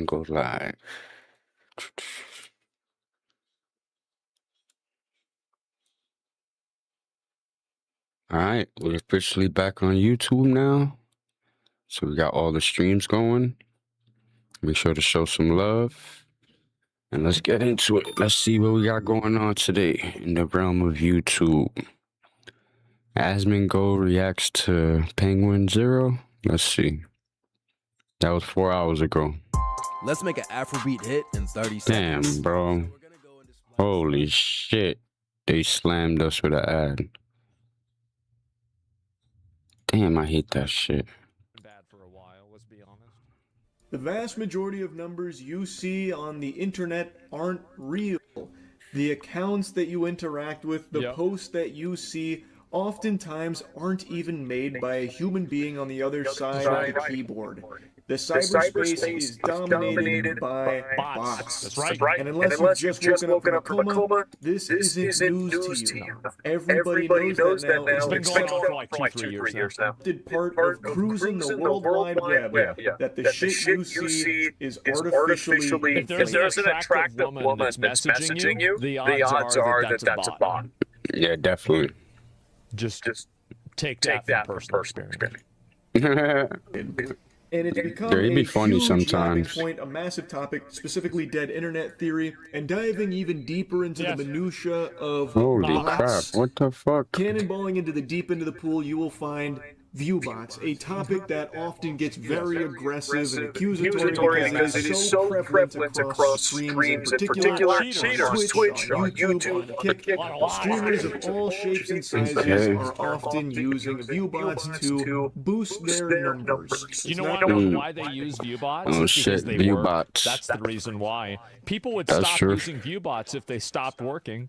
Asmon goes live. All right, we're officially back on YouTube now. So we got all the streams going. Make sure to show some love. And let's get into it. Let's see what we got going on today in the realm of YouTube. Asmongold reacts to Penguin Zero. Let's see. That was 4 hours ago. Let's make an Afrobeat hit in 30 seconds. Damn, bro. Holy shit. They slammed us with an ad. Damn, I hate that shit. Bad for a while, let's be honest. The vast majority of numbers you see on the internet aren't real. The accounts that you interact with, the posts that you see, oftentimes aren't even made by a human being on the other side of the keyboard. The cyberspace is dominated by bots. That's right. And unless you've just woken up from a coma, this isn't news to you. Everybody knows that now. It's been going on for like 2-3 years now. Part of cruising the World Wide Web, that the shit you see is artificially... If there's an attractive woman that's messaging you, the odds are that that's a bot. Yeah, definitely. Just take that from personal experience. And it's become be funny huge sometimes. Point, a massive topic, specifically dead internet theory, and diving even deeper into the minutia of Holy bots. crap, what the fuck? Cannonballing into the deep into the pool, you will find viewbots, a topic that often gets very aggressive and accusatory because it is so prevalent across streams, in particular Twitch, YouTube, Kick. Streamers of all shapes and sizes are often using viewbots to boost their numbers. You know why they use viewbots? Oh shit, viewbots. That's the reason why. People would stop using viewbots if they stopped working.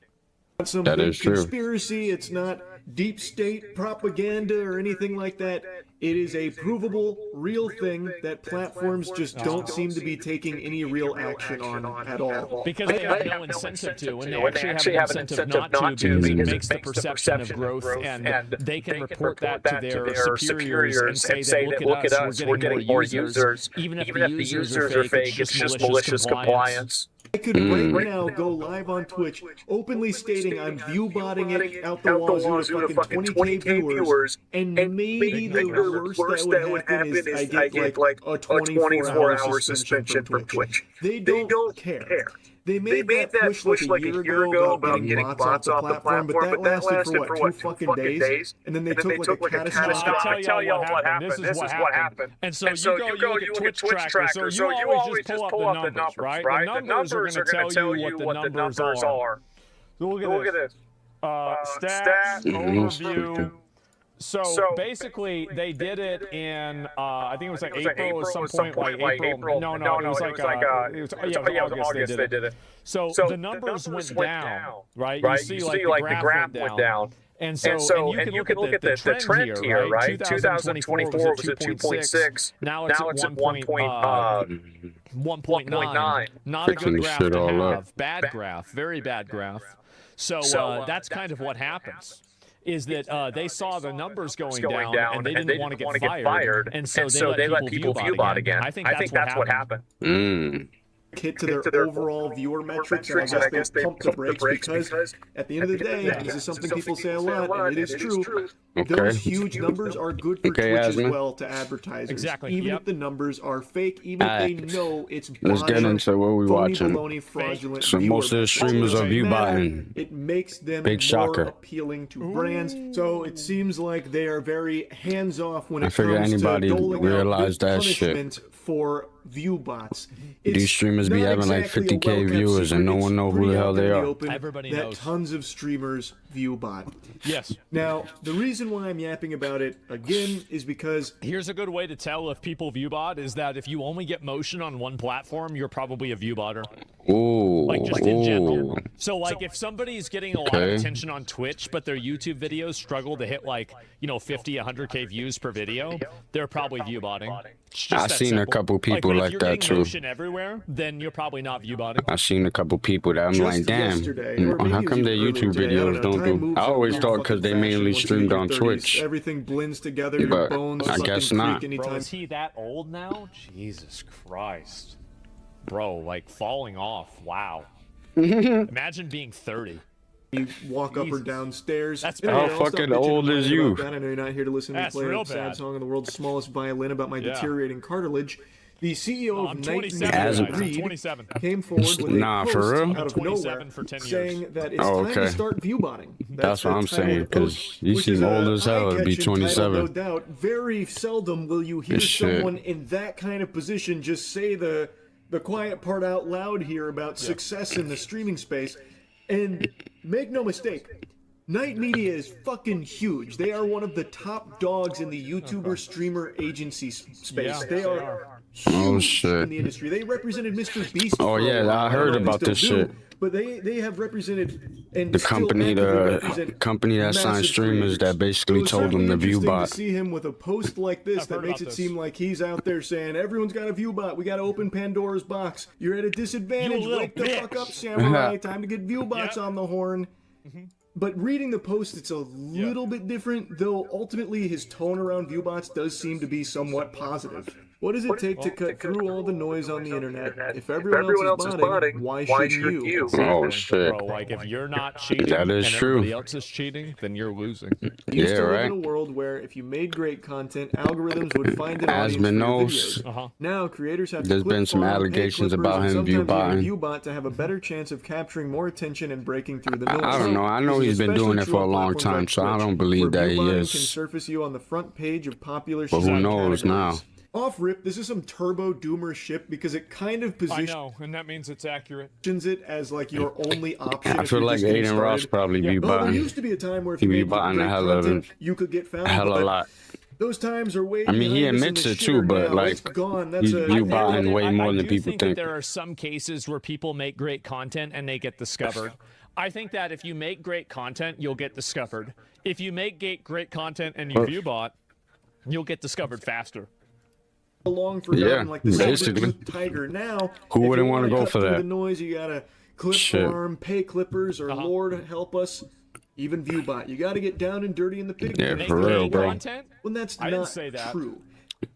Some that big is true. Conspiracy. It's not deep state propaganda or anything like that. It is a provable, real thing that platforms just don't seem to be taking any real action on at all. Because they have no incentive to, and they actually have an incentive not to, because it makes the perception of growth, and they can report that to their superiors and say that, look at us, we're getting more users. Even if the users are fake, it's just malicious compliance. I could right now go live on Twitch, openly stating I'm viewbotting it out the wazoo to fucking 20K viewers, and maybe the worst that would happen is I get like a 24-hour suspension from Twitch. They don't care. They made that push like a year ago about getting bots off the platform, but that lasted for what, 2 fucking days? And then they took like a catastrophic... I'll tell y'all what happened. This is what happened. And so you go, you look at Twitch tracker, so you always just pull up the numbers, right? The numbers are going to tell you what the numbers are. So look at this. Stat overview. So basically, they did it in, I think it was like April at some point, like April. No, it was like August they did it. So the numbers went down, right? You see like the graph went down. And you can look at the trend here, right? 2024 was at 2.6. Now it's at 1.9. Not a good graph to have. Bad graph, very bad graph. So that's kind of what happens. Is that they saw the numbers going down and they didn't want to get fired, and so they let people viewbot again. I think that's what happened. Hit to their overall viewer metrics, and I guess they pump the brakes because at the end of the day, this is something people say a lot, and it is true. Those huge numbers are good for Twitch as well to advertisers. Exactly. Even if the numbers are fake, even if they know it's let's get into what we're watching. So most of the streamers are viewbotting. It makes them more appealing to brands. So it seems like they are very hands-off when it comes to doling realized out that shit punishment for viewbots. These streamers be having like 50K viewers and no one know who the hell they are. Everybody knows. Tons of streamers viewbot. Yes. Now, the reason why I'm yapping about it again is because... Here's a good way to tell if people viewbot is that if you only get motion on one platform, you're probably a viewbotter. Ooh. Like just in general. So like if somebody's getting a lot of attention on Twitch, but their YouTube videos struggle to hit like, 50, 100K views per video, they're probably viewbotting. I've seen a couple people like that too. Motion everywhere, then you're probably not viewbotting. I've seen a couple people that I'm like, damn, how come their YouTube videos don't do? I always thought because they mainly streamed on Twitch. Everything blends together, your bones I guess not. Bro, is he that old now? Jesus Christ. bro, like falling off. Wow. Imagine being 30. You walk up or downstairs. That's How fucking old is you? I know you're not here to listen to me That's play real a sad bad. song on the world's smallest violin about my deteriorating cartilage. The CEO Oh, of I'm Night 27. Media guys. I'm Reed 27. came forward with Nah, a for post real? out of 27 nowhere for 10 years. saying that it's Oh, time to okay. start viewbotting. That's what the I'm title of saying, the post, 'cause you which seem is a old as hell to be eye-catching title, 27. no doubt. Very seldom will you hear Shit. someone in that kind of position just say the quiet part out loud here about success in the streaming space. And make no mistake, Night Media is fucking huge. They are one of the top dogs in the YouTuber streamer agency space. Yeah, they are Oh, huge shit. in the industry. They represented Mr. Beast. Oh, for a yeah, while. I don't heard know if they about still this do, shit. But they have represented and The still company, actively the represent company that signed massive streamers creators. that So basically it's told them certainly to view interesting bot. to see him with a post like this I've that heard makes about it this. seem like he's out there saying everyone's got a view bot. We got to open Pandora's box. You're at a disadvantage. You little Wake the fuck bitch. up, samurai. Time to get view bots Yep. on the horn. But reading the post, it's a little bit different, though ultimately his tone around viewbots does seem to be somewhat positive. What does it take to cut through all the noise on the internet? If everyone else is botting, why shouldn't you? Oh, shit. Bro, like if you're not cheating That is and true. everybody else is cheating, then you're losing. We used Yeah, to live right. in a world where if you made great content, algorithms would find an audience Asman for your knows. videos. Now creators have to There's clip been some farm, pay allegations clippers, about and him sometimes even view-botting. view-bot to have a better chance of capturing more attention and breaking through the noise. I don't know. I know This is he's been doing especially it true for a on long platforms time, like so I Twitch, don't believe where that he view-botting is. can surface you on the front page of popular But who streaming knows now? categories. Off rip, this is some turbo doomer shit because it kind of I positions know, and that means it's accurate. it as like your only option. I if feel you're like just getting Aiden Ross started. probably view Well, there botting. used to be a time where if He you be made buying great a hell of- content, you could get found. A hell of a but lot. those times are way I mean, he behind us in admits the it too, shitter but now. like It's gone. That's he's a view botting way more than do people think think. that there are some cases where people make great content and they get discovered. I think that if you make great content, you'll get discovered. If you make great content and you view bot, you'll get discovered faster. long forgotten, Yeah, like the basically. saber-toothed tiger. Now, Who if wouldn't you wanna wanna go cut for through that? The noise, you gotta clip Shit. farm, pay clippers, or Lord help us, even viewbot. You gotta get down and dirty in the pig. Yeah, Make for real, great bro. content? When that's I didn't not say that. true.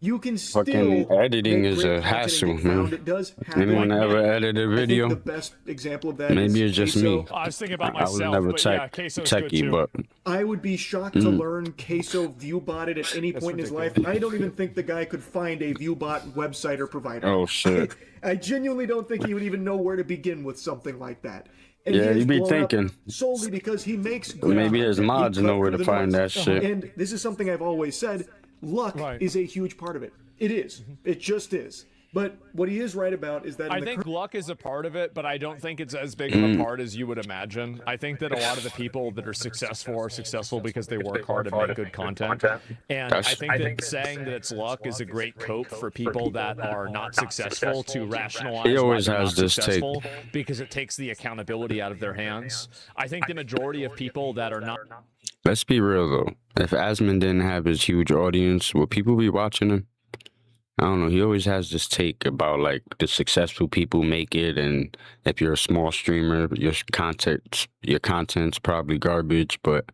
You can still Fucking editing make is great a content and hassle, get found. man. It does happen. Anyone ever edited a I think video? the best example of that Maybe is it's just Queso. me. I was thinking about I was myself, never but yeah, Queso's good techie, too. but I would be shocked to learn Queso view-botted at any point in his life. I don't even think the guy could find a view-bot website or provider. oh shit. I genuinely don't think he would even know where to begin with something like that. And Yeah, he has you be blown up thinking. solely because he makes good Maybe his content. mods He know cut where to through the find noise. that shit. And this is something I've always said. Luck Right. is a huge part of it. It is. It just is. But what he is right about is that I in the think current luck is a part of it, but I don't think it's as big of a part as you would imagine. I think that a lot of the people that are successful because they work hard and make good content. And I think that saying that it's luck is a great cope for people that are not successful to rationalize He always why they're has not this take. successful because it takes the accountability out of their hands. I think the majority of people that are not Let's be real though. If Asman didn't have his huge audience, would people be watching him? I don't know. He always has this take about like the successful people make it, and if you're a small streamer, your content's probably garbage. But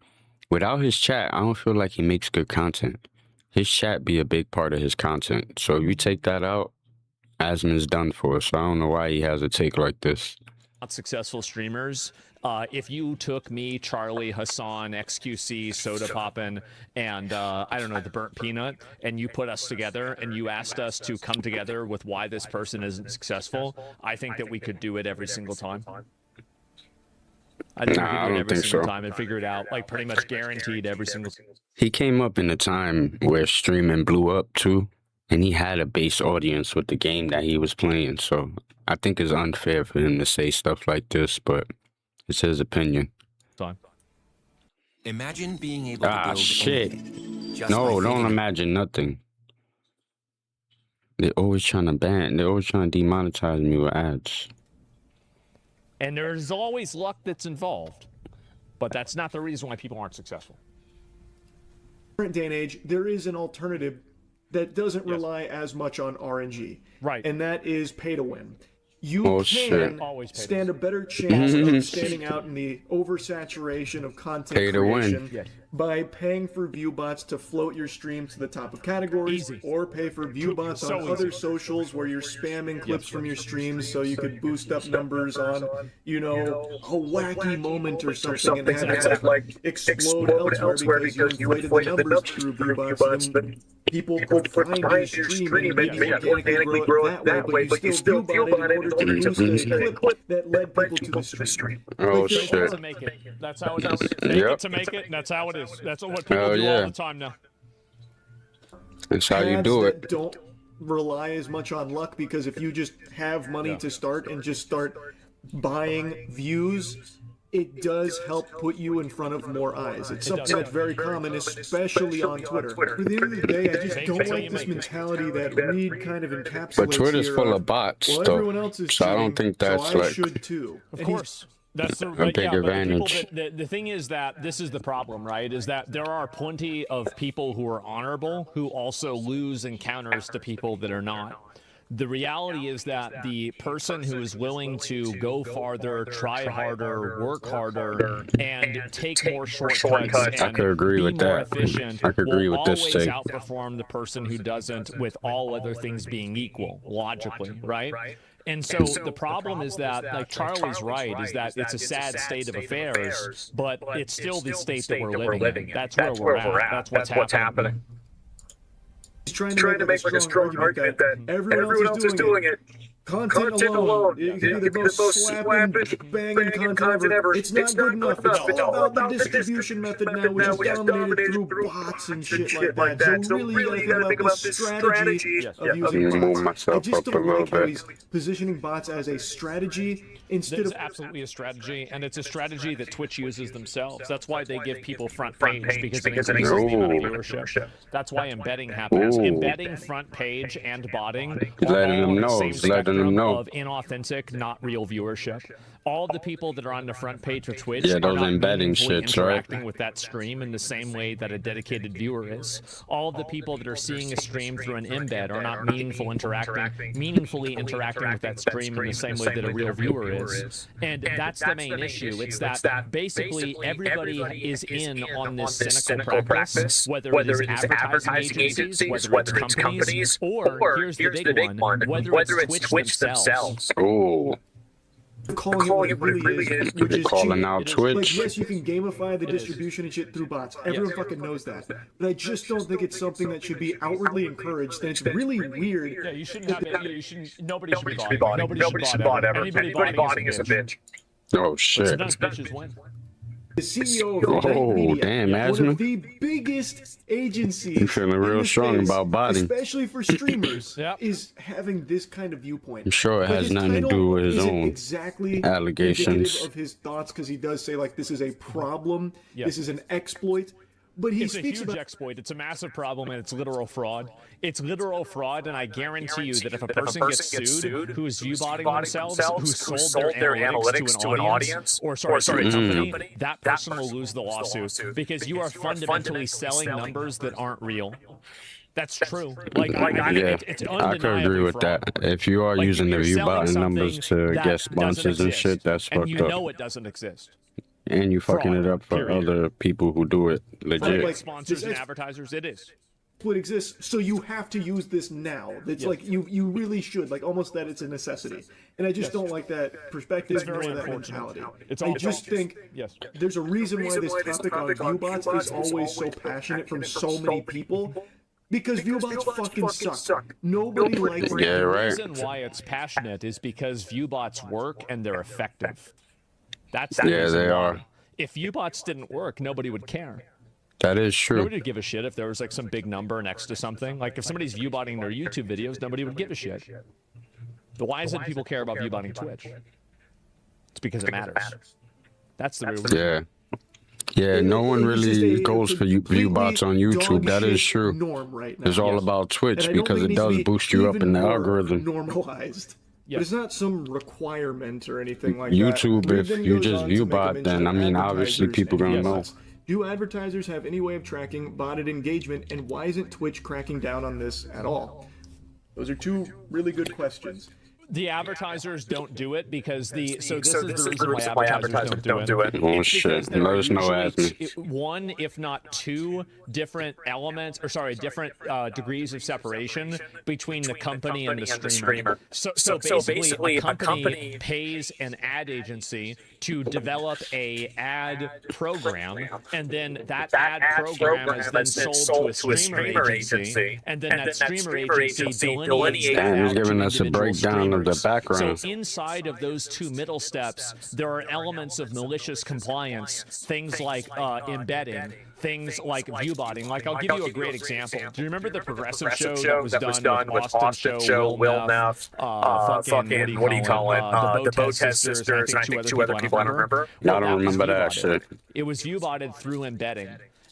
without his chat, I don't feel like he makes good content. His chat be a big part of his content. So if you take that out, Asman's done for. So I don't know why he has a take like this. successful streamers, if you took me, Charlie, Hassan, XQC, Soda Poppin', and I don't know, the Burnt Peanut, and you put us together and you asked us to come together with why this person isn't successful, I think that we could do it every single time. I think we could do it every single time and figure it out, like pretty much guaranteed every single time. He came up in a time where streaming blew up too, and he had a base audience with the game that he was playing. So I think it's unfair for him to say stuff like this, but it's his opinion. Imagine being able to build shit. anything just No, by don't feeding imagine nothing. They're always trying to ban. They're always trying to demonetize me with ads. And there's always luck that's involved, but that's not the reason why people aren't successful. current day and age, there is an alternative that doesn't rely as much on RNG. Right. And that is pay to win. you can stand a better chance of standing out in the oversaturation of content creation by paying for view bots to float your stream to the top of categories, or pay for view bots on other socials where you're spamming clips from your streams so you could boost up numbers on, you know, a wacky moment or something and have it like explode elsewhere because you inflated the numbers through view bots. Then people could find your stream and maybe organically grow it that way, but you still view bot it in order to boost a clip that led people to the stream. Oh shit! To make it. That's how it is. Make it to make it, and that's how it is. That's what people do all the time now. That's how you do it. Don't rely as much on luck, because if you just have money to start and just start buying views, it does help put you in front of more eyes. It's something that's very common, especially on Twitter. But at the end of the day, I just don't like this mentality that Reed kind of encapsulates. But Twitter's full of bots, well, though. everyone else is So I don't think that's so I like should too. Of course. That's the a big advantage. The thing is that this is the problem, right? Is that there are plenty of people who are honorable who also lose encounters to people that are not. The reality is that the person who is willing to go farther, try harder, work harder, and take more shortcuts and agree be with more that. efficient I could agree will with this always take. outperform the person who doesn't, with all other things being equal, logically, right? And so the problem is that, like Charlie's right, is that it's a sad state of affairs, but it's still the state that we're living in. That's where we're at. That's what's happening. He's trying to make like a strong argument that everyone else is doing it. Content alone. It could be the most slapping, banging content ever. It's not good enough. It's all about the distribution method now, which is dominated through bots and shit like that. So really, you gotta think about this strategy of using bots. I just don't like how he's positioning bots as a strategy instead of... It's absolutely a strategy, and it's a strategy that Twitch uses themselves. That's why they give people front page, because it increases the amount of viewership. That's why embedding happens. Embedding, front page, and botting are all on the same spectrum of inauthentic, not real viewership. All the people that are on the front page of Twitch are not meaningfully interacting with that stream in the same way that a dedicated viewer is. All the people that are seeing a stream through an embed are not meaningfully interacting with that stream in the same way that a real viewer is. And that's the main issue. It's that basically everybody is in on this cynical practice, whether it is advertising agencies, whether it's companies, or here's the big one, whether it's Twitch themselves. Oh. Calling it what it really is, which is calling cheating. out Twitch. Like, yes, you can gamify the distribution and shit through bots. Everyone fucking knows that. But I just don't think it's something that should be outwardly encouraged. And it's really weird. Yeah, you shouldn't have it. Nobody should be botting. Nobody should bot ever. Anybody botting is a bitch. Oh shit. Sometimes bitches win. The CEO of Ignite Media, one of the biggest agencies, I'm feeling real strong about botting, especially for streamers, is having this kind of viewpoint. I'm sure it has nothing to do with his own allegations of his thoughts, because he does say like this is a problem, this is an exploit. But he it's a huge exploit. It's a massive problem, and it's literal fraud. It's literal fraud, and I guarantee you that if a person gets sued who is view-botting themselves, who sold their analytics to an audience, or sorry, a company, that person will lose the lawsuit, because you are fundamentally selling numbers that aren't real. That's true. It's I could agree with that. If you are using the view-botting numbers to get sponsors and shit, that's fucked up. And you know it doesn't exist. And you fucking it up for other people who do it legit. Like sponsors and advertisers, it is. What exists, so you have to use this now. It's like you really should, like almost that it's a necessity. And I just don't like that perspective nor that mentality. I just think there's a reason why this topic on viewbots is always so passionate from so many people. Because viewbots fucking suck. Nobody likes them. Yeah, right. The reason why it's passionate is because viewbots work and they're effective. That's the reason they why. are. If viewbots didn't work, nobody would care. That is true. Nobody would give a shit if there was like some big number next to something. Like if somebody's viewbotting their YouTube videos, nobody would give a shit. But why is it people care about viewbotting Twitch? It's because it matters. That's the real reason. Yeah, no one really goes for viewbots on YouTube. That is true. It's all about Twitch because it does boost you up in the algorithm. Normalized. But it's not some requirement or anything like YouTube, that. if you just viewbot, then I mean, obviously people gonna know. Do advertisers have any way of tracking botted engagement, and why isn't Twitch cracking down on this at all? Those are two really good questions. The advertisers don't do it because this is the reason why advertisers don't do it. Oh It's shit! because there are Let us know, usually Asmi. one, if not two, different elements, or sorry, different degrees of separation between the company and the streamer. So basically, a company pays an ad agency to develop a ad program, and then that ad program is then sold to a streamer agency, and then that streamer agency delineates that Damn, he's out giving to us a individual breakdown of the streamers. background. So inside of those two middle steps, there are elements of malicious compliance, things like embedding, things like viewbotting. Like, I'll give you a great example. Do you remember the Progressive show that was done with Austin Show, Will Neff, fucking, what do you call it, the Botez sisters, and I think two other people, I don't remember. I don't remember that shit. It was viewbotted through embedding.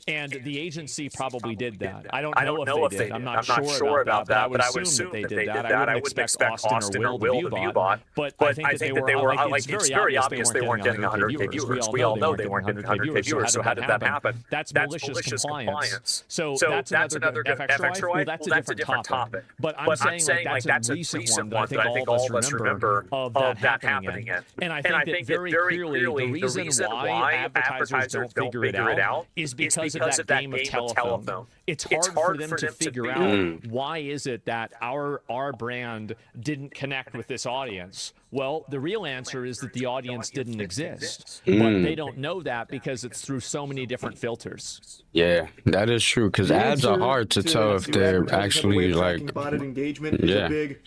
And the agency probably did that. I don't know if they did. I'm not sure about that, but I would assume that they did that. I wouldn't expect Austin or Will to view-bot, but I think that they were, like, it's very obvious they weren't getting 100K viewers. We all know they weren't getting 100K viewers, so how did that happen? That's malicious compliance. So that's another FXRY? Well, that's a different topic. But I'm saying, like, that's a recent one that I think all of us remember of that happening in. And I think that very clearly the reason why advertisers don't figure it out is because of that game of telephone. It's hard for them to figure out why is it that our brand didn't connect with this audience. Well, the real answer is that the audience didn't exist, but they don't know that because it's through so many different filters. Yeah, that is true, because ads are hard to tell if they're actually like botted engagement is a big.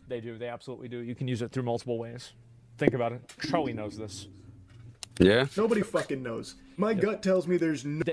They do. They absolutely do. You can use it through multiple ways. Think about it. Charlie knows this. Yeah. Nobody fucking knows. My gut tells me there's no.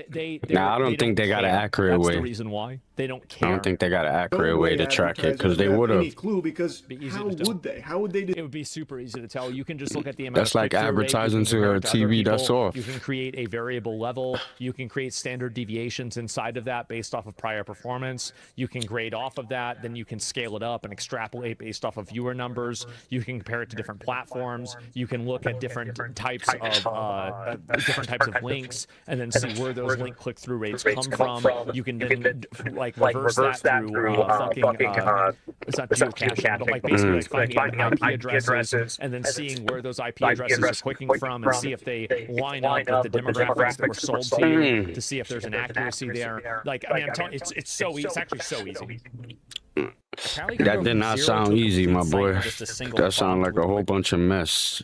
Nah, I don't think they got an accurate way. That's the reason why they don't care. I don't think they got an accurate way to track it, because they would have. Any clue? Because how would they? How would they do? It would be super easy to tell. You can just look at the amount. That's like advertising to a TV that's off. You can create a variable level. You can create standard deviations inside of that based off of prior performance. You can grade off of that. Then you can scale it up and extrapolate based off of viewer numbers. You can compare it to different platforms. You can look at different types of links and then see where those link click-through rates come from. You can then like reverse that through it's not geocaching, but like basically finding IP addresses and then seeing where those IP addresses are clicking from and see if they line up with the demographics that were sold to you, to see if there's an accuracy there. Like, I mean, I'm telling you, it's so easy. It's actually so easy. That did not sound easy, my boy. That sounded like a whole bunch of mess.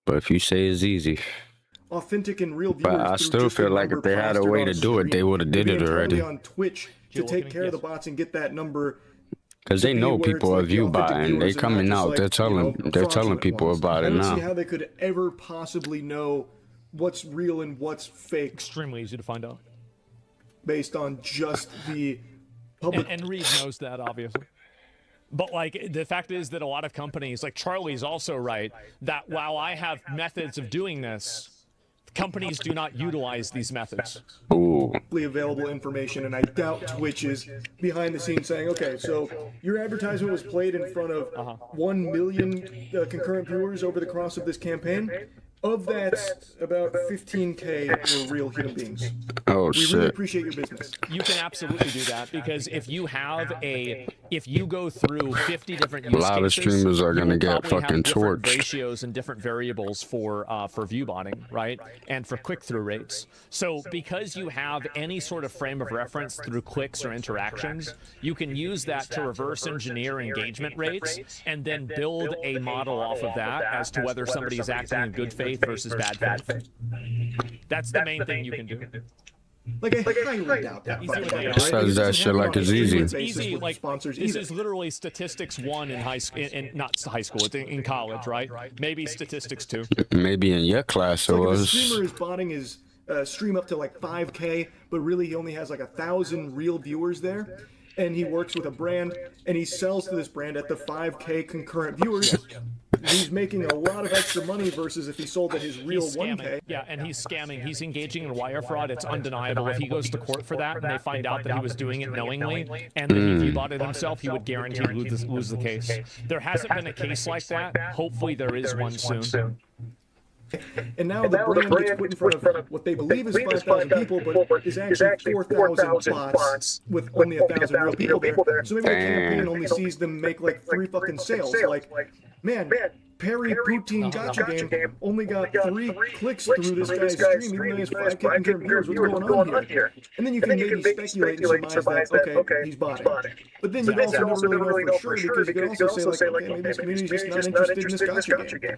But if you say it's easy. Authentic and real viewers, but I still feel like if they had a way to do it, they would have did it already. On Twitch to take care of the bots and get that number. Because they know people are view botting. They coming out. Like, they're telling people about it now. I don't see how they could ever possibly know what's real and what's fake. Extremely easy to find out. Based on just the public. And Reed knows that, obviously. But, like, the fact is that a lot of companies, like Charlie's also right, that while I have methods of doing this, companies do not utilize these methods. Ooh. Available information, and I doubt Twitch is behind the scenes saying, okay, so your advertisement was played in front of 1 million concurrent viewers over the course of this campaign. Of that, about 15K were real human beings. Oh, shit. We really appreciate your business. You can absolutely do that, because if you go through 50 different use cases, a lot of streamers are going to get fucking torched. Ratios and different variables for view botting, right? And for click-through rates. So because you have any sort of frame of reference through clicks or interactions, you can use that to reverse engineer engagement rates and then build a model off of that as to whether somebody is acting in good faith versus bad faith. That's the main thing you can do. Like, I highly doubt that. Says that shit like it's easy. It's easy. Like, this is literally statistics 1 in high school, not high school. It's in college, right? Maybe statistics 2. Maybe in your class it was. The streamer is botting his stream up to like 5K, but really he only has like 1,000 real viewers there. And he works with a brand, and he sells to this brand at the 5K concurrent viewers. He's making a lot of extra money versus if he sold at his real 1K. Yeah, and he's scamming. He's engaging in wire fraud. It's undeniable. If he goes to court for that and they find out that he was doing it knowingly and that he viewbotted it himself, he would guarantee lose the case. There hasn't been a case like that. Hopefully there is one soon. And now the brand gets put in front of what they believe is 5,000 people, but is actually 4,000 bots with only 1,000 real people there. So maybe the campaign only sees them make like 3 fucking sales. Like, man, Perry Poutine Gotcha Game only got 3 clicks through this guy's stream, even though he has 5K concurrent viewers. What's going on here? And then you can maybe speculate and surmise that, okay, he's botting. But then you'd also never really know for sure, because you could also say, like, okay, maybe this community's just not interested in this gotcha game.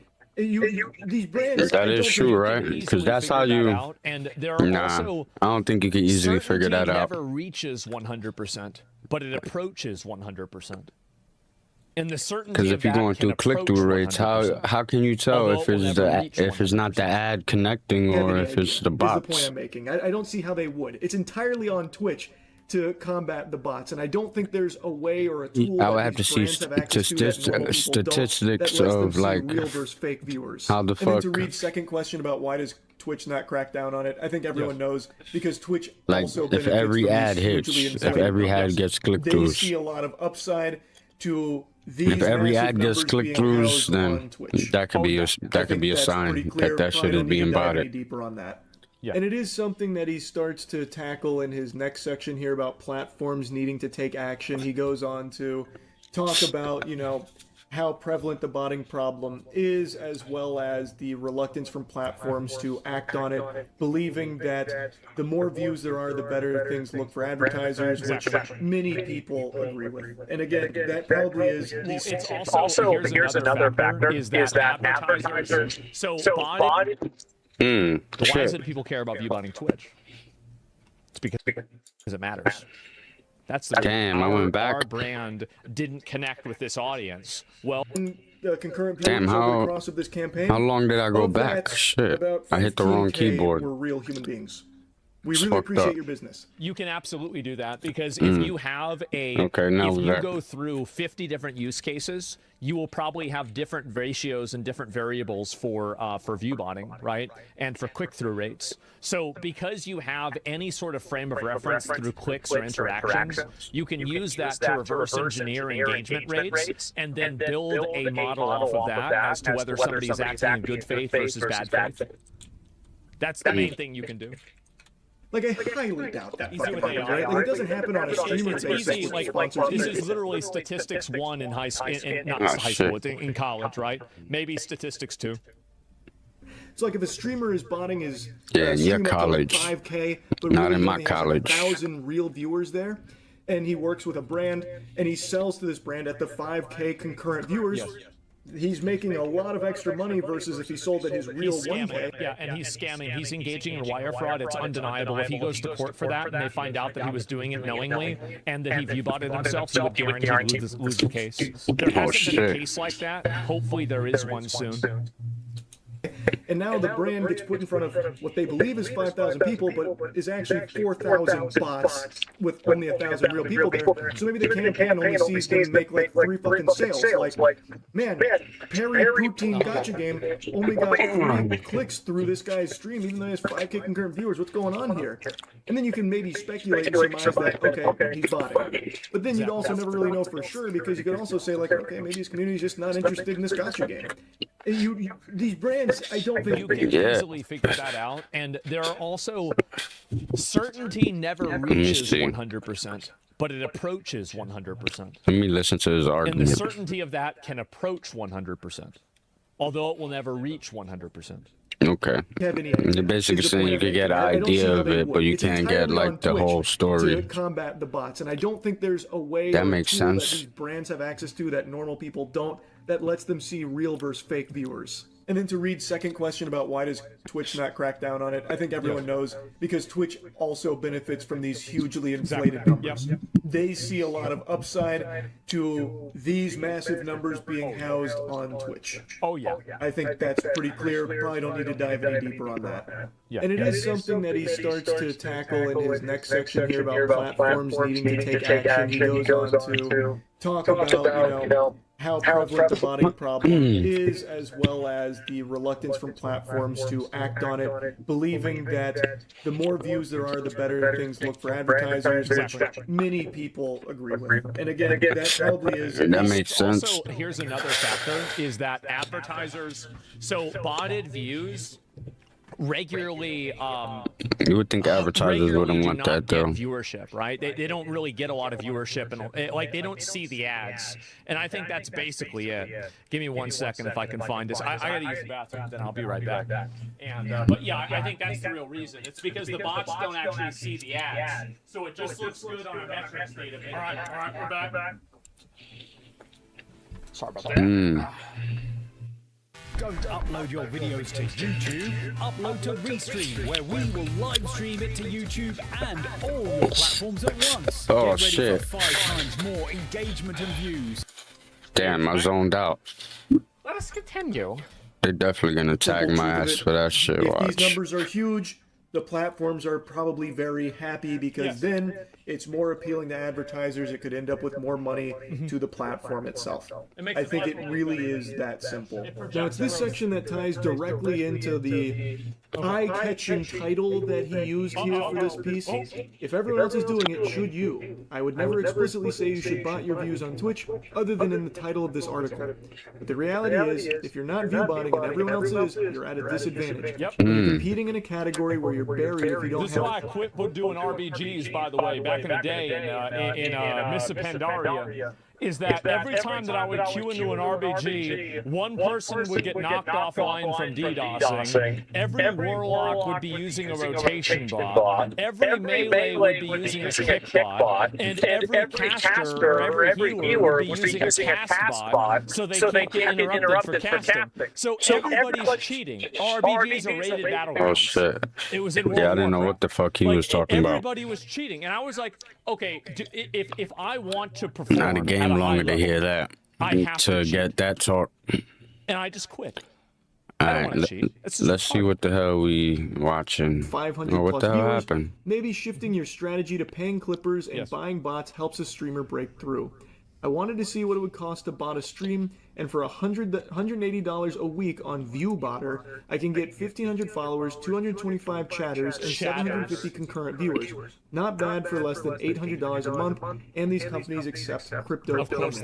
These brands, that is true, right? Because that's how you. And there are also, I don't think you can easily figure that out. Never reaches 100%, but it approaches 100%. And the certainty because if you're going through click-through rates, how can you tell if it's not the ad connecting or if it's the bots? Is the point I'm making. I don't see how they would. It's entirely on Twitch to combat the bots, and I don't think there's a way or a tool. I would have to see statistics of like real versus fake viewers. How the fuck? And then to read second question about why does Twitch not crack down on it? I think everyone knows, because Twitch also if every ad hits, if every ad gets click-throughs, they see a lot of upside to these. If every ad gets click-throughs, then that could be a sign that shit is being botted. Deeper on that. Yeah. And it is something that he starts to tackle in his next section here about platforms needing to take action. He goes on to talk about, how prevalent the botting problem is, as well as the reluctance from platforms to act on it, believing that the more views there are, the better things look for advertisers, which many people agree with. And again, that probably is... It's also here's another factor, is that advertisers... So botted... Why is it people care about view botting Twitch? It's because it matters. That's the damn. I went back. Our brand didn't connect with this audience. Well, concurrent viewers over the course of this campaign. How long did I go back? Shit, I hit the wrong keyboard. We're real human beings. We really appreciate your business. You can absolutely do that, because if you have if you go through 50 different use cases, you will probably have different ratios and different variables for view botting, right? And for click-through rates. So because you have any sort of frame of reference through clicks or interactions, you can use that to reverse engineer engagement rates and then build a model off of that as to whether somebody's acting in good faith versus bad faith. That's the main thing you can do. Like, I highly doubt that fucking happens, right? Like, it doesn't happen on a streamer basis. This is literally statistics 1 in high school, not high school, it's in college, right? Maybe statistics 2. So, like, if a streamer is botting his in your college, 5K, but not really in my college, 1,000 real viewers there, and he works with a brand, and he sells to this brand at the 5K concurrent viewers. He's making a lot of extra money versus if he sold at his real 1K. Yeah, and he's scamming. He's engaging in wire fraud. It's undeniable. If he goes to court for that and they find out that he was doing it knowingly and that he view botted himself, he would guarantee lose the case. There hasn't been a case like that. Hopefully there is one soon. And now the brand gets put in front of what they believe is 5,000 people, but is actually 4,000 bots with only 1,000 real people there. So maybe the campaign only sees them make like 3 fucking sales. Like, man, Perry Poutine Gotcha Game only got 3 clicks through this guy's stream, even though he has 5K concurrent viewers. What's going on here? And then you can maybe speculate and surmise that, okay, he's botting. But then you'd also never really know for sure, because you could also say, like, okay, maybe his community's just not interested in this gotcha game. These brands, I don't think you can easily figure that out. And there are also, certainty never reaches 100%, but it approaches 100%. Let me listen to his argument. And the certainty of that can approach 100%, although it will never reach 100%. Okay. You're basically saying you could get an idea of it, but you can't get like the whole story. To combat the bots, and I don't think there's a way that makes sense. That these brands have access to that normal people don't, that lets them see real versus fake viewers. And then to read second question about why does Twitch not crack down on it, I think everyone knows, because Twitch also benefits from these hugely inflated numbers. They see a lot of upside to these massive numbers being housed on Twitch. Oh yeah. I think that's pretty clear. Probably don't need to dive any deeper on that. And it is something that he starts to tackle in his next section here about platforms needing to take action. He goes on to talk about, how prevalent the botting problem is, as well as the reluctance from platforms to act on it, believing that the more views there are, the better things look for advertisers, which many people agree with. And again, that probably is... That makes sense. Also, here's another factor, is that advertisers, so botted views regularly you would think advertisers wouldn't want that though. Viewership, right? They don't really get a lot of viewership, and like they don't see the ads, and I think that's basically it. Give me 1 second if I can find this. I gotta use the bathroom, then I'll be right back. And but yeah, I think that's the real reason. It's because the bots don't actually see the ads, so it just looks good on a metrics database. All right, we're back. Sorry about that. Don't upload your videos to YouTube, upload to Restream, where we will live stream it to YouTube and all your platforms at once. Oh, Get ready shit. for 5 times more engagement and views. Damn, I zoned out. Let us continue. They're definitely gonna tag my ass for that shit. If Watch. these numbers are huge, the platforms are probably very happy, because then it's more appealing to advertisers. It could end up with more money to the platform itself. I think it really is that simple. Now, it's this section that ties directly into the eye-catching title that he used here for this piece. If everyone else is doing it, should you? I would never explicitly say you should bot your views on Twitch, other than in the title of this article. But the reality is, if you're not view botting and everyone else is, you're at a disadvantage. You're competing in a category where you're buried if you don't This is why I quit doing RBGs, by the way, back in the day in Miss Pandaria. Is that every time that I would queue into an RBG, one person would get knocked offline from DDoSing, every warlock would be using a rotation bot, every melee would be using a kick bot, and every caster or every healer would be using a cast bot, so they can't get interrupted for casting. So everybody's cheating. RBGs are rated battlegrounds. Oh shit. It was in Yeah, I didn't know what the fuck he was talking about. Everybody was cheating, and I was like, okay, if I want to perform, Not a game longer to hear that. To get that talk. And I just quit. Alright, let's see what the hell we watching. 500 or what plus the hell viewers, happened. maybe shifting your strategy to paying clippers and buying bots helps a streamer break through. I wanted to see what it would cost to bot a stream, and for $180 a week on ViewBotter, I can get 1,500 followers, 225 chatters, and 750 concurrent viewers. Not bad for less than $800 a month, and these companies accept crypto payments.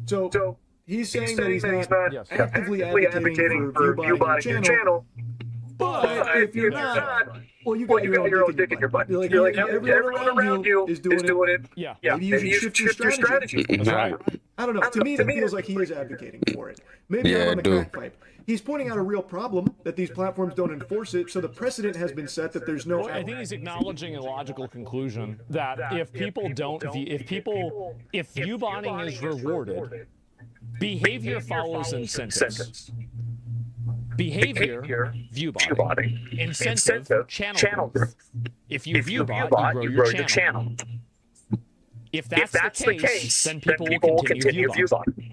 So, he's saying that he's not actively advocating for view botting your channel, but if you're not, well, you got your own dick in your butt. You're like everyone around you is doing it. Yeah. Maybe you should shift your strategy. Right. I don't know. To me, that feels like he is advocating for it. Maybe I'm on the crack pipe. He's pointing out a real problem, that these platforms don't enforce it, so the precedent has been set that there's no... Well, I think he's acknowledging a logical conclusion that if people don't, if view botting is rewarded, behavior follows incentives. Behavior, view botting. Incentive, channel growth. If you view bot, you grow your channel. If that's the case, then people will continue view botting.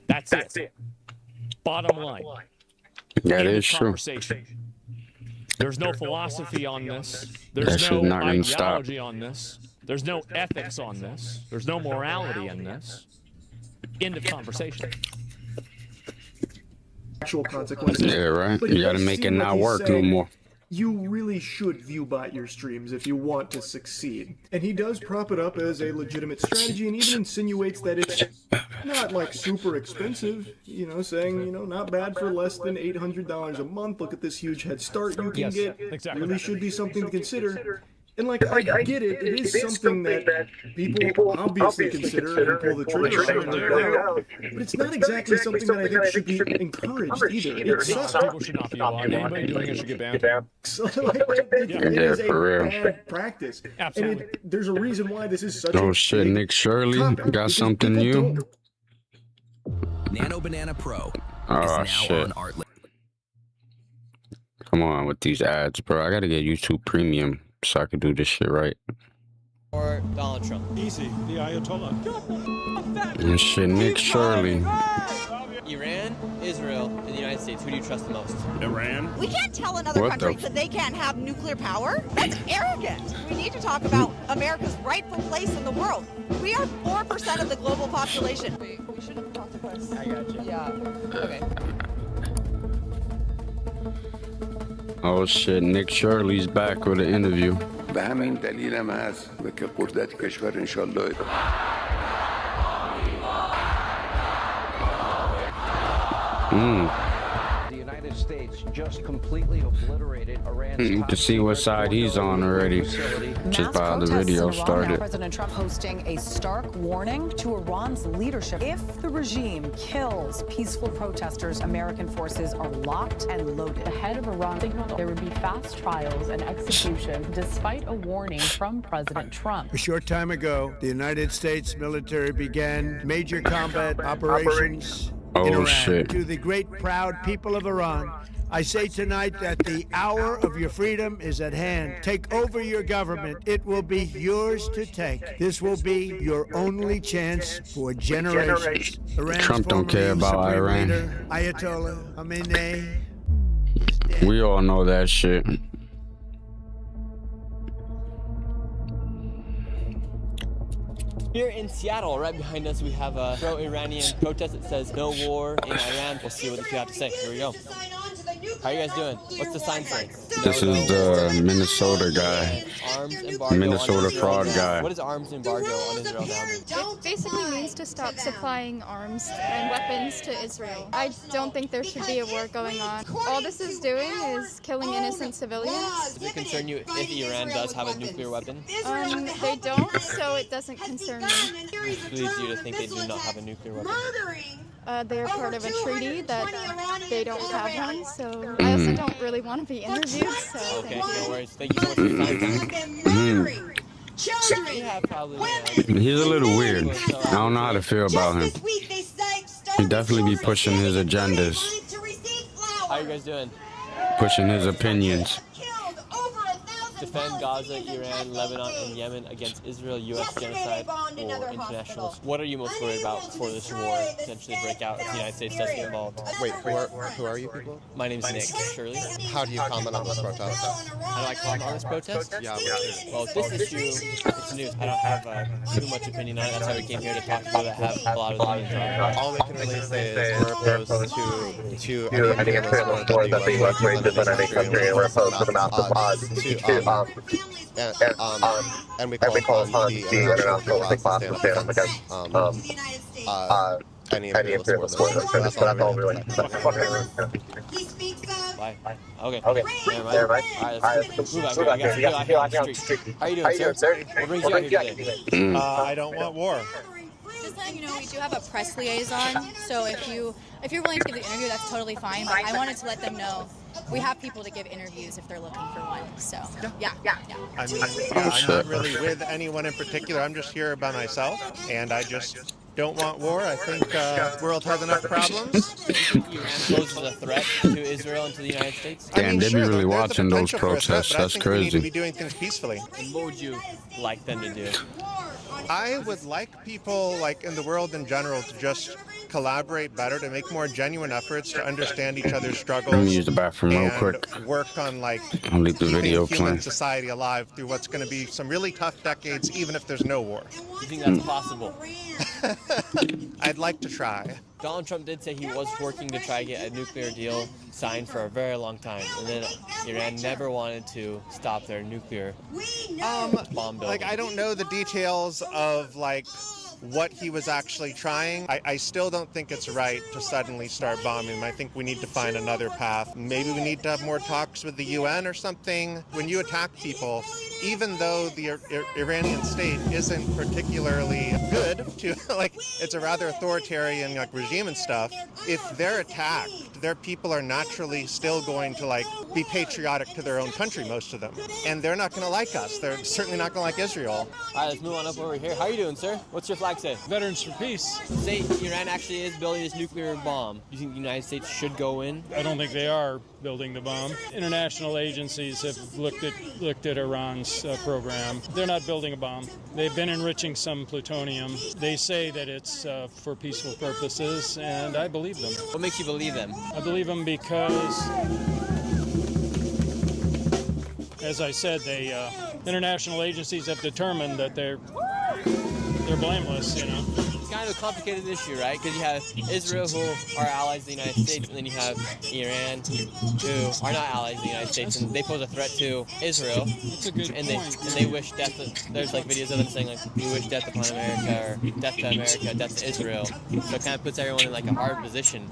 That's it. Bottom line. That is true. There's no philosophy on this. There's no ideology on this. There's no ethics on this. There's no morality in this. End of conversation. Actual consequences. Yeah, right. But You gotta make it not work no more. You really should view bot your streams if you want to succeed. And he does prop it up as a legitimate strategy, and even insinuates that it's not like super expensive, you know, saying, you know, not bad for less than $800 a month. Look at this huge head start you can get. Exactly. Really should be something to consider. And like, I get it, it is something that people obviously consider and pull the trigger on, but it's not exactly something that I think should be encouraged either. It sucks. People should not be allowed. Anybody doing it should get banned. So, like, it is a bad practice. Absolutely. And there's a reason why this is such a Oh shit, big Nick Shirley topic, got because something people new. don't- Nano Banana Pro Oh is now shit. on Artlist. Come on with these ads, bro. I gotta get YouTube Premium so I can do this shit right. Or Donald Trump. Easy, the Ayatollah. And shit, Nick Shirley. Iran Israel and the United States, who do you trust the most? Iran. We can't tell another country that they can't have nuclear power. That's arrogant. We need to talk about America's rightful place in the world. We are 4% of the global population. We shouldn't talk to us. I got you. Yeah. Okay. Oh shit, Nick Shirley's back with an interview. به همین دلیل هم هست که قدرت کشور انشالله The United States just completely obliterated Iran's You can see what side he's on already, just by how the video started. President Trump posting a stark warning to Iran's leadership. If the regime kills peaceful protesters, American forces are locked and loaded. The head of Iran signaled there would be fast trials and execution despite a warning from President Trump. A short time ago, the United States military began major combat operations in Iran. Shit. To the great proud people of Iran, I say tonight that the hour of your freedom is at hand. Take over your government. It will be yours to take. This will be your only chance for generations. Trump don't care about Iran. Leader, Ayatollah Khamenei. We all know that shit. Here in Seattle, right behind us, we have a pro-Iranian protest that says no war in Iran. We'll see what you have to say. Here we go. How are you guys doing? What's the sign say? This is the Minnesota guy. Arms embargo Minnesota fraud guy. What does arms embargo on Israel now mean? It basically means to stop supplying arms and weapons to Israel. I don't think there should be a war going on. All this is doing is killing innocent civilians. Does it concern you if Iran does have a nuclear weapon? They don't, so it doesn't concern me. What leads you to think they do not have a nuclear weapon? They are part of a treaty that they don't have one, so I also don't really want to be interviewed, so okay, no worries. Thank you so much for your time. Yeah, probably. He's a little weird. I don't know how to feel about him. He definitely be pushing his agendas, How are you guys doing? pushing his opinions. Defend Gaza, Iran, Lebanon, and Yemen against Israel, U.S. genocide, or international. What are you most worried about for this war potentially break out if the United States does get involved? Wait, who are you people? My name's Nick Shirley. How do you comment on this protest? How do I comment on this protest? Yeah, well, this issue, it's news. I don't have too much opinion on it. That's why we came here to talk to people that have a lot of opinions on it. All we can really say is we're opposed to any imperialist war that the U.S. wages on any country, and we're opposed to the massive odds and we call upon the international class to stand up against any imperialist war. That's all we like to say. Bye. Okay. Never mind. All right, let's move back. I got you on the street. How are you doing, sir? What brings you out here today? I don't want war. Just letting you know, we do have a press liaison, so if you're willing to give the interview, that's totally fine, but I wanted to let them know we have people to give interviews if they're looking for one, so yeah. I'm not really with anyone in particular. I'm just here by myself, and I just don't want war. I think the world has enough problems. Do you think Iran poses a threat to Israel and to the United States? Damn, they be really watching those protests. That's crazy. We need to be doing things peacefully. And what would you like them to do? I would like people, like in the world in general, to just collaborate better, to make more genuine efforts to understand each other's struggles. Let me use the bathroom real quick. Work on I'll leave the video keeping human playing. society alive through what's going to be some really tough decades, even if there's no war. You think that's possible? I'd like to try. Donald Trump did say he was working to try to get a nuclear deal signed for a very long time, and then Iran never wanted to stop their nuclear bomb building. I don't know the details of what he was actually trying. I still don't think it's right to suddenly start bombing them. I think we need to find another path. Maybe we need to have more talks with the UN or something. When you attack people, even though the Iranian state isn't particularly good to, it's a rather authoritarian regime and stuff, if they're attacked, their people are naturally still going to be patriotic to their own country, most of them. And they're not going to like us. They're certainly not going to like Israel. All right, let's move on up over here. How are you doing, sir? What's your flag say? Veterans for Peace. Say Iran actually is building this nuclear bomb. Do you think the United States should go in? I don't think they are building the bomb. International agencies have looked at Iran's weapons program. They're not building a bomb. They've been enriching some plutonium. They say that it's for peaceful purposes, and I believe them. What makes you believe them? I believe them because, as I said, international agencies have determined that they're blameless, you know. It's kind of a complicated issue, right? Because you have Israel, who are allies of the United States, and then you have Iran, who are not allies of the United States, and they pose a threat to Israel. That's a good point. They wish death. There's like videos of them saying like, "We wish death upon America," or "Death to America," "Death to Israel." So it kind of puts everyone in like a hard position.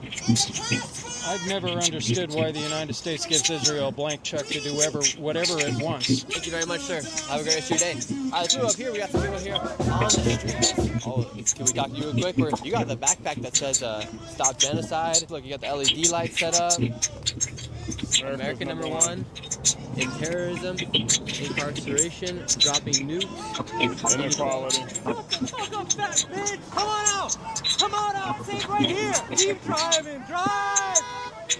I've never understood why the United States gives Israel a blank check to do whatever it wants. Thank you very much, sir. Have a great rest of your day. Let's move up here. We got some people here on the street. Oh, can we talk to you real quick? You got the backpack that says "Stop Genocide." Look, you got the LED light set up. America #1 in terrorism, incarceration, dropping nukes, inequality. Come on out! Come on out! Stay right here! Keep driving! Drive!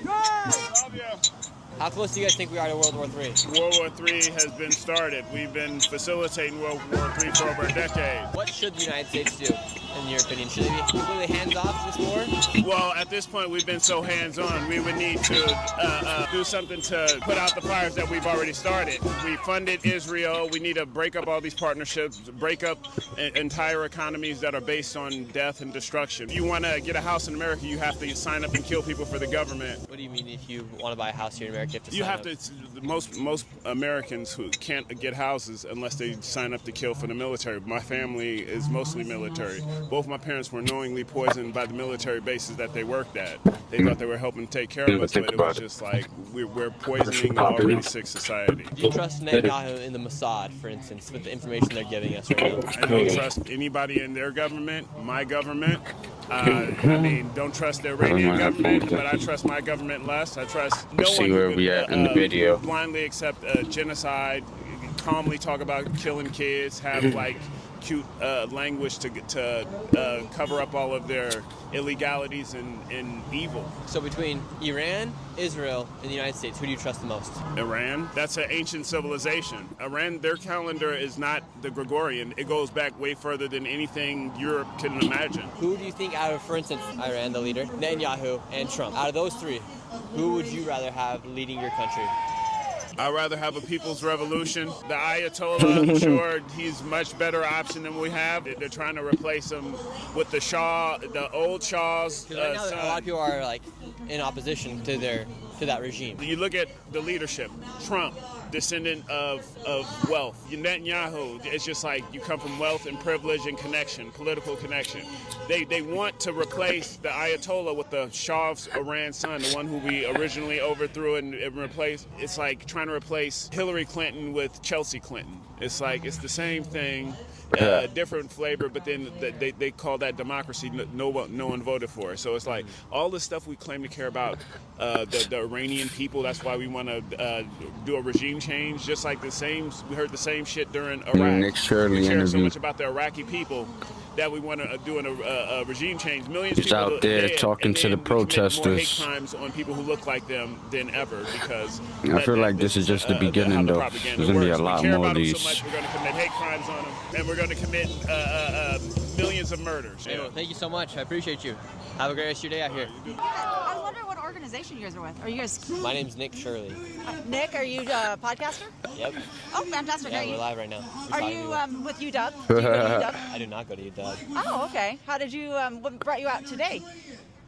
Drive! How close do you guys think we are to World War III? World War III has been started. We've been facilitating World War III for over a decade. What should the United States do, in your opinion? Should they be completely hands-off this war? Well, at this point, we've been so hands-on. We would need to do something to put out the fires that we've already started. We funded Israel. We need to break up all these partnerships, break up entire economies that are based on death and destruction. If you want to get a house in America, you have to sign up and kill people for the government. What do you mean if you want to buy a house here in America? You have to. Most Americans who can't get houses unless they sign up to kill for the military. My family is mostly military. Both my parents were knowingly poisoned by the military bases that they worked at. They thought they were helping take care of us, but it was just like we're poisoning an already sick society. Do you trust Netanyahu in the Mossad, for instance, with the information they're giving us right now? I don't trust anybody in their government, my government. I mean, don't trust the Iranian government, but I trust my government less. I trust no one who would blindly accept genocide, calmly talk about killing kids, have like cute language to cover up all of their illegalities and evil. So between Iran, Israel, and the United States, who do you trust the most? Iran. That's an ancient civilization. Iran, their calendar is not the Gregorian. It goes back way further than anything Europe can imagine. Who do you think out of, for instance, Iran, the leader, Netanyahu, and Trump, out of those three, who would you rather have leading your country? I'd rather have a people's revolution. The Ayatollah, I'm sure he's a much better option than we have. They're trying to replace him with the Shah, the old Shah's right now, son. a lot of people are like in opposition to that regime. You look at the leadership. Trump, descendant of wealth. Netanyahu, it's just like you come from wealth and privilege and connection, political connection. They want to replace the Ayatollah with the Shah of Iran's son, the one who we originally overthrew and replaced. It's like trying to replace Hillary Clinton with Chelsea Clinton. It's like it's the same thing, different flavor, but then they call that democracy. No one voted for it. So it's like all the stuff we claim to care about, the Iranian people. That's why we want to do a regime change. Just like we heard the same shit during Iraq. Nick Shirley we care interview. so much about the Iraqi people that we want to do a regime change. Millions of He's people out there dead, talking and to the then we commit protesters. more hate crimes on people who look like them than ever because I feel like this is just the beginning, though. There's going to be a lot more of these. So much, we're going to commit hate crimes on them, and we're going to commit millions of murders. Anyway, thank you so much. I appreciate you. Have a great rest of your day out here. I was wondering what organization you guys are with. Are you guys? My name's Nick Shirley. Nick, are you a podcaster? Yep. Oh, fantastic. Yeah, are you, we're live right now. Are you with UW? Do you go to UW? I do not go to UW. Oh, okay. How did you? What brought you out today?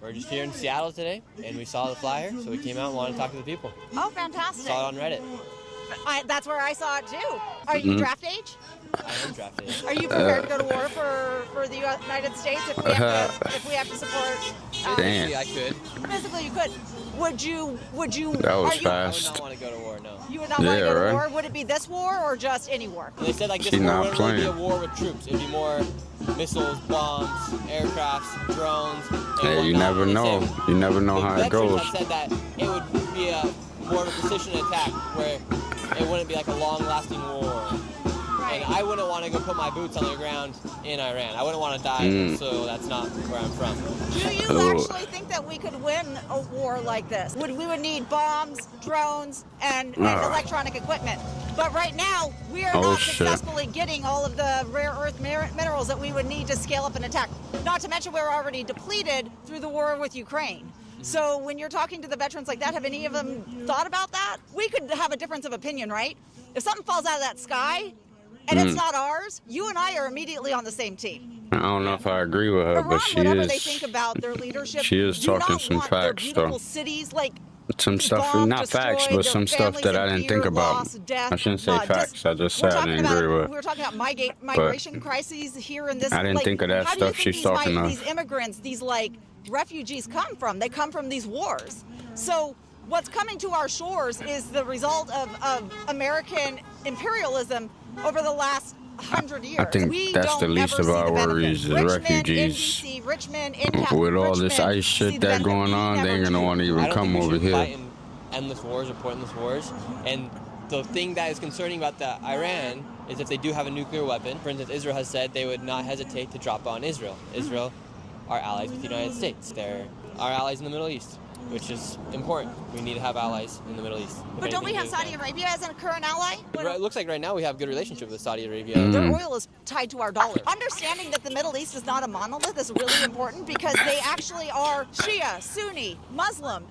We're just here in Seattle today, and we saw the flyer, so we came out and wanted to talk to the people. Oh, fantastic. Saw it on Reddit. That's where I saw it too. Are you draft age? I am draft age. Are you prepared to go to war for the United States if we have to support? Physically, I could. Physically, you could. Would you? That was I fast. would not want to go to war, no. You would not want to go to right. war? Would it be this war or just any war? They said like this She's war not wouldn't really be a playing. war with troops. It'd be more missiles, bombs, aircrafts, drones. And Hey, you whatnot. never They know. said- You never know the how it veterans goes. have said that it would be a more of a precision attack where it wouldn't be like a long-lasting war. And I wouldn't want to go put my boots on the ground in Iran. I wouldn't want to die, so that's not where I'm from. Do you actually think that we could win a war like this? We would need bombs, drones, and electronic equipment. But right now, we are not successfully getting all of the rare earth minerals that we would need to scale up an attack. Not to mention we're already depleted through the war with Ukraine. So when you're talking to the veterans like that, have any of them thought about that? We could have a difference of opinion, right? If something falls out of that sky and it's not ours, you and I are immediately on the same team. I don't know if I agree with her, but she whatever is. they think about their leadership, She is talking some their facts, beautiful though. cities, like Some stuff, bombed, not facts, destroyed, but some their stuff that I families in didn't think fear, about. loss, death, I shouldn't say facts. I just said I didn't agree with. We were talking about migration crises here in this. I didn't think of that how do you stuff think she's talking of. These immigrants, these like refugees come from? They come from these wars. So what's coming to our shores is the result of American imperialism over the last 100 years. I think that's the least of our worries is refugees. With all this ICE shit that going on, they ain't gonna want to even come over here. Fight in endless wars or pointless wars. And the thing that is concerning about the Iran is if they do have a nuclear weapon. For instance, Israel has said they would not hesitate to drop on Israel. Israel are allies with the United States. They're our allies in the Middle East, which is important. We need to have allies in the Middle East. But don't we have Saudi Arabia as a current ally? It looks like right now we have a good relationship with Saudi Arabia. Their oil is tied to our dollar. Understanding that the Middle East is not a monolith is really important because they actually are Shia, Sunni, Muslim,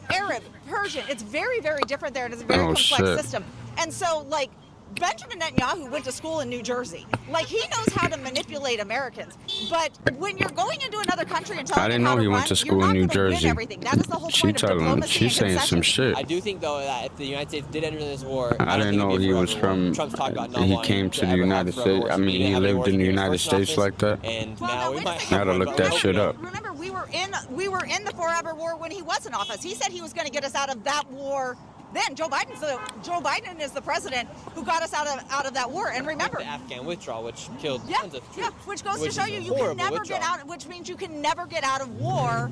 Arab, Persian. It's very, very different there, and it's a very complex system. And so, like, Benjamin Netanyahu went to school in New Jersey. Like, he knows how to manipulate Americans. But when you're going into another country and telling them how to run, he went to school in New Jersey. That is the whole point of diplomacy. She's saying some shit. I do think, though, that if the United States did enter this war, I didn't know he was from. He came to the United States. I mean, he lived in the United States like that. And now we might gotta look that shit up. Remember, we were in the Forever War when he was in office. He said he was going to get us out of that war. Then Joe Biden is the president who got us out of that war. And remember, the Afghan withdrawal, which killed tons of troops. Yeah, which goes to show you can never get out. Which means you can never get out of war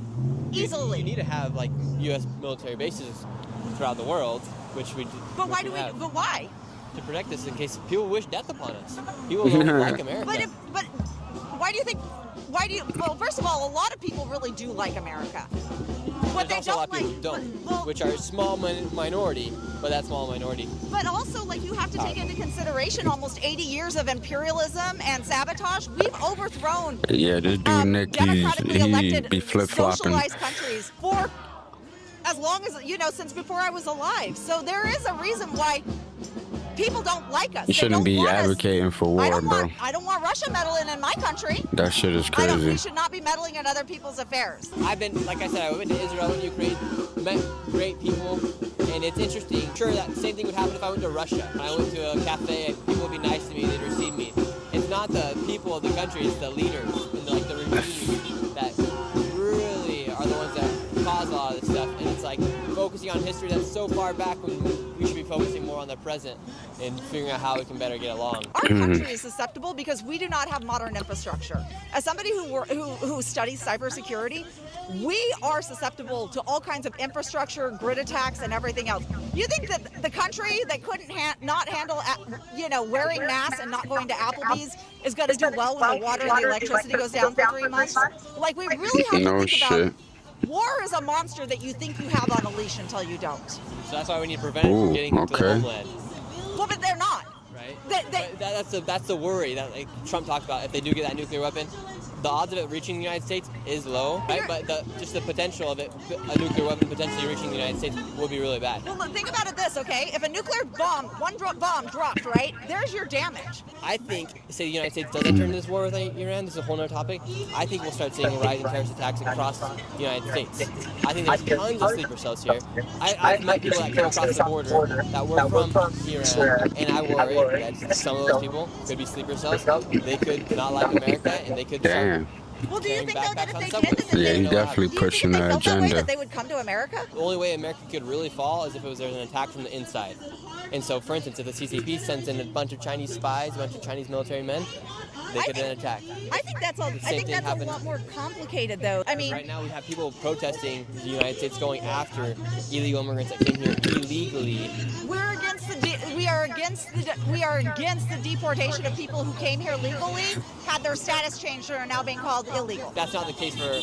easily. You need to have like U.S. military bases throughout the world, which we. But why do we? But why? To protect us in case people wish death upon us. People don't like America. But why do you think? Well, first of all, a lot of people really do like America. What There's also a lot of people who don't, which are a small minority, but that small minority. But also, like, you have to take into consideration almost 80 years of imperialism and sabotage. We've overthrown this dude Nick, he be flip-flopping. Socialized countries for as long as, since before I was alive. So there is a reason why people don't like us. You shouldn't be advocating for war, bro. I don't want Russia meddling in my country. That shit is crazy. We should not be meddling in other people's affairs. I've been, like I said, I went to Israel and Ukraine, met great people, and it's interesting. Sure, that same thing would happen if I went to Russia. When I went to a cafe and people would be nice to me, they'd receive me. It's not the people of the country, it's the leaders and the regime that really are the ones that cause a lot of this stuff. And it's like focusing on history that's so far back when we should be focusing more on the present and figuring out how we can better get along. Our country is susceptible because we do not have modern infrastructure. As somebody who studies cybersecurity, we are susceptible to all kinds of infrastructure, grid attacks, and everything else. You think that the country that couldn't not handle, wearing masks and not going to Applebee's is going to do well when the water and the electricity goes down for 3 months? Like, we really have to think about. War is a monster that you think you have on a leash until you don't. So that's why we need to prevent it from getting to the homeland. Well, but they're not. Right. That's the worry that Trump talked about. If they do get that nuclear weapon, the odds of it reaching the United States is low, right? But just the potential of it, a nuclear weapon potentially reaching the United States would be really bad. Well, look, think about it this, okay? If a nuclear bomb, bomb dropped, right? There's your damage. I think, say the United States does enter into this war with Iran, this is a whole other topic, I think we'll start seeing a rise in terrorist attacks across the United States. I think there's tons of sleeper cells here. I've met people that came across the border that were from Iran, and I worry that some of those people could be sleeper cells. They could not like America, and they could start. Well, do you think though that if they did this, he's definitely pushing the agenda. That they would come to America? The only way America could really fall is if there's an attack from the inside. And so, for instance, if the CCP sends in a bunch of Chinese spies, a bunch of Chinese military men, they could then attack. I think that's a lot more complicated, though. I mean, right now we have people protesting the United States going after illegal immigrants that came here illegally. We are against the deportation of people who came here legally, had their status changed, and are now being called illegal. That's not the case for.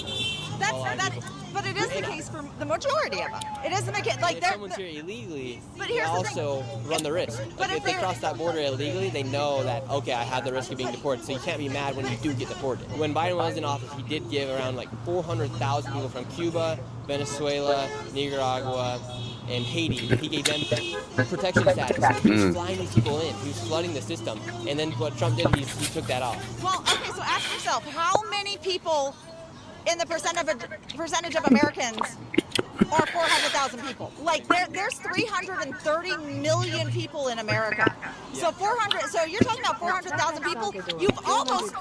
That's But it is the case for the majority of them. It isn't the case. Like if someone's here illegally, but they here's also run the risk. But Like if they cross that border illegally, they know that, okay, I have the risk of being deported, so you can't be mad when you do get deported. When Biden was in office, he did give around like 400,000 people from Cuba, Venezuela, Nicaragua, and Haiti. He gave them protection status. He was flying these people in. He was flooding the system. And then what Trump did, he took that off. Well, okay, so ask yourself, how many people in the percentage of Americans are 400,000 people? Like there's 330 million people in America. So so you're talking about 400,000 people. You've almost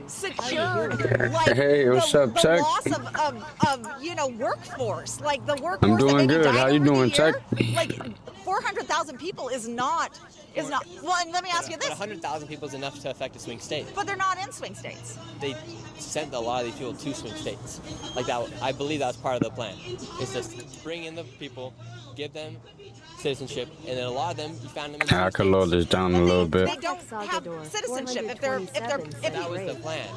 secured like hey, what's up, the Tech? loss of workforce. Like the workforce. I'm doing good. How you doing, Tech? Like 400,000 people is not. Well, and let me ask you this. 100,000 people is enough to affect a swing state. But they're not in swing states. They sent a lot of these people to swing states. Like that, I believe that was part of the plan. It's just bring in the people, give them citizenship, and then a lot of them, you found them in I could lower this down a little bit. They don't have citizenship if that was the plan.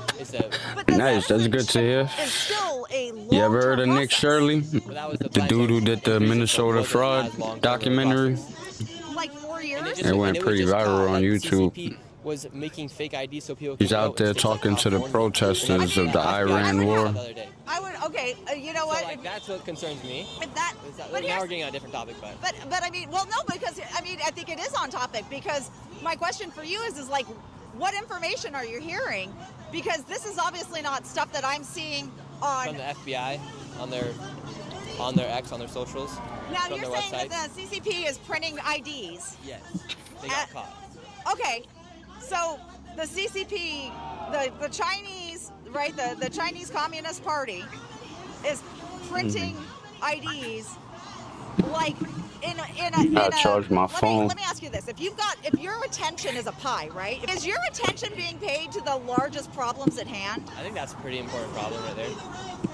Nice, that's good to hear. It's still a You ever heard of Nick Shirley? The dude who did the Minnesota fraud documentary? Like 4 years? It went pretty viral on YouTube. CCP was making fake IDs so people He's out there talking to the protesters of the Iran war. I would, okay, you know what? So, like, that's what concerns me. But now we're getting on a different topic, but I mean, well, no, because I mean, I think it is on topic, because my question for you is like, what information are you hearing? Because this is obviously not stuff that I'm seeing on from the FBI on their X, on their socials. Now from you're their saying website. that the CCP is printing IDs. Yes, they got caught. Okay, so the CCP, the Chinese, right? The Chinese Communist Party is printing IDs like I charge my phone. Let me ask you this: if your attention is a pie, right? Is your attention being paid to the largest problems at hand? I think that's a pretty important problem right there.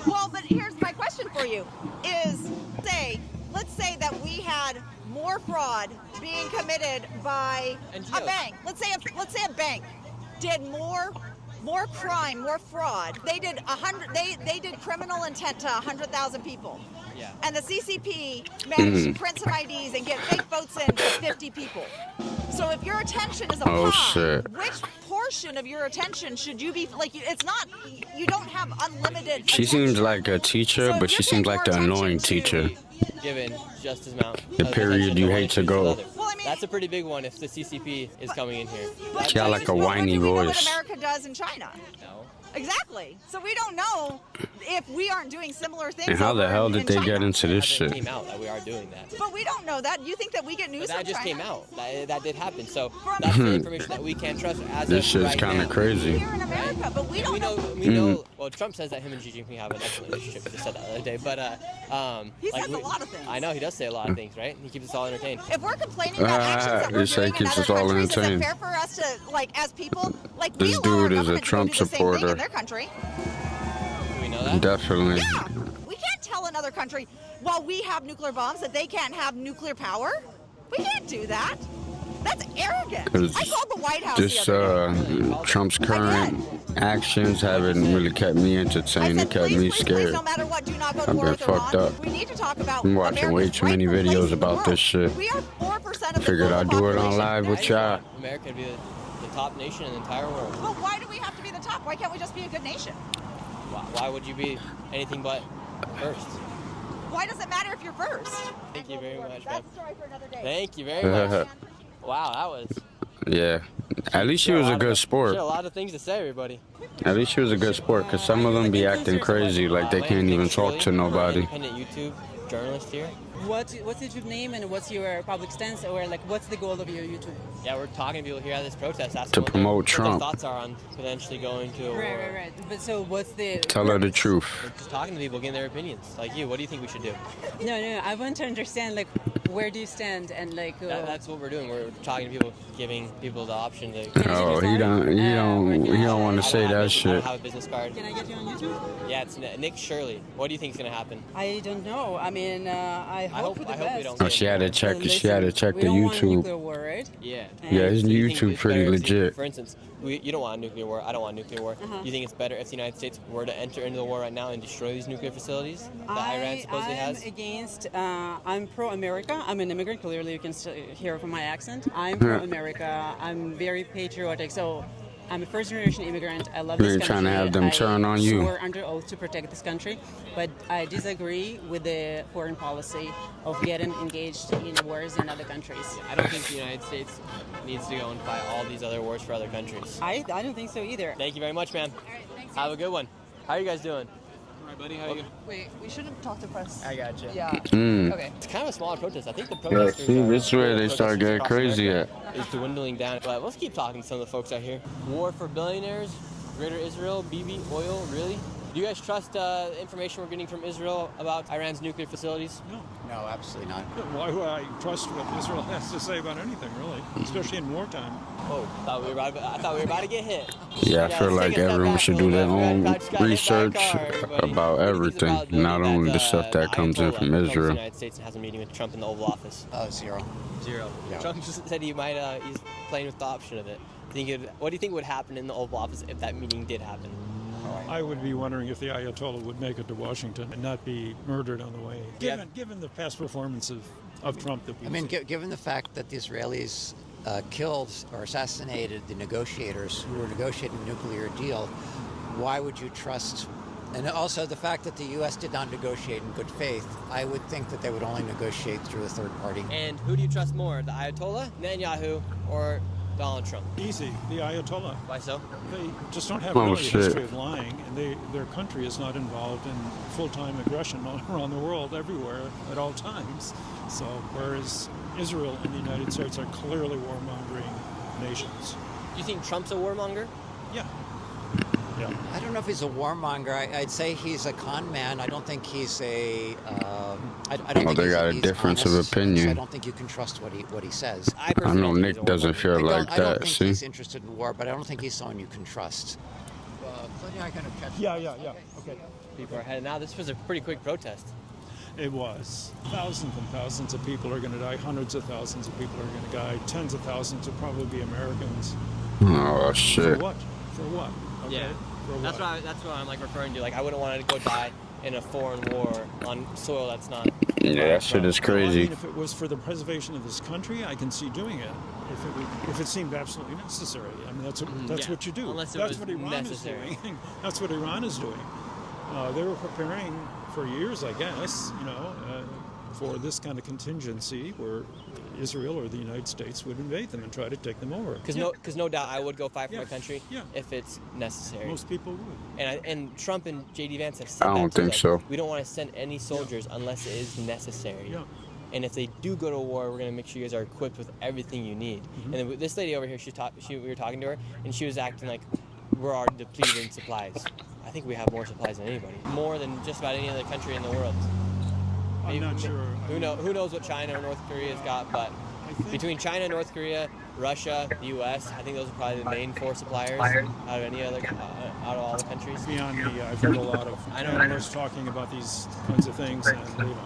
Well, but here's my question for you: is let's say that we had more fraud being committed by a bank. Let's say a bank did more crime, more fraud. They did they did criminal intent to 100,000 people. Yeah. And the CCP managed to print some IDs and get fake votes in to 50 people. So if your attention is a pie, which portion of your attention should you be like? It's not. You don't have unlimited. She seems like a teacher, but she seems like the annoying teacher. Given just as amount. The period you hate to go. That's a pretty big one if the CCP is coming in here. She got like a whiny voice. What America does in China. No. Exactly. So we don't know if we aren't doing similar things. And how the hell did they get into this shit? Came out that we are doing that. But we don't know that. You think that we get news from China? That just came out. That did happen. So From that's the information that we can't trust as this shit's kind of crazy. Here in America, but we don't know. We know. Well, Trump says that him and Xi Jinping have an excellent relationship. He just said that the other day. But he says a lot of things. I know he does say a lot of things, right? He keeps us all entertained. If we're complaining about actions that we're doing in other countries, is it fair for us to, like, as people, like, this dude is a Trump supporter. In their country? Do we know that? Definitely. Yeah. We can't tell another country, while we have nuclear bombs, that they can't have nuclear power. We can't do that. That's arrogant. I called the White House This Trump's current actions haven't really kept me entertained. It kept me scared. No matter what, do not go to I've war been with fucked Iran. up. We need to talk about I'm watching way too many videos about this shit. We are 4% of the Figured I'd do it on population. live with y'all. America would be the top nation in the entire world. Well, why do we have to be the top? Why can't we just be a good nation? Why would you be anything but first? Why does it matter if you're first? Thank you very much, That's a story for another day. Thank you very much. Wow, that was... Yeah. At least she was a good sport. She had a lot of things to say, everybody. At least she was a good sport, because some of them be acting crazy, like they can't even talk to nobody. Independent YouTube journalist here. What's your YouTube name and what's your public stance, or like what's the goal of your YouTube? Yeah, we're talking to people here at this protest, asking To what promote their Trump. thoughts are on potentially going to a war. Right. But so what's the... Tell her the truth. We're just talking to people, getting their opinions. Like you, what do you think we should do? No, I want to understand, like, where do you stand? And like that's what we're doing. We're talking to people, giving people the option to. Oh, he don't want to say that shit. I don't have a business card. Can I get you on YouTube? Yeah, it's Nick Shirley. What do you think is gonna happen? I don't know. I mean, I hope for the best. We don't. Oh, she had to check. She had to check the we don't want a YouTube. nuclear war, right? Yeah. Yeah, his YouTube pretty legit. For instance, you don't want a nuclear war. I don't want a nuclear war. Do you think it's better if the United States were to enter into the war right now and destroy these nuclear facilities that Iran supposedly has? I'm pro-America. I'm an immigrant. Clearly, you can hear from my accent. I'm pro-America. I'm very patriotic. So I'm a first-generation immigrant. I love this country. You're trying to have them turn on you. I swore under oath to protect this country, but I disagree with the foreign policy of getting engaged in wars in other countries. I don't think the United States needs to go and fight all these other wars for other countries. I don't think so either. Thank you very much, ma'am. All right, thanks. Have a good one. How are you guys doing? All right, buddy. How are you? Wait, we shouldn't talk to press. I gotcha. Yeah. Okay. It's kind of a smaller protest. I think the protesters this is where they start getting crazy at. Is dwindling down. But let's keep talking to some of the folks out here. War for billionaires, Greater Israel, BB, oil, really? Do you guys trust information we're getting from Israel about Iran's nuclear facilities? No, absolutely not. Why would I trust what Israel has to say about anything, really? Especially in wartime. Oh, I thought we were about to get hit. Yeah, I feel like everyone should do their own research about everything, not only the stuff that comes in from Israel. The United States has a meeting with Trump in the Oval Office. Zero. Yeah. Trump just said he might. He's playing with the option of it. What do you think would happen in the Oval Office if that meeting did happen? I would be wondering if the Ayatollah would make it to Washington and not be murdered on the way. Given the past performance of Trump that we see. Given the fact that the Israelis killed or assassinated the negotiators who were negotiating the nuclear deal, why would you trust? And also the fact that the U.S. did not negotiate in good faith, I would think that they would only negotiate through a third party. And who do you trust more, the Ayatollah, Netanyahu, or Donald Trump? Easy, the Ayatollah. Why so? They just don't have really a history of lying, and their country is not involved in full-time aggression around the world, everywhere, at all times. So, whereas Israel and the United States are clearly warmongering nations. Do you think Trump's a warmonger? Yeah. I don't know if he's a warmonger. I'd say he's a con man. I don't think he's a. I don't think they got a difference of opinion. So I don't think you can trust what he says. I know Nick doesn't feel like that. I don't think he's interested in war, but I don't think he's someone you can trust. Yeah. Okay. People are heading out. This was a pretty quick protest. It was. Thousands and thousands of people are going to die. Hundreds of thousands of people are going to die. Tens of thousands will probably be Americans. Oh shit. For what? For what? Okay. Yeah. That's what I'm like referring to. Like I wouldn't want to go die in a foreign war on soil that's not. Yeah, that shit is crazy. I mean, if it was for the preservation of this country, I can see doing it. If it seemed absolutely necessary. I mean, that's what you do. Unless it that's was what Iran necessary. is doing. That's what Iran is doing. They were preparing for years, I guess, for this kind of contingency where Israel or the United States would invade them and try to take them over. Because no doubt I would go fight for my country if it's necessary. Most people would. And Trump and J.D. Vance have said I don't think so. We don't want to send any soldiers unless it is necessary. Yeah. And if they do go to war, we're going to make sure you guys are equipped with everything you need. And then this lady over here, we were talking to her, and she was acting like we're already depleted in supplies. I think we have more supplies than anybody. More than just about any other country in the world. I'm not sure. Who knows what China or North Korea's got, but between China, North Korea, Russia, the U.S., I think those are probably the main four suppliers out of any other, out of all the countries. Beyond me, I've heard a lot of analysts talking about these kinds of things. And,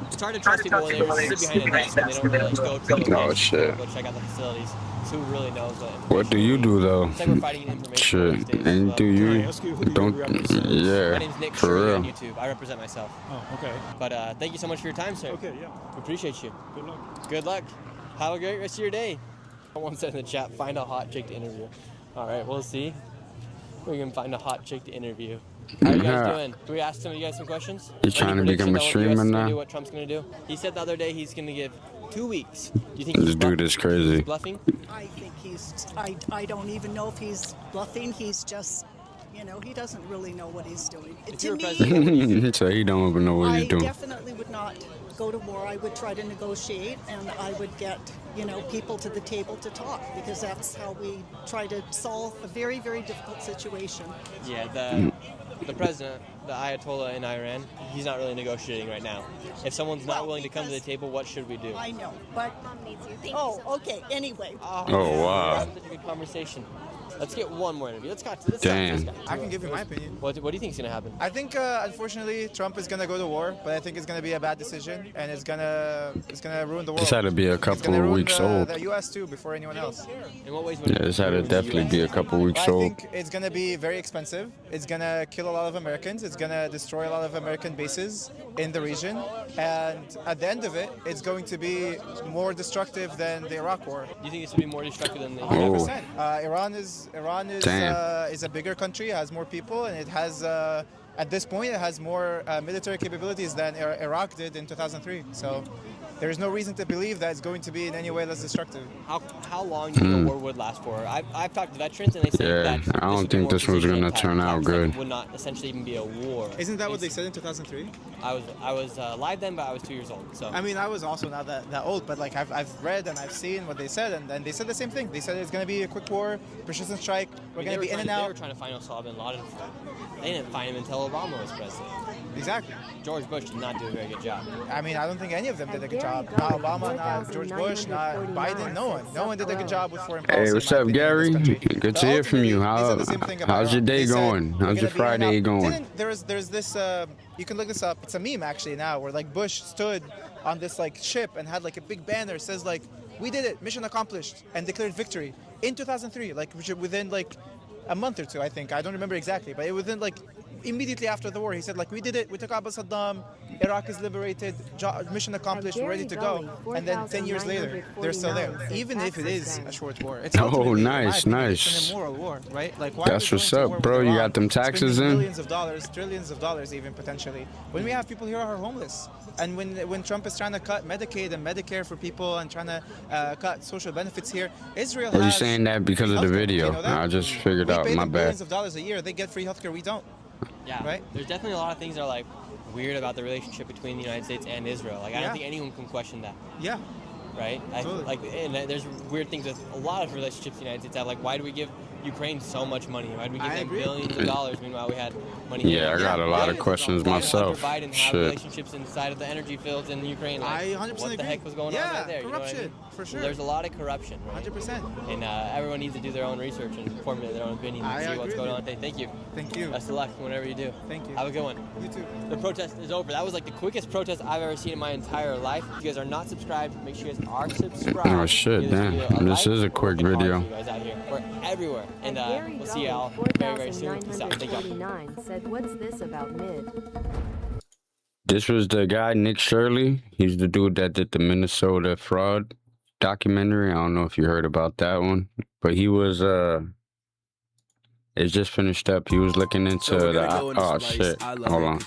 it's hard to trust people when they just sit behind a desk and they don't really go to the location, go check out the facilities. So who really knows what do you do though? It's like we're fighting an information shit. And do you don't? Yeah. My name's Nick for Shirley real. on YouTube. I represent myself. Oh, okay. But thank you so much for your time, sir. Okay, yeah. Appreciate you. Good luck. Good luck. Have a great rest of your day. Someone said in the chat, find a hot chick to interview. All right, we'll see. We can find a hot chick to interview. How are you guys doing? Can we ask some of you guys some questions? You trying to become a streamer now? What Trump's going to do? He said the other day he's going to give 2 weeks. Do you think this dude is crazy? Bluffing? I think he's. I don't even know if he's bluffing. He's just You know, he doesn't really know what he's doing. To me, So he don't even know what he's I doing. definitely would not go to war. I would try to negotiate, and I would get, you know, people to the table to talk, because that's how we try to solve a very, very difficult situation. Yeah, the president, the Ayatollah in Iran, he's not really negotiating right now. If someone's not willing to come to the table, what should we do? I know, but Mom needs you. Okay. Anyway. Oh, wow. That was such a good conversation. Let's get one more interview. Let's talk to this Damn. guy. I can give you my opinion. What do you think is going to happen? I think, unfortunately, Trump is going to go to war, but I think it's going to be a bad decision, and it's gonna ruin the world. This had to be a couple of weeks old. The U.S. too, before anyone else. In what ways? Yeah, this had to definitely be a couple weeks I old. think it's going to be very expensive. It's going to kill a lot of Americans. It's going to destroy a lot of American bases in the region, and at the end of it, it's going to be more destructive than the Iraq War. Do you think this will be more destructive than the 100%. Iran is a bigger country, has more people, and it has, at this point, it has more military capabilities than Iraq did in 2003. So there is no reason to believe that it's going to be in any way less destructive. How long do you think the war would last for? I've talked to veterans, and they say that I don't think this one's going to turn out good. It would not essentially even be a war. Isn't that what they said in 2003? I was alive then, but I was 2 years old. So I mean, I was also not that old, but like I've read and I've seen what they said, and they said the same thing. They said it's going to be a quick war, precision strike. We're going to be in and out. They were trying to find Osama bin Laden. They didn't find him until Obama was president. Exactly. George Bush did not do a very good job. I mean, I don't think any of them did a good job. Not Obama, not George Bush, not Biden. No one did a good job with foreign policy. Hey, what's up, Gary? Good to hear from you. How's your day going? How's your Friday going? There's this. You can look this up. It's a meme actually now, where like Bush stood on this like ship and had like a big banner says like, "We did it, mission accomplished," and declared victory in 2003. Like within like a month or two, I think. I don't remember exactly, but it within like immediately after the war, he said like, "We did it. We took out Saddam. Iraq is liberated. Mission accomplished. We're ready to go." And then 10 years later, they're still there. Even if it is a short war, it's nice. It's an immoral war, right? Like why that's what's up, bro. You got them taxes in. Billions of dollars, trillions of dollars, even potentially. When we have people here who are homeless, and when Trump is trying to cut Medicaid and Medicare for people and trying to cut social benefits here, Israel. Are you saying that because of the video? You know I just figured out. My bad. Billions of dollars a year, they get free healthcare. We don't. Yeah. Right. There's definitely a lot of things that are like weird about the relationship between the United States and Israel. Like I don't think anyone can question that. Yeah. Right. Totally. And there's weird things with a lot of relationships the United States have. Like why do we give Ukraine so much money? Why do we give them billions of dollars? Meanwhile, we had money. Yeah, I got a lot of questions myself. Why did Biden have relationships inside of the energy fields in Ukraine? Like, I 100% what the heck was going on right there? Corruption, you know what I mean? for sure. There's a lot of corruption. Right? 100%. And everyone needs to do their own research and formulate their own opinion and see what's going on. Hey, thank you. Thank you. Best of luck whenever you do. Thank you. Have a good one. You too. The protest is over. That was like the quickest protest I've ever seen in my entire life. If you guys are not subscribed, make sure you guys are subscribed. Oh shit, damn. This is a quick video. Guys out here. We're everywhere. And we'll see y'all very, very soon. Peace out. Thank you. Said, what's this about mid? This was the guy, Nick Shirley. He's the dude that did the Minnesota fraud documentary. I don't know if you heard about that one. But he was, it's just finished up. He was looking into oh shit. Hold on.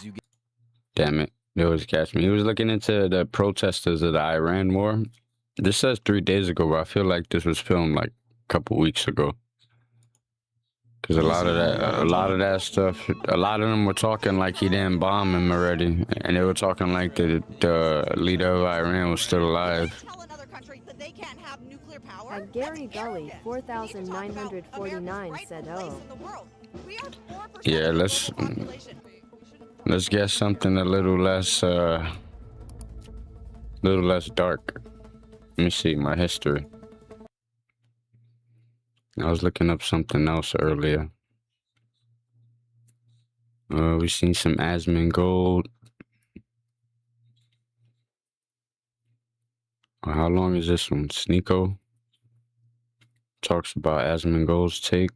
Damn it. It was catch me. He was looking into the protesters of the Iran war. This says 3 days ago, but I feel like this was filmed like a couple weeks ago. Because a lot of that stuff, a lot of them were talking like he didn't bomb him already. And they were talking like the leader of Iran was still alive. And Gary Gully, 4,949 said, oh. Yeah, let's get something a little less dark. Let me see my history. I was looking up something else earlier. We seen some Asmon Gold. How long is this one? Sneeko talks about Asmon Gold's take.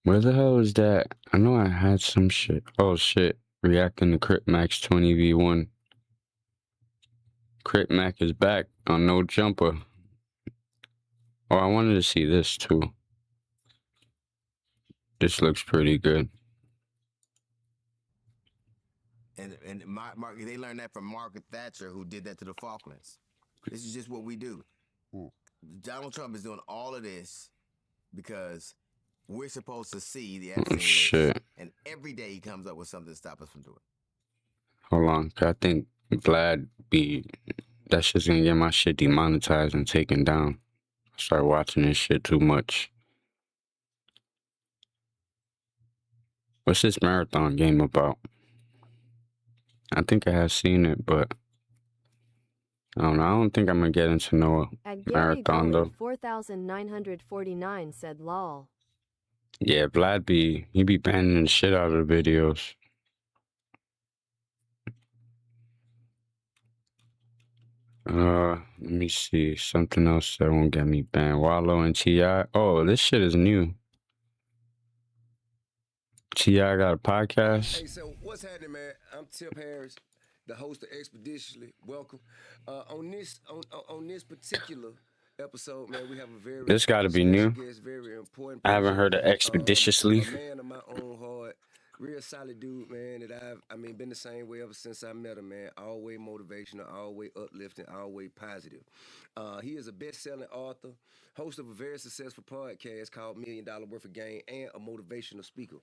Where the hell is that? I know I had some shit. Oh shit. Reacting to Crit Max 20v1. Crit Mac is back on No Jumper. Oh, I wanted to see this too. This looks pretty good. And they learned that from Margaret Thatcher, who did that to the Falklands. This is just what we do. Donald Trump is doing all of this because we're supposed to see the Oh, Epstein shit. list. And every day he comes up with something to stop us from doing it. Hold on. I think Vlad that shit's gonna get my shit demonetized and taken down. I start watching this shit too much. What's this marathon game about? I think I have seen it, but I don't know. I don't think I'm gonna get into no marathon though. 4,949 said lol. Yeah, Vlad he be banning the shit out of the videos. Let me see. Something else that won't get me banned. Wallow and T.I. Oh, this shit is new. T.I. got a podcast. Hey, so what's happening, man? I'm Tip Harris, the host of Expeditiously. Welcome. On this particular episode, man, we have a very This got to be new. guest, very important I haven't person, heard of Expeditiously. a man of my own heart. Real solid dude, man, that been the same way ever since I met him, man. Always motivational, always uplifting, always positive. He is a best-selling author, host of a very successful podcast called $1 Million Worth of Game, and a motivational speaker.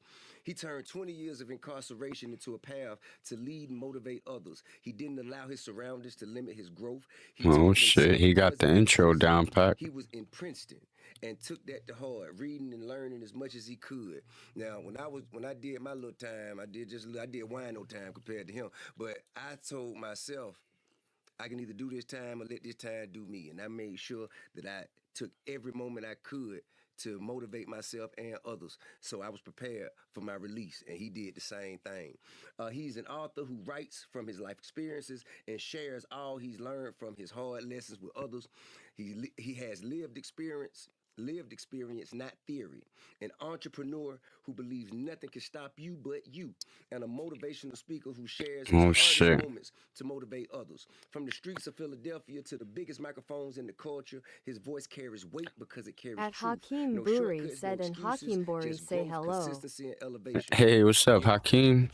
He turned 20 years of incarceration into a path to lead and motivate others. He didn't allow his surroundings to limit his growth. Oh shit, he got the intro down pat. He was in Princeton and took that to heart, reading and learning as much as he could. Now, when I did my little time, I did wino time compared to him. But I told myself, I can either do this time or let this time do me. And I made sure that I took every moment I could to motivate myself and others. So I was prepared for my release, and he did the same thing. He's an author who writes from his life experiences and shares all he's learned from his hard lessons with others. He has lived experience, not theory. An entrepreneur who believes nothing can stop you but you. And a motivational speaker who shares his hardest moments to motivate others. From the streets of Philadelphia to the biggest microphones in the culture, his voice carries weight because it carries At truth. Hakeem Buri said, and Hakeem Buri say hello. Consistency and elevation. Hey, what's up, Hakeem?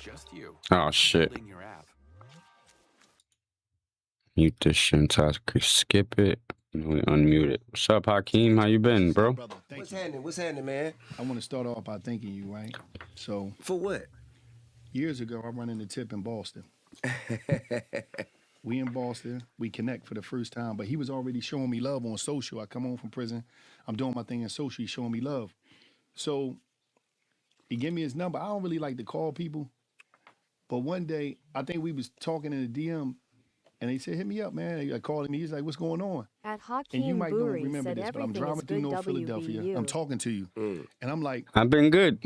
Oh shit. Mute this shit until I skip it. Unmute it. What's up, Hakeem? How you been, bro? What's happening, man? I want to start off by thanking you, right? So for what? Years ago, I run into Tip in Boston. We in Boston, we connect for the first time, but he was already showing me love on social. I come home from prison, I'm doing my thing in social, he's showing me love. So he gave me his number. I don't really like to call people, but one day, I think we was talking in the DM, and he said, hit me up, man. I called him, he's like, what's going on? At And you Hakeem might don't Buri remember said this, but I'm everything driving is through good North Philadelphia. I'm WVU. talking to you, and I'm like, I've been good.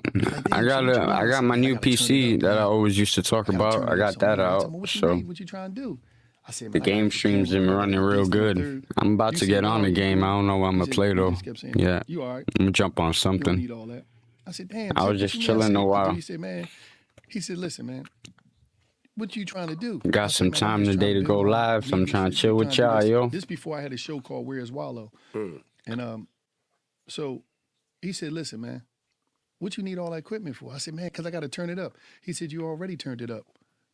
I got my new PC that I always used to talk about. I got that out. So what you trying to do? I said, the game streams been running real good. I'm about to get on the game. I don't know what I'm gonna play though. Yeah, I'm gonna jump on something. I said, damn. I was just chilling a while. He said, man. He said, listen, man. What you trying to do? Got some time today to go live, so I'm trying to chill with y'all, yo. This before I had a show called Where's Wallow, and so he said, listen, man, what you need all that equipment for? I said, man, because I got to turn it up. He said, you already turned it up.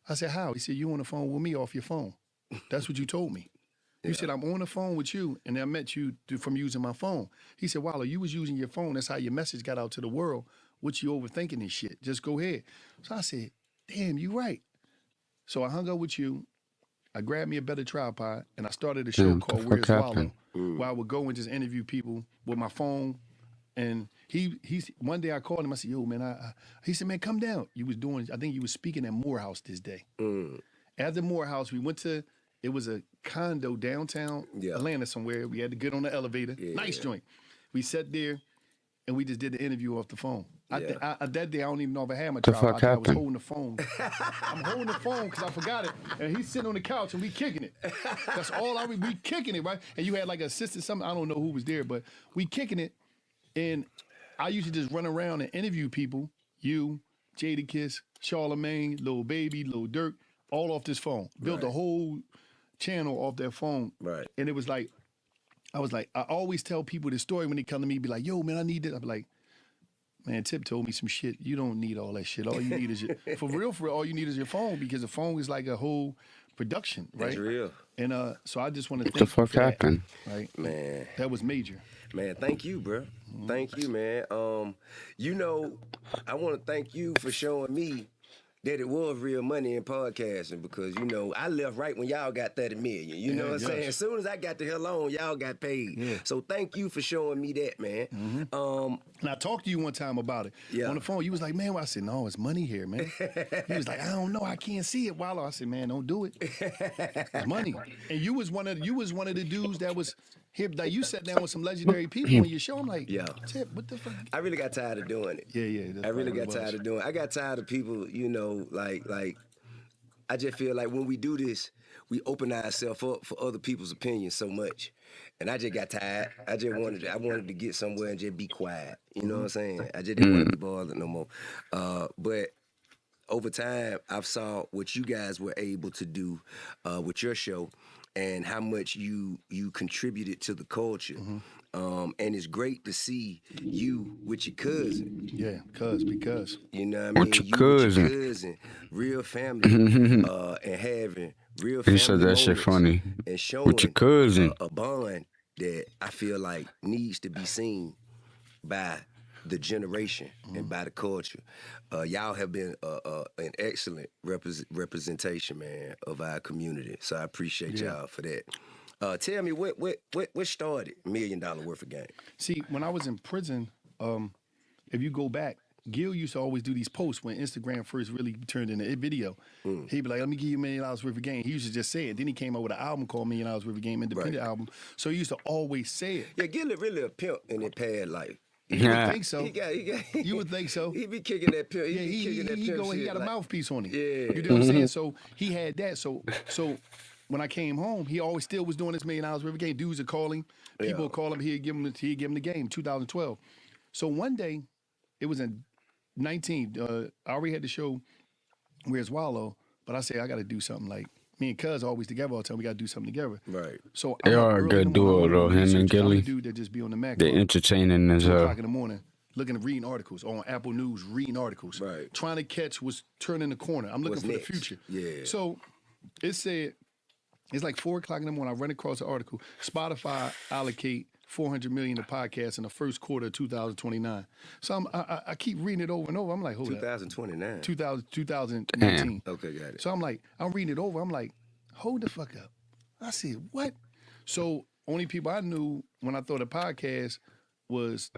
I said, how? He said, you on the phone with me off your phone. That's what you told me. You said, I'm on the phone with you, and I met you from using my phone. He said, Wallow, you was using your phone. That's how your message got out to the world. What you overthinking this shit? Just go ahead. So I said, damn, you right. So I hung up with you. I grabbed me a better tripod, and I started a show called Where's Wallow, where I would go and just interview people with my phone. And he's one day I called him. I said, yo, man, he said, man, come down. I think you was speaking at Morehouse this day. At the Morehouse, we went to, it was a condo downtown Atlanta somewhere. We had to get on the elevator. Nice joint. We sat there, and we just did the interview off the phone. That day, I don't even know if I had my tripod. I was holding the phone. I'm holding the phone because I forgot it. And he's sitting on the couch, and we kicking it. That's all we kicking it, right? And you had like an assistant, something. I don't know who was there, but we kicking it. And I used to just run around and interview people. You, Jadakiss, Charlemagne, Lil Baby, Lil Durk, all off this phone. Built a whole channel off that phone. Right. And it was like, I always tell people this story when they come to me, be like, yo, man, I need this. I'm like, man, Tip told me some shit. You don't need all that shit. All you need is for real, all you need is your phone, because the phone is like a whole production, right? That's real. And so I just want to What thank the fuck you for happened? that, right? Man. That was major. Man, thank you, bro. Thank you, man. You know, I want to thank you for showing me that it was real money in podcasting because, you know, I left right when y'all got 30 million. You know what I'm saying? As soon as I got the hell on, y'all got paid. Yeah. So thank you for showing me that, man. And I talked to you one time about it. Yeah. On the phone, you was like, man, I said, no, it's money here, man. He was like, I don't know, I can't see it, Wallow. I said, man, don't do it. It's money. And you was one of the dudes that was here. Like you sat down with some legendary people on your show. I'm like, yeah. Tip, what the fuck? I really got tired of doing it. Yeah. I really got tired of doing it. I got tired of people, you know, like I just feel like when we do this, we open ourselves up for other people's opinions so much. And I just got tired. I wanted to get somewhere and just be quiet. You know what I'm saying? I just didn't want to be bothered no more. But over time, I've saw what you guys were able to do with your show and how much you contributed to the culture. And it's great to see you with your cousin. Yeah, because. You know what I mean? With your you cousin. with your cousin, real family, and having real family He said that shit moments funny. and showing With your cousin. a bond that I feel like needs to be seen by the generation and by the culture. Y'all have been an excellent representation, man, of our community. So I appreciate y'all for that. Tell me what started $1 Million Worth of Game? See, when I was in prison, if you go back, Gil used to always do these posts when Instagram first really turned into a video. He'd be like, let me give you $1 million worth of game. He used to just say it. Then he came out with an album called $1 Million Worth of Game, independent album. So he used to always say it. Yeah, Gil really a pimp in his past life. You would think so. You would think so. He be kicking that pimp. He got a mouthpiece on it. Yeah. You know what I'm saying? So he had that. So when I came home, he always still was doing this $1 Million Worth of Game. Dudes would call him. People would call him. He'd give him the game. 2012. So one day, it was in 19. I already had the show Where's Wallow, but I said I got to do something like. Me and Cuz always together all the time. We got to do something together. Right. So They are a good duo, though, him and Gilly. I'm a dude that just be on the Mac. They're entertaining as 2 hell. o'clock in the morning, reading articles on Apple News, reading articles. Right. Trying to catch what's turning the corner. I'm looking What's for next? the future. Yeah. So it said, it's like 4 o'clock in the morning. I run across the article. Spotify allocate $400 million to podcasts in the first quarter of 2029. So I keep reading it over and over. I'm like, hold 2029. up. 2019. Okay, got it. So I'm reading it over. I'm like, hold the fuck up. I said, what? So only people I knew when I thought of podcast was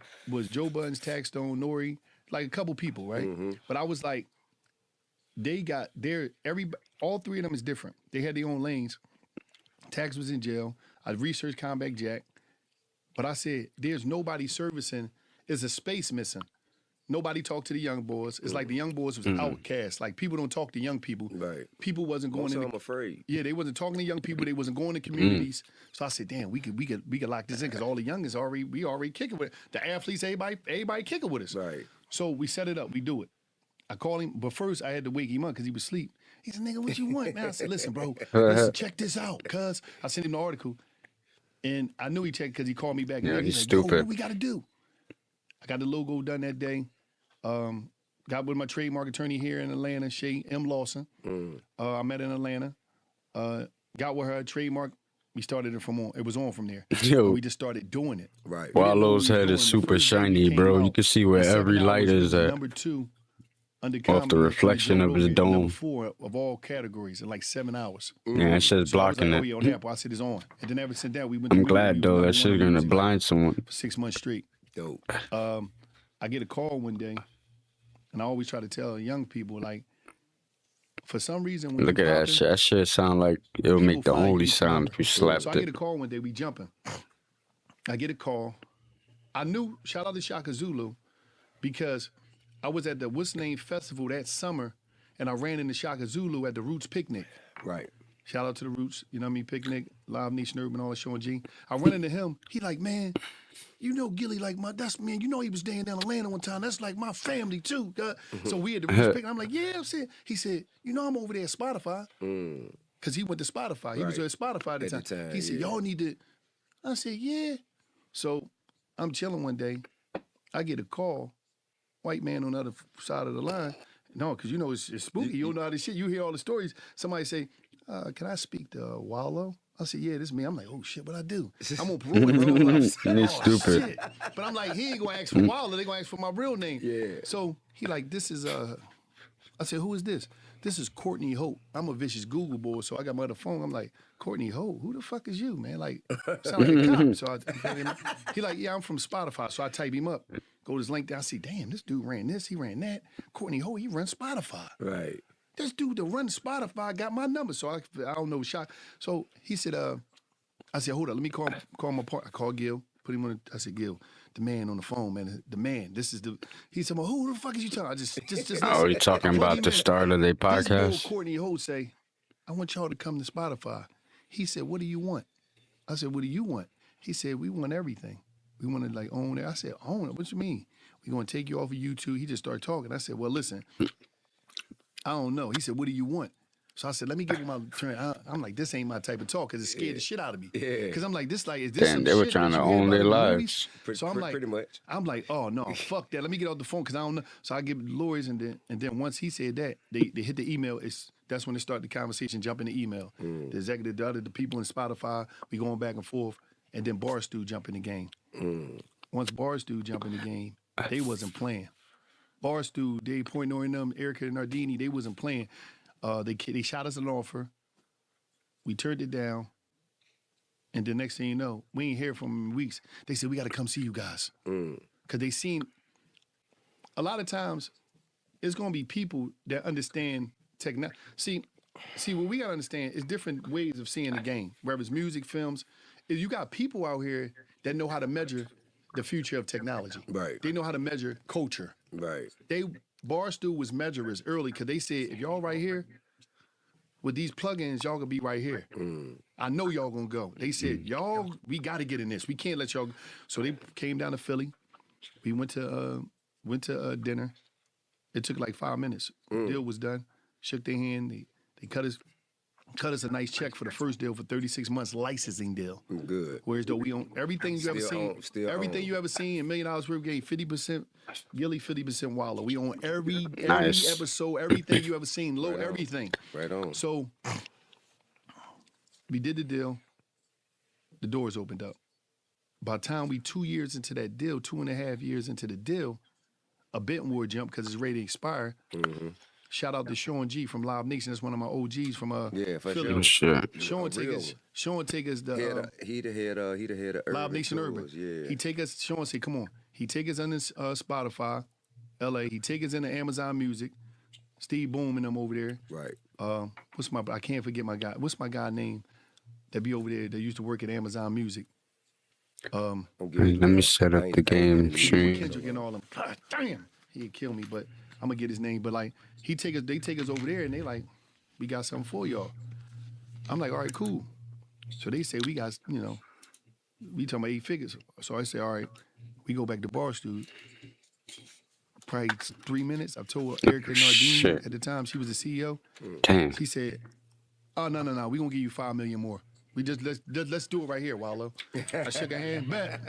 Joe Buttons, Taxstone, Nori, like a couple people, right? But I was like, all three of them is different. They had their own lanes. Tax was in jail. I researched Combat Jack. But I said, there's nobody servicing. There's a space missing. Nobody talked to the young boys. It's like the young boys was outcast. Like people don't talk to young people. Right. People wasn't going in. I'm afraid. Yeah, they wasn't talking to young people. They wasn't going to communities. So I said, damn, we could lock this in because all the youngins we already kicking with it. The athletes, everybody kicking with us. Right. So we set it up. We do it. I called him, but first I had to wake him up because he was asleep. He said, nigga, what you want, man? I said, listen, bro, check this out, cuz. I sent him the article. And I knew he checked because he called me back. Yeah, he's he's like, stupid. what we got to do? I got the logo done that day. Got with my trademark attorney here in Atlanta, Shay M. Lawson. I met in Atlanta. Got with her trademark. We started it it was on from there. Yo. We just started doing it. Right. Wallow's head is super shiny, bro. You can see where every light is at. Number 2 under Off the comedy, reflection Joe of his Rogan, dome. Number 4 of all categories in like 7 hours. Yeah, that shit's So I was blocking like, it. on Apple. I said it's on. And then ever since that, we went. I'm to glad, though. That shit's going to blind someone. for 6 months straight. Dope. I get a call one day, and I always try to tell young people, like, for some reason, when Look you at that popping, shit. That shit sound like it'll make the people find only you sound if you slapped So I get a it. call one day, we jumping. I get a call. I knew, shout out to Shaka Zulu, because I was at the What's Name Festival that summer, and I ran into Shaka Zulu at the Roots Picnic. Right. Shout out to the Roots, you know what I mean, Picnic, Live Nation Urban, all that show and G. I run into him. He like, man, you know Gilly like man, you know he was staying down in Atlanta one time. That's like my family too. So we had the Roots Picnic. I'm like, yeah, I'm saying. He said, you know I'm over there at Spotify. Because he went to Spotify. He was at Spotify at the time. He said, y'all need to. I said, yeah. So I'm chilling one day. I get a call. White man on the other side of the line. No, because you know it's spooky. You don't know how this shit. You hear all the stories. Somebody say, can I speak to Wallow? I said, yeah, this is me. I'm like, oh shit, what I do? I'm on parole, bro. I'm stupid. Shit. But I'm like, he ain't gonna ask for Wallow. They gonna ask for my real name. Yeah. So he like, this is I said, who is this? This is Courtney Hope. I'm a vicious Google boy, so I got my other phone. I'm like, Courtney Hope, who the fuck is you, man? Like, sound like a cop. So he like, yeah, I'm from Spotify. So I type him up. Go to his link down. I see, damn, this dude ran this, he ran that. Courtney Hope, he runs Spotify. Right. This dude that runs Spotify got my number. So I don't know shot. So he said, I said, hold up, let me call my partner. I called Gil, put him on. I said, Gil, the man on the phone, man. The man. This is the. He said, well, who the fuck is you talking? I just. Oh, you talking about the start of their This boy, podcast? Courtney Holt say, I want y'all to come to Spotify. He said, what do you want? I said, what do you want? He said, we want everything. We want to like own it. I said, own it? What you mean? We going to take you off of YouTube. He just started talking. I said, well, listen, I don't know. He said, what do you want? So I said, let me give him my turn. I'm like, this ain't my type of talk because it scared the shit out of me. Yeah. Because I'm like, this like, is this Damn, some they were shit trying that to you hear own about their in the lives. movies? So I'm like, pretty much. I'm like, oh no, fuck that. Let me get off the phone because I don't know. So I give lawyers and then once he said that, they hit the email. That's when they start the conversation, jump in the email. The executive, the people in Spotify, we going back and forth, and then Barstool jump in the game. Once Barstool jump in the game, they wasn't playing. Barstool, Dave Portnoy and them, Erica Nardini, they wasn't playing. They shot us an offer. We turned it down. And the next thing you know, we ain't hear from them in weeks. They said, we got to come see you guys. Because they seen, a lot of times, it's going to be people that understand technology. See, what we got to understand is different ways of seeing the game, whether it's music, films. Is you got people out here that know how to measure the future of technology. Right. They know how to measure culture. Right. Barstool was measurers early because they said, if y'all right here, with these plugins, y'all gonna be right here. I know y'all gonna go. They said, y'all, we gotta get in this. We can't let y'all go. So they came down to Philly. We went to dinner. It took like 5 minutes. The deal was done. Shook their hand. They cut us a nice check for the first deal for 36 months licensing deal. Good. Whereas though we own everything you ever seen, you ever seen, $1 million worth gave 50%, Gilly 50% Wallow. We own every episode, everything you ever seen, everything. Right on. So we did the deal. The doors opened up. By the time we 2 years into that deal, 2.5 years into the deal, a bit war jump because it's ready to expire. Shout out to Sean G from Live Nation. That's one of my OGs from Philly. Sure. Sean take us the he the head of Urban Live Nation Tours, Urban. Yeah. He take us. Sean say, come on. He take us under Spotify, LA. He take us into Amazon Music. Steve Boom and them over there. Right. I can't forget my guy. What's my guy name that be over there that used to work at Amazon Music? Let me set up the game stream. Kendrick and all them. God damn, he'd kill me, but I'm gonna get his name. But like, they take us over there, and they like, we got something for y'all. I'm like, all right, cool. So they say we got, we talking about 8 figures. So I say, all right, we go back to Barstool. Probably 3 minutes. I told Erica Nardini at the time, she was the CEO. Damn. She said, oh no, we gonna give you $5 million more. We let's do it right here, Wallow. I shook her hand. Bet.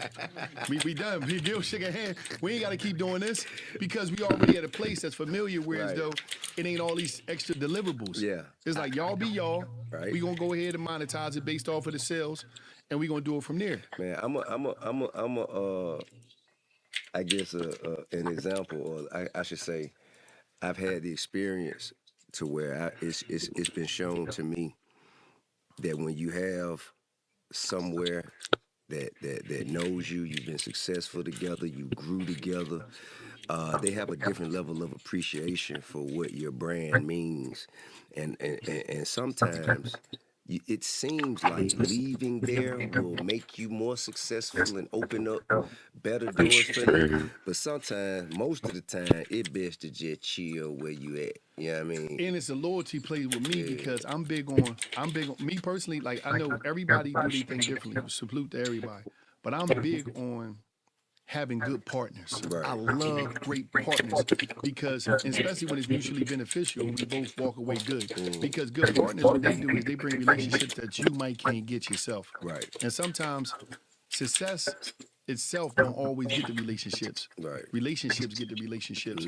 We done. Gil shook her hand. We ain't got to keep doing this because we already at a place that's familiar. Whereas though it ain't all these extra deliverables. Yeah. It's like y'all be y'all. Right. We gonna go ahead and monetize it based off of the sales, and we gonna do it from there. Man, I guess an example, or I should say, I've had the experience to where it's been shown to me that when you have somewhere that knows you've been successful together, you grew together, they have a different level of appreciation for what your brand means, and sometimes it seems like leaving there will make you more successful and open up better doors for you. But sometimes, most of the time, it's best to just chill where you at. You know what I mean? And it's a loyalty play with me because I'm big on me personally. Like I know everybody do their thing differently. Salute to everybody, but I'm big on having good partners. Right. I love great partners because, especially when it's mutually beneficial, we both walk away good. Because good partners, what they do is they bring relationships that you can't get yourself. Right. And sometimes success itself don't always get the relationships. Right. Relationships get the relationships.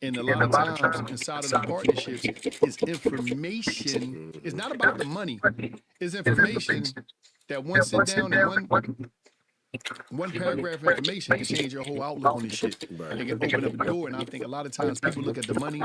And a lot of times inside of the partnerships is information. It's not about the money. It's information that one sit down and one paragraph of information can change your whole outlook on this shit. It can open up a door. And I think a lot of times people look at the money,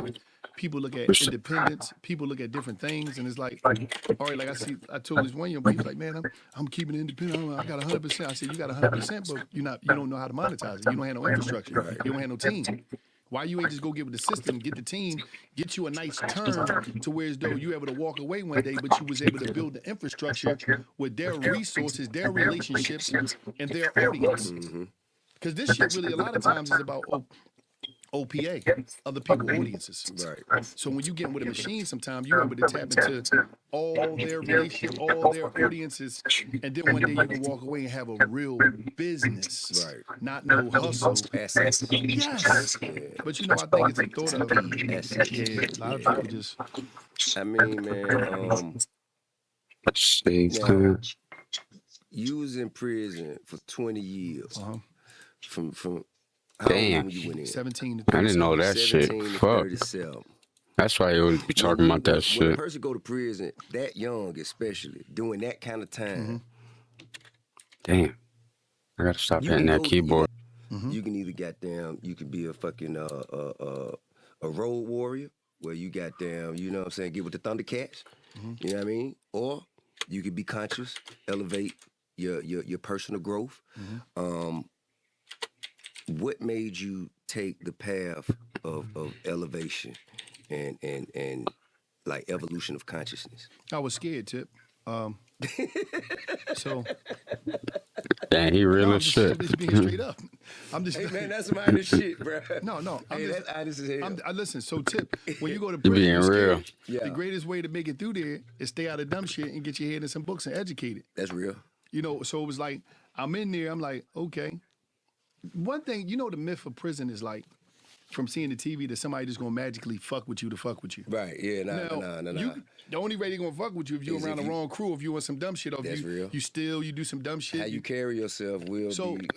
people look at independence, people look at different things, and it's like, all right, like I told this one young boy, he was like, man, I'm keeping it independent. I got 100%. I said, you got 100%, but you don't know how to monetize it. You don't have no infrastructure. You don't have no team. Why you ain't just go get with the system, get the team, get you a nice term to where as though you able to walk away one day, but you was able to build the infrastructure with their resources, their relationships, and their audience. Because this shit really a lot of times is about OPA, other people audiences. Right. So when you get with a machine, sometimes you're able to tap into all their relationship, all their audiences, and then one day you can walk away and have a real business, right? Not no hustle. Assets. Yes. Yeah. But you know, I think it's a thought of assets. Yeah, a lot of people just. I mean, man. Now, you was in prison for 20 years. From damn. When you went in? 17 to 37. I didn't know that shit. 17 to Fuck. 37. That's why you would be talking about that When a shit. person go to prison that young, especially doing that kind of time. Damn. I gotta stop hitting that keyboard. You can either you can be a fucking a road warrior where you you know what I'm saying, get with the Thundercats. You know what I mean? Or you could be conscious, elevate your personal growth. What made you take the path of elevation and like evolution of consciousness? I was scared, Tip. So. Damn, he real as shit. I'm just being straight up. I'm just. Hey man, that's some honest shit, bro. No. That's honest as hell. Listen, so Tip, when you go to You prison, being real. the greatest way to make it through there is stay out of dumb shit and get your head in some books and educate it. That's real. You know, so it was like, I'm in there, I'm like, okay. One thing, you know, the myth of prison is like, from seeing the TV that somebody just gonna magically fuck with you to fuck with you. Right, yeah, nah. The only way they gonna fuck with you if you're around the wrong crew, if you want some dumb shit, or that's real. You do some dumb shit. How you carry yourself will be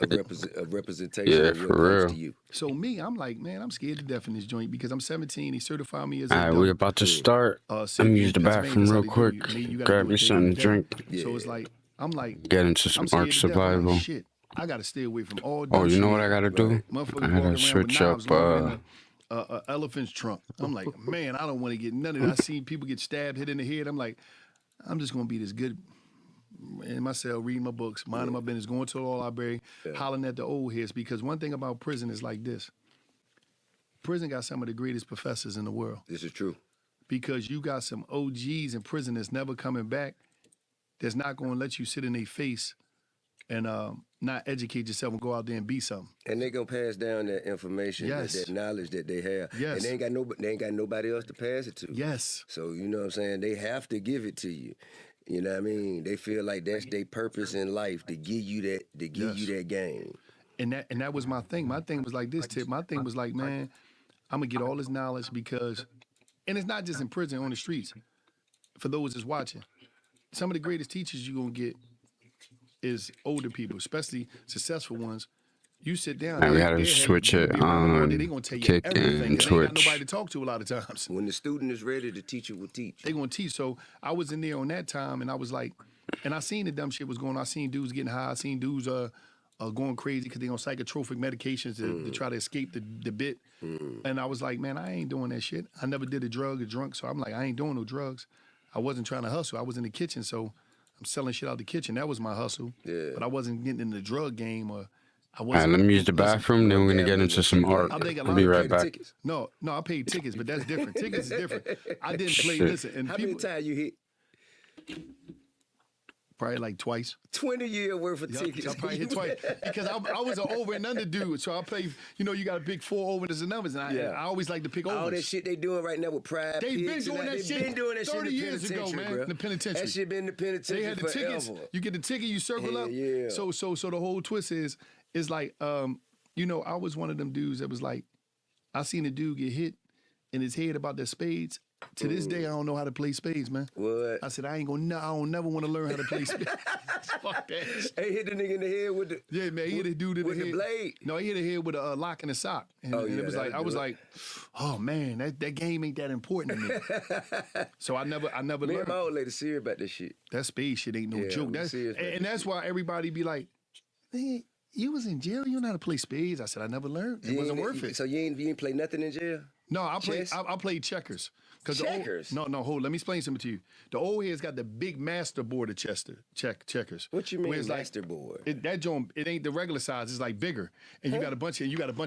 a representation of what comes to you. So me, I'm like, man, I'm scared to death in this joint because I'm 17. He certified me as a All right, we about to start. Let me use the bathroom real quick. Grab me something to drink. So it's like, I'm like, get into some arc survival. Shit, I gotta stay away from all. Oh, you know what I gotta do? I gotta switch up. Elephant's trunk. I'm like, man, I don't want to get none of that. I seen people get stabbed, hit in the head. I'm like, I'm just gonna be this good in my cell, reading my books, minding my business, going to the law library, hollering at the old heads. Because one thing about prison is like this: prison got some of the greatest professors in the world. This is true. Because you got some OGs in prison that's never coming back. That's not gonna let you sit in their face and not educate yourself and go out there and be something. And they gonna pass down that information, that knowledge that they have. Yes. And they ain't got nobody else to pass it to. Yes. So you know what I'm saying? They have to give it to you. You know what I mean? They feel like that's their purpose in life, to give you that game. And that was my thing. My thing was like this, Tip. My thing was like, man, I'm gonna get all this knowledge because, and it's not just in prison, on the streets. For those that's watching, some of the greatest teachers you're gonna get is older people, especially successful ones. You sit down. We gotta switch it on they gonna tell you kick everything. and They ain't got twitch. nobody to talk to a lot of times. When the student is ready, the teacher will teach. They gonna teach. So I was in there on that time, and I was like, and I seen the dumb shit was going on. I seen dudes getting high. I seen dudes going crazy because they on psychotropic medications to try to escape the bit. And I was like, man, I ain't doing that shit. I never did a drug or drunk, so I'm like, I ain't doing no drugs. I wasn't trying to hustle. I was in the kitchen, so I'm selling shit out the kitchen. That was my hustle. Yeah. But I wasn't getting in the drug game, or I All wasn't. right, let me use the bathroom, then we're gonna get into some art. I'll be right back. No, I paid tickets, but that's different. Tickets is different. I didn't play. Shit. Listen, and How people, many times you hit? Probably like twice. 20 years worth of tickets. I probably hit twice because I was an over and under dude. So I play. You know, you got to pick 4 overs and numbers, and I always like to pick overs. All that shit they doing right now with pride. They've been doing that shit. Been doing that 30 shit years ago, man. In the penitentiary. That shit been in the penitentiary They had the forever. tickets. You get the ticket, you circle up. Yeah. So the whole twist is like, you know, I was one of them dudes that was like, I seen a dude get hit in his head about their spades. To this day, I don't know how to play spades, man. What? I said, I don't never want to learn how to play spades. Fuck that shit. Hey, hit the nigga in the head with the... Yeah, man, he hit a dude in the head. With the blade? No, he hit a head with a lock and a sock. And, Oh, and yeah, it was like, I was it. like, oh, man, that game ain't that important to me. So I never Me learned. and my old lady serious about this shit. That spade shit ain't no Yeah, joke. we That's, serious about and that's why everybody be like, man, you was in jail, you know how to play spades. I said, I never learned. It wasn't worth it. So you ain't play nothing in jail? No, I played checkers. Checkers? Hold. Let me explain something to you. The old head's got the big master board of checkers. What you mean where it's master board? That joint, it ain't the regular size. It's like bigger, and you got a bunch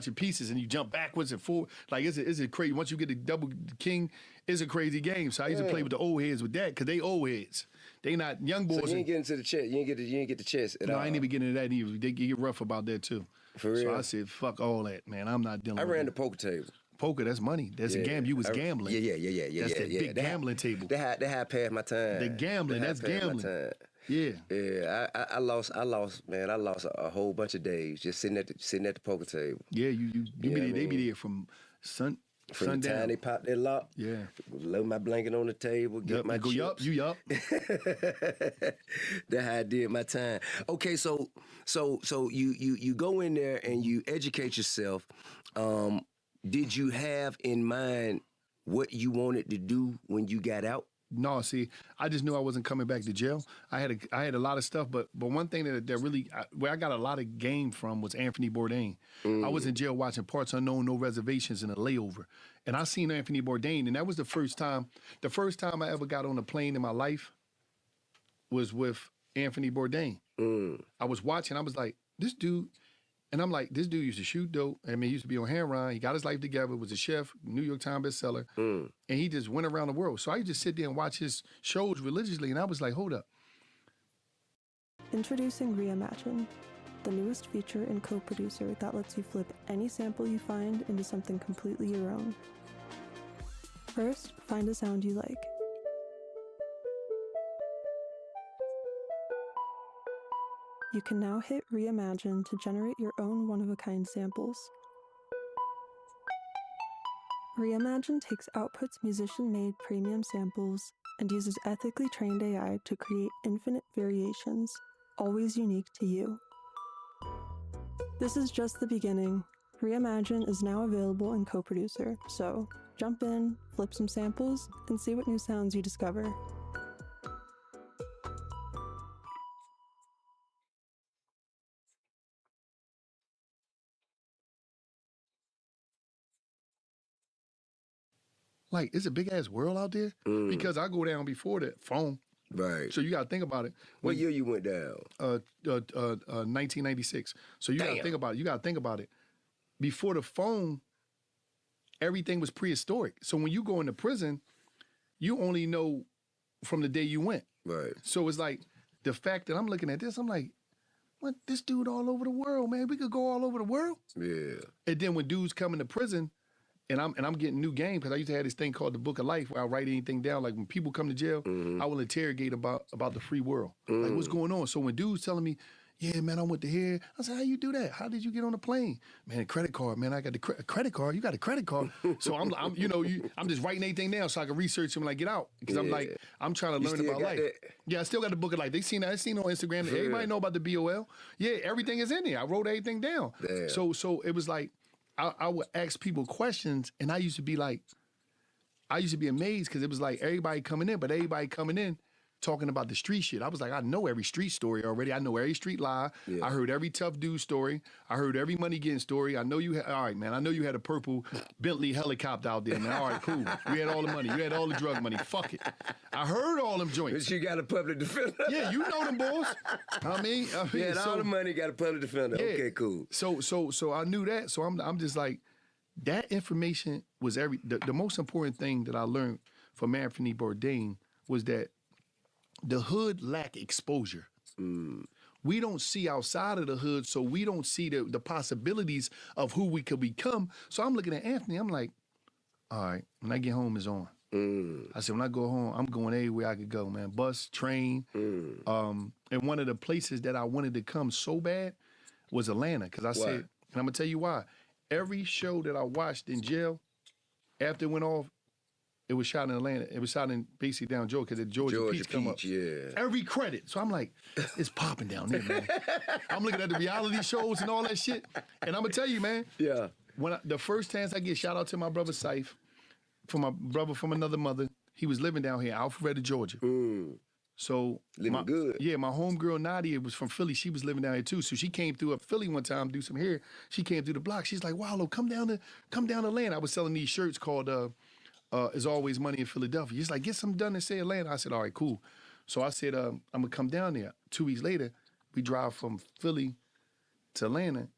of pieces, and you jump backwards and forward. Like it's crazy. Once you get the double king, it's a crazy game. So I used to play with the old heads with that because they old heads. They not young boys. So you ain't get into the chest. You ain't get the chest at all. No, I ain't even getting into that either. They get rough about that too. For real? So I said, fuck all that, man. I'm not dealing with ran that. the poker table. Poker, that's money. That's a gamble. You was gambling. Yeah. That's the big gambling table. They had past my time. The gambling, that's gambling. Yeah. Yeah, I lost, man. I lost a whole bunch of days just sitting at the poker table. Yeah, you be there, they be there from From sundown. the time they pop that lock. Yeah. Load my blanket on the table, get my chips. Yup, you yup. That's how I did my time. Okay, so you go in there and you educate yourself. Did you have in mind what you wanted to do when you got out? No, see, I just knew I wasn't coming back to jail. I had a lot of stuff, but one thing that really where I got a lot of game from was Anthony Bourdain. I was in jail watching Parts Unknown, No Reservations, and A Layover, and I seen Anthony Bourdain, and that was the first time I ever got on a plane in my life was with Anthony Bourdain. I was watching, I was like, this dude. And I'm like, this dude used to shoot dope. I mean, he used to be on Hand Run. He got his life together, was a chef, New York Times bestseller. And he just went around the world. So I used to sit there and watch his shows religiously. And I was like, hold up. Introducing Reimagine, the newest feature and co-producer that lets you flip any sample you find into something completely your own. First, find a sound you like. You can now hit Reimagine to generate your own one-of-a-kind samples. Reimagine takes Output's musician-made premium samples and uses ethically trained AI to create infinite variations, always unique to you. This is just the beginning. Reimagine is now available in co-producer, so jump in, flip some samples, and see what new sounds you discover. Like, it's a big ass world out there because I go down before the phone. Right. So you got to think about it. What year you went down? 1996. So you got to think about it. You got to think about it. Before the phone, everything was prehistoric. So when you go into prison, you only know from the day you went. Right. So it's like the fact that I'm looking at this, I'm like, what? This dude all over the world, man. We could go all over the world. Yeah. And then when dudes come into prison, and I'm getting new game because I used to have this thing called the Book of Life where I write anything down. Like when people come to jail, I will interrogate about the free world. Like what's going on. So when dudes telling me, yeah, man, I went to here. I said, how you do that? How did you get on the plane? Man, a credit card, man. I got the credit card. You got a credit card. So I'm just writing anything down so I can research them when I get out. Because I'm like, I'm trying to learn about life. Yeah, I still got the Book of Life. They seen that. I seen it on Instagram. Everybody know about the BOL. Yeah, everything is in there. I wrote everything down. Damn. So it was like, I would ask people questions, and I used to be amazed because it was like everybody coming in talking about the street shit. I was like, I know every street story already. I know every street lie. Yeah. I heard every tough dude story. I heard every money getting story. I know you had, all right, man, I know you had a purple Bentley helicopter out there, man. All right, cool. You had all the money. You had all the drug money. Fuck it. I heard all them joints. But you got a public defender. Yeah, you know them boys. I mean you had all the money, got a public defender. Yeah. Okay, cool. So I knew that. So I'm just like, that information was the most important thing that I learned from Anthony Bourdain was that the hood lack exposure. We don't see outside of the hood, so we don't see the possibilities of who we could become. So I'm looking at Anthony, I'm like, all right, when I get home, it's on. I said, when I go home, I'm going everywhere I could go, man. Bus, train. And one of the places that I wanted to come so bad was Atlanta, because I said, and I'm going to tell you why. Every show that I watched in jail, after it went off, It was shot in Atlanta. It was shot in basically down Georgia because the Georgia Peach come up. Yeah. Every credit. So I'm like, it's popping down there, man. I'm looking at the reality shows and all that shit. And I'm gonna tell you, man. Yeah. When the first chance I get, shout out to my brother Saif, from my brother from another mother. He was living down here, Alpharetta, Georgia. So living good. Yeah, my homegirl Nadia was from Philly. She was living down here too. So she came through up Philly one time, do some hair. She came through the block. She's like, "Wallow, come down to Atlanta." I was selling these shirts called "Is Always Money in Philadelphia." He's like, "Get some done and say Atlanta." I said, "All right, cool." So I said, "I'm gonna come down there." 2 weeks later, we drive from Philly to Atlanta,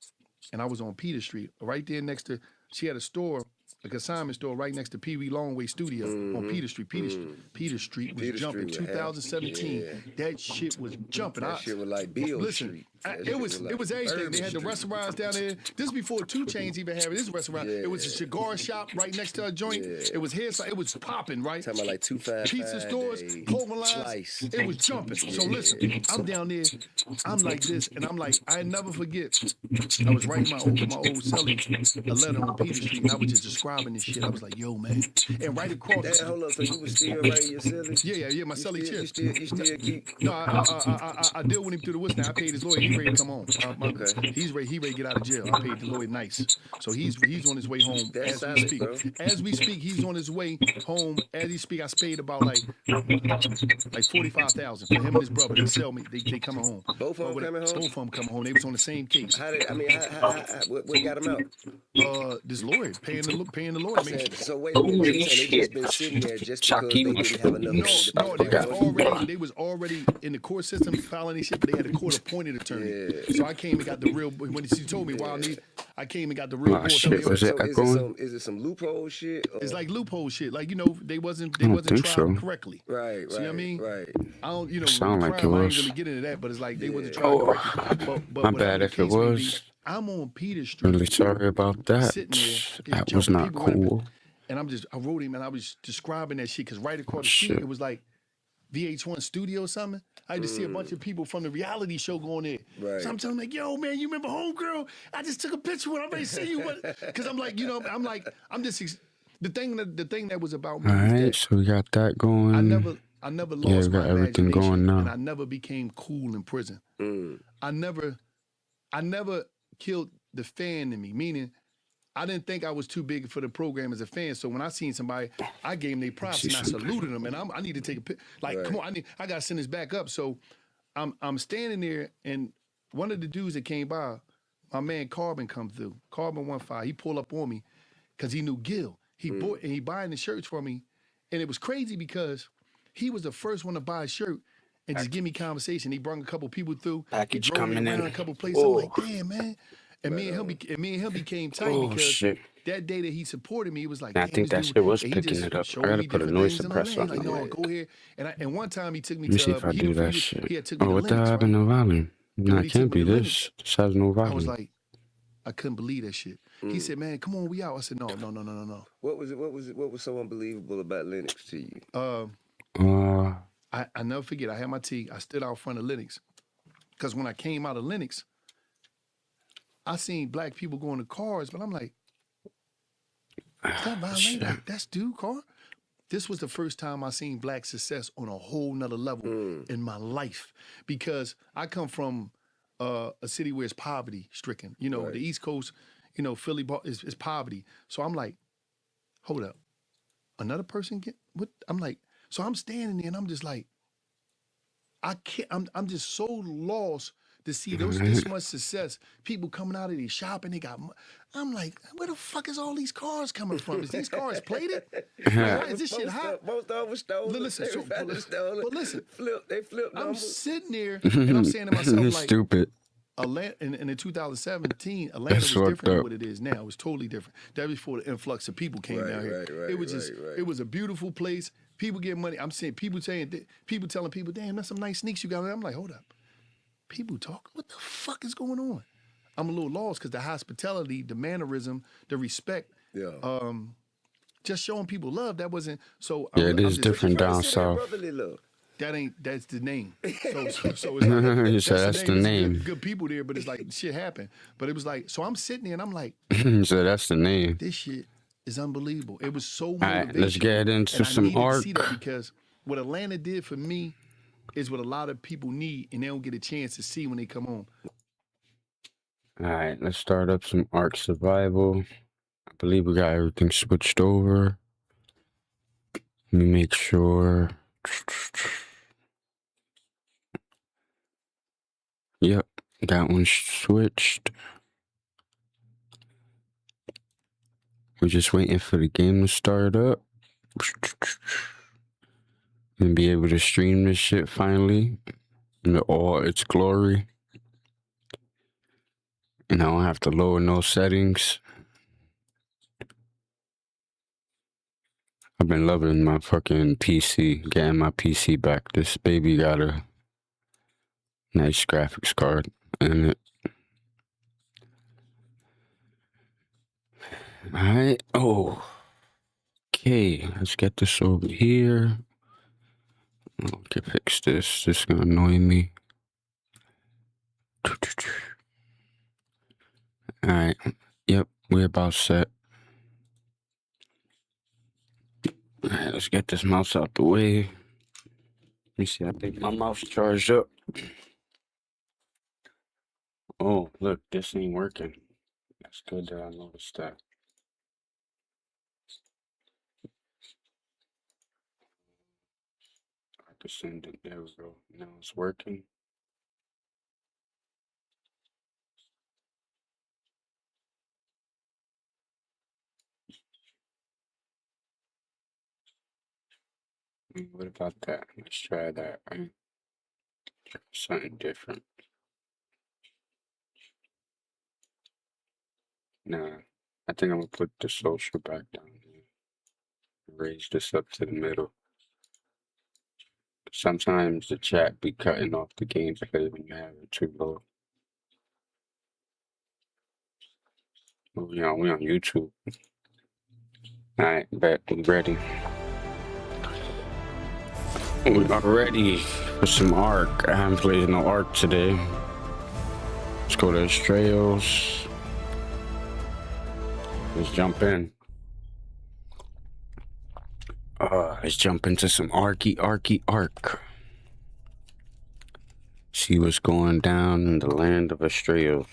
and I was on Peter Street, right there next to. She had a store. A consignment store right next to Pee Wee Longway Studio on Peter Street. Peter Street was jumping. 2017, that shit was jumping. That shit was like Beale Street. It was everything. They had the restaurants down there. This before 2 Chainz even had this restaurant. It was a cigar shop right next to a joint. It was hair. It was popping, right? Talking about like 255 pizza stores, clothing lines. It was jumping. So listen, I'm down there. I'm like this, and I'm like, I never forget. I was writing my old celly a letter on Peter Street, and I was just describing this shit. I was like, "Yo, man," and right across. Damn, hold up. So you was still writing your celly? Yeah. My celly chick. You still keep? No, I deal with him through the woods now. I paid his lawyer. He ready to come home. Okay. He ready to get out of jail. I paid the lawyer nice. So he's on his way home as we speak. Bro. As we speak, he's on his way home. As he speak, I paid about like $45,000 for him and his brother. They sell me. They coming home. Both of them coming home. Both of them coming home. They was on the same case. What got him out? This lawyer paying the lawyer. So wait a minute. They just been sitting there just because they didn't have enough. No, they was already in the court system filing this shit, but they had a court appointed attorney. Yeah. So I came and got the real. When she told me I came and got the real. Is it some loophole shit? Or? It's like loophole shit. Like they wasn't tried correctly. Right. See what I mean? Right. I don't sound like it was. I ain't really get into that, but it's like they wasn't tried correctly. But my bad if it was. I'm on Peter Street. Really sorry about that. That was not cool. And I wrote him and I was describing that shit because right across the street, it was like VH1 studio or something. I had to see a bunch of people from the reality show going there. Right. So I'm telling them like, "Yo, man, you remember Homegirl? I just took a picture with her. I'm ready to see you." Because I'm like, I'm just, the thing that was about me. All right, so we got that going. I never lost my everything going now. And I never became cool in prison. I never killed the fan in me, meaning I didn't think I was too big for the program as a fan. So when I seen somebody, I gave them their props and I saluted them. And I need to take a picture. Like, come on, I got to send this back up. So I'm standing there, and one of the dudes that came by, my man Carbon come through. Carbon 15. He pulled up on me because he knew Gil. He bought and he buying the shirts for me, and it was crazy because he was the first one to buy a shirt and just give me conversation. He brought a couple people through. Package coming in. A couple places. I'm like, damn, man. And me and him became tight because that day that he supported me, it was like, I think that shit was picking it up. I gotta put a noise suppressor on. Like, no, go here. And one time he took me Let me to. see if I do that shit. He took me to what the Linux, happened to volume? No, it can't be this. This has no volume. I was like, I couldn't believe that shit. He said, "Man, come on, we out." I said, "No." What was so unbelievable about Linux to you? I never forget. I had my tea. I stood out front of Linux because when I came out of Linux, I seen black people going to cars, but I'm like, is that violent? Like, that's dude car. This was the first time I seen black success on a whole nother level in my life because I come from a city where it's poverty stricken. You know, the East Coast, Philly is poverty. So I'm like, hold up, another person get what? I'm like, so I'm standing there and I'm just like, I can't. I'm just so lost to see this much success. People coming out of their shop and they got. I'm like, where the fuck is all these cars coming from? Is these cars plated? Is this shit hot? Most of them stolen. Listen, they flipped. I'm sitting there and I'm saying to myself, like, stupid. In 2017, Atlanta was different than what it is now. It was totally different. That was before the influx of people came down here. It was it was a beautiful place. People getting money. I'm saying people telling people, damn, that's some nice sneaks you got. I'm like, hold up. People talk. What the fuck is going on? I'm a little lost because the hospitality, the mannerism, the respect, just showing people love. That wasn't so. Yeah, it is different down south. That's the name. So it's like, you said that's the name. Good people there, but it's like shit happened. But it was like, so I'm sitting there and I'm like, so that's the name. This shit is unbelievable. It was so All right, let's motivational. get into And I some needed to arc. see that because what Atlanta did for me is what a lot of people need, and they don't get a chance to see when they come on. All right, let's start up some Ark Survival. I believe we got everything switched over. Let me make sure. Yep, that one's switched. We're just waiting for the game to start up. And be able to stream this shit finally in all its glory. And I don't have to lower no settings. I've been loving my fucking PC, getting my PC back. This baby got a nice graphics card in it. Alright, oh. Okay, let's get this over here. Okay, fix this. This is gonna annoy me. Alright, yep, we're about set. Alright, let's get this mouse out the way. Let me see, I think my mouse charged up. Oh, look, this ain't working. That's good that I noticed that. I can send it. There we go. Now it's working. What about that? Let's try that. Right? Try something different. Nah, I think I'm gonna put the social back down here. Raise this up to the middle. Sometimes the chat be cutting off the gameplay when you have it too low. We on YouTube. Alright, bet we ready. We are ready for some Ark. I haven't played no Ark today. Let's go to Astraeos. Let's jump in. Let's jump into some Ark. See what's going down in the land of Astraeos.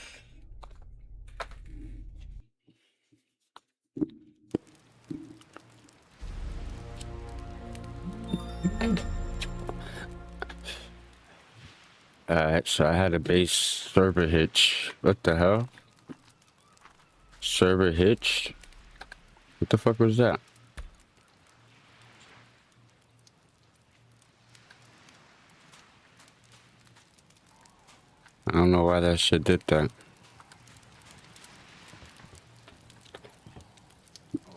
Alright, so I had a base server hitch. What the hell? Server hitched? What the fuck was that? I don't know why that shit did that.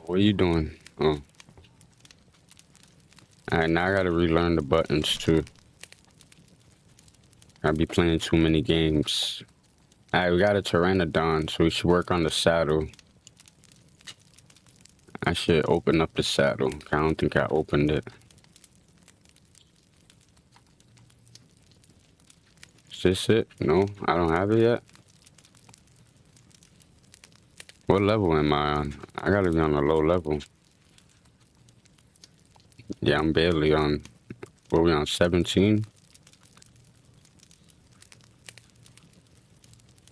What are you doing? Oh. Alright, now I gotta relearn the buttons too. I be playing too many games. Alright, we got a Pteranodon, so we should work on the saddle. I should open up the saddle. I don't think I opened it. Is this it? No, I don't have it yet. What level am I on? I gotta be on a low level. Yeah, I'm barely on. What are we on, 17?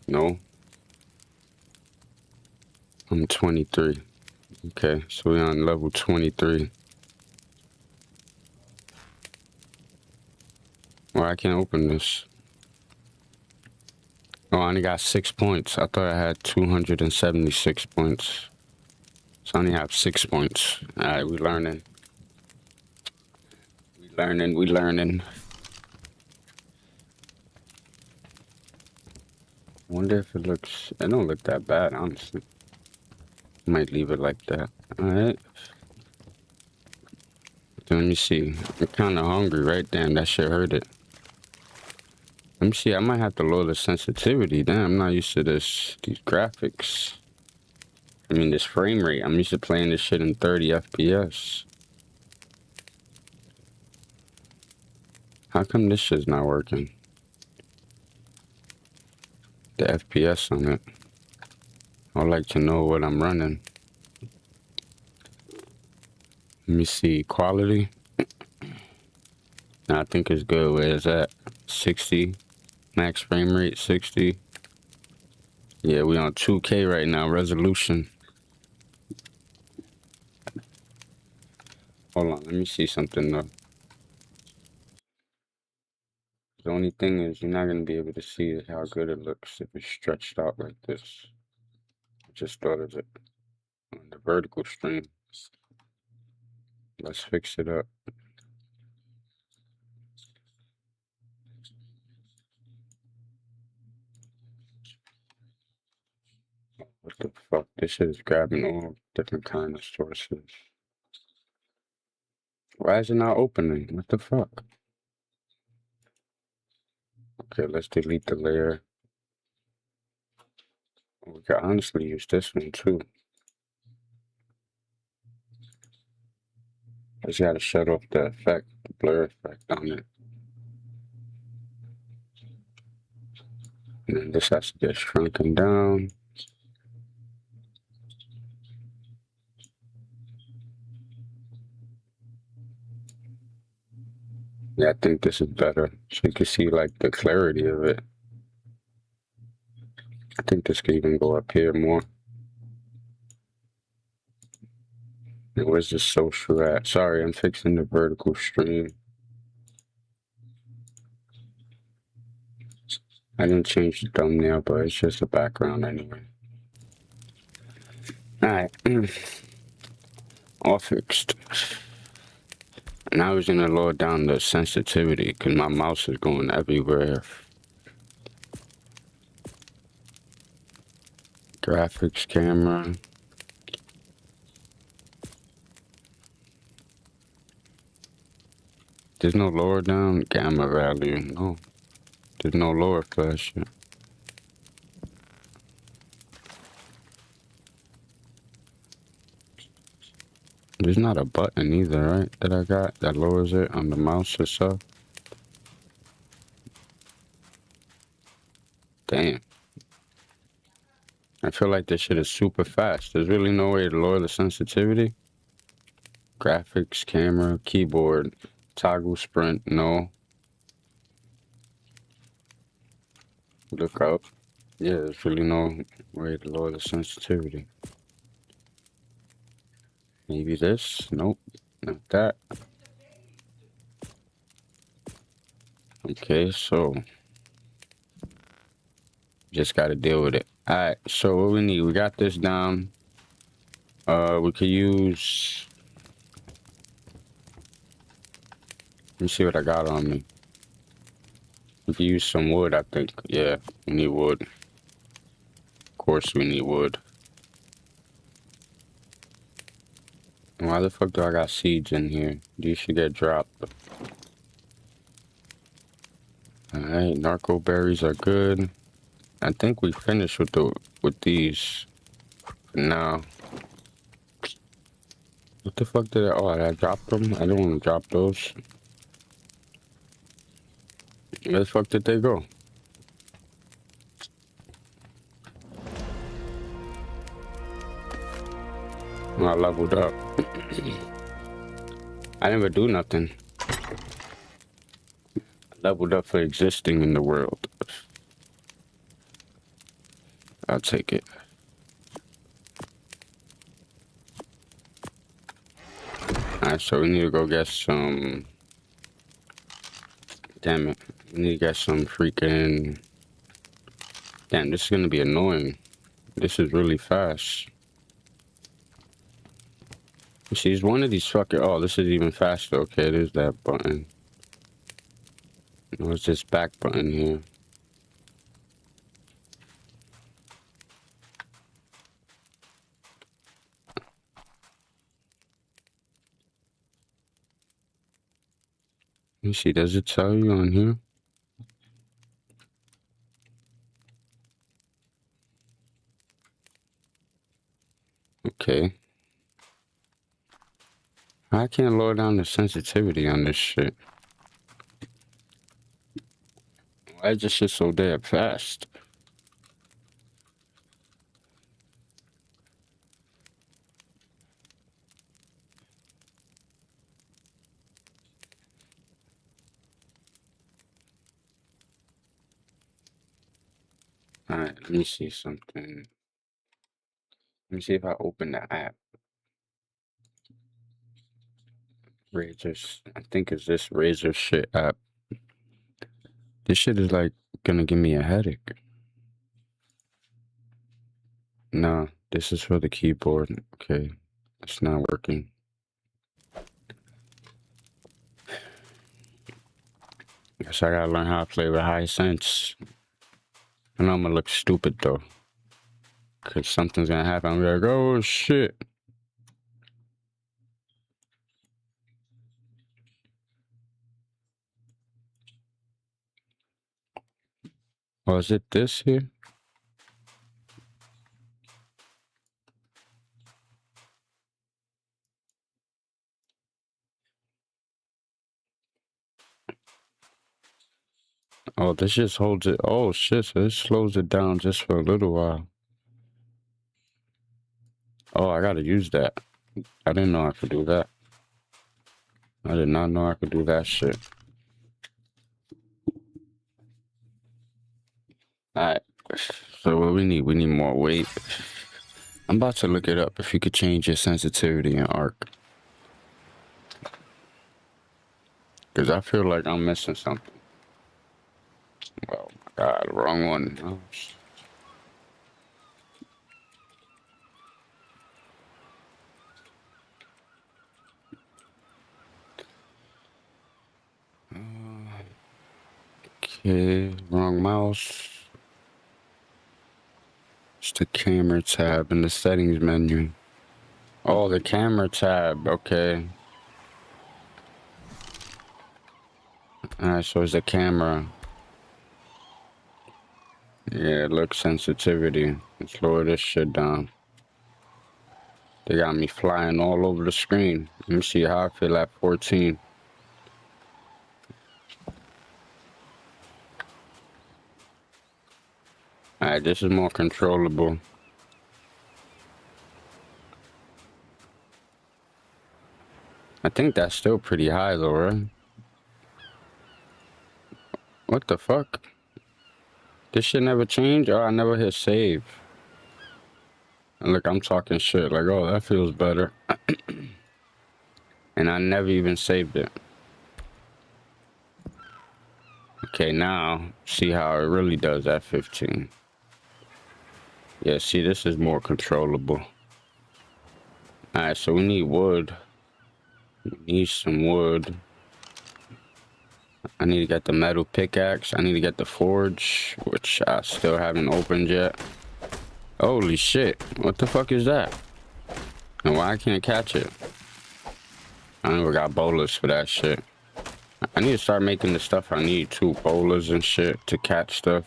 No. I'm 23. Okay, so we're on level 23. Well, I can't open this. Oh, I only got 6 points. I thought I had 276 points. So I only have 6 points. Alright, we learning. We learning. I wonder if it looks... It don't look that bad, honestly. Might leave it like that. Alright. Let me see. I'm kind of hungry, right? Damn, that shit hurt it. Let me see. I might have to lower the sensitivity. Damn, I'm not used to these graphics. I mean, this frame rate. I'm used to playing this shit in 30 FPS. How come this shit's not working? The FPS on it. I'd like to know what I'm running. Let me see, quality. I think it's good. Where is that? 60. Max frame rate, 60. Yeah, we on 2K right now, resolution. Hold on, let me see something though. The only thing is you're not going to be able to see how good it looks if it's stretched out like this. I just thought of it on the vertical stream. Let's fix it up. What the fuck? This shit is grabbing all different kind of sources. Why is it not opening? What the fuck? Okay, let's delete the layer. We could honestly use this one too. Just gotta shut off the effect, the blur effect on it. And then this has to get shrunken down. Yeah, I think this is better. So you can see like the clarity of it. I think this can even go up here more. And where's the social at? Sorry, I'm fixing the vertical stream. I didn't change the thumbnail, but it's just a background anyway. Alright. All fixed. Now we're gonna lower down the sensitivity because my mouse is going everywhere. Graphics camera. There's no lower down gamma value. No. There's no lower flash. There's not a button either, right? That I got that lowers it on the mouse itself. Damn. I feel like this shit is super fast. There's really no way to lower the sensitivity. Graphics, camera, keyboard, toggle sprint, no. Look up. Yeah, there's really no way to lower the sensitivity. Maybe this? Nope, not that. Okay, so just gotta deal with it. Alright, so what we need, we got this down. We could use, let me see what I got on me. We could use some wood, I think. Yeah, we need wood. Of course we need wood. Why the fuck do I got seeds in here? These should get dropped. Alright, narco berries are good. I think we finished with these for now. What the fuck did I drop them? I don't want to drop those. Where the fuck did they go? I leveled up. I never do nothing. I leveled up for existing in the world. I'll take it. Alright, so we need to go get some... Damn it. We need to get some freaking... Damn, this is gonna be annoying. This is really fast. See, it's one of these fucking... Oh, this is even faster. Okay, there's that button. No, it's this back button here. Let me see, does it tell you on here? Okay. I can't lower down the sensitivity on this shit. Why is this shit so damn fast? Alright, let me see something. Let me see if I open the app. Razors. I think it's this Razor shit app. This shit is like gonna give me a headache. Nah, this is for the keyboard. Okay, it's not working. Guess I gotta learn how to play with Hisense. I know I'm gonna look stupid though. Cause something's gonna happen. I'm like, oh shit. Oh, is it this here? Oh, this just holds it. Oh shit, so this slows it down just for a little while. Oh, I gotta use that. I didn't know I could do that. I did not know I could do that shit. Alright. So what we need more weight. I'm about to look it up if you could change your sensitivity in ARC. Cause I feel like I'm missing something. Oh my god, wrong one. Oh, shit. Okay, wrong mouse. It's the camera tab in the settings menu. Oh, the camera tab, okay. Alright, so it's the camera. Yeah, look, sensitivity. Let's lower this shit down. They got me flying all over the screen. Let me see how I feel at 14. Alright, this is more controllable. I think that's still pretty high though, right? What the fuck? This shit never changed? Oh, I never hit save. And look, I'm talking shit like, oh, that feels better. And I never even saved it. Okay, now, see how it really does at 15. Yeah, see, this is more controllable. Alright, so we need wood. We need some wood. I need to get the metal pickaxe. I need to get the forge, which I still haven't opened yet. Holy shit, what the fuck is that? And why I can't catch it? I never got bowlers for that shit. I need to start making the stuff I need too. Bowlers and shit to catch stuff.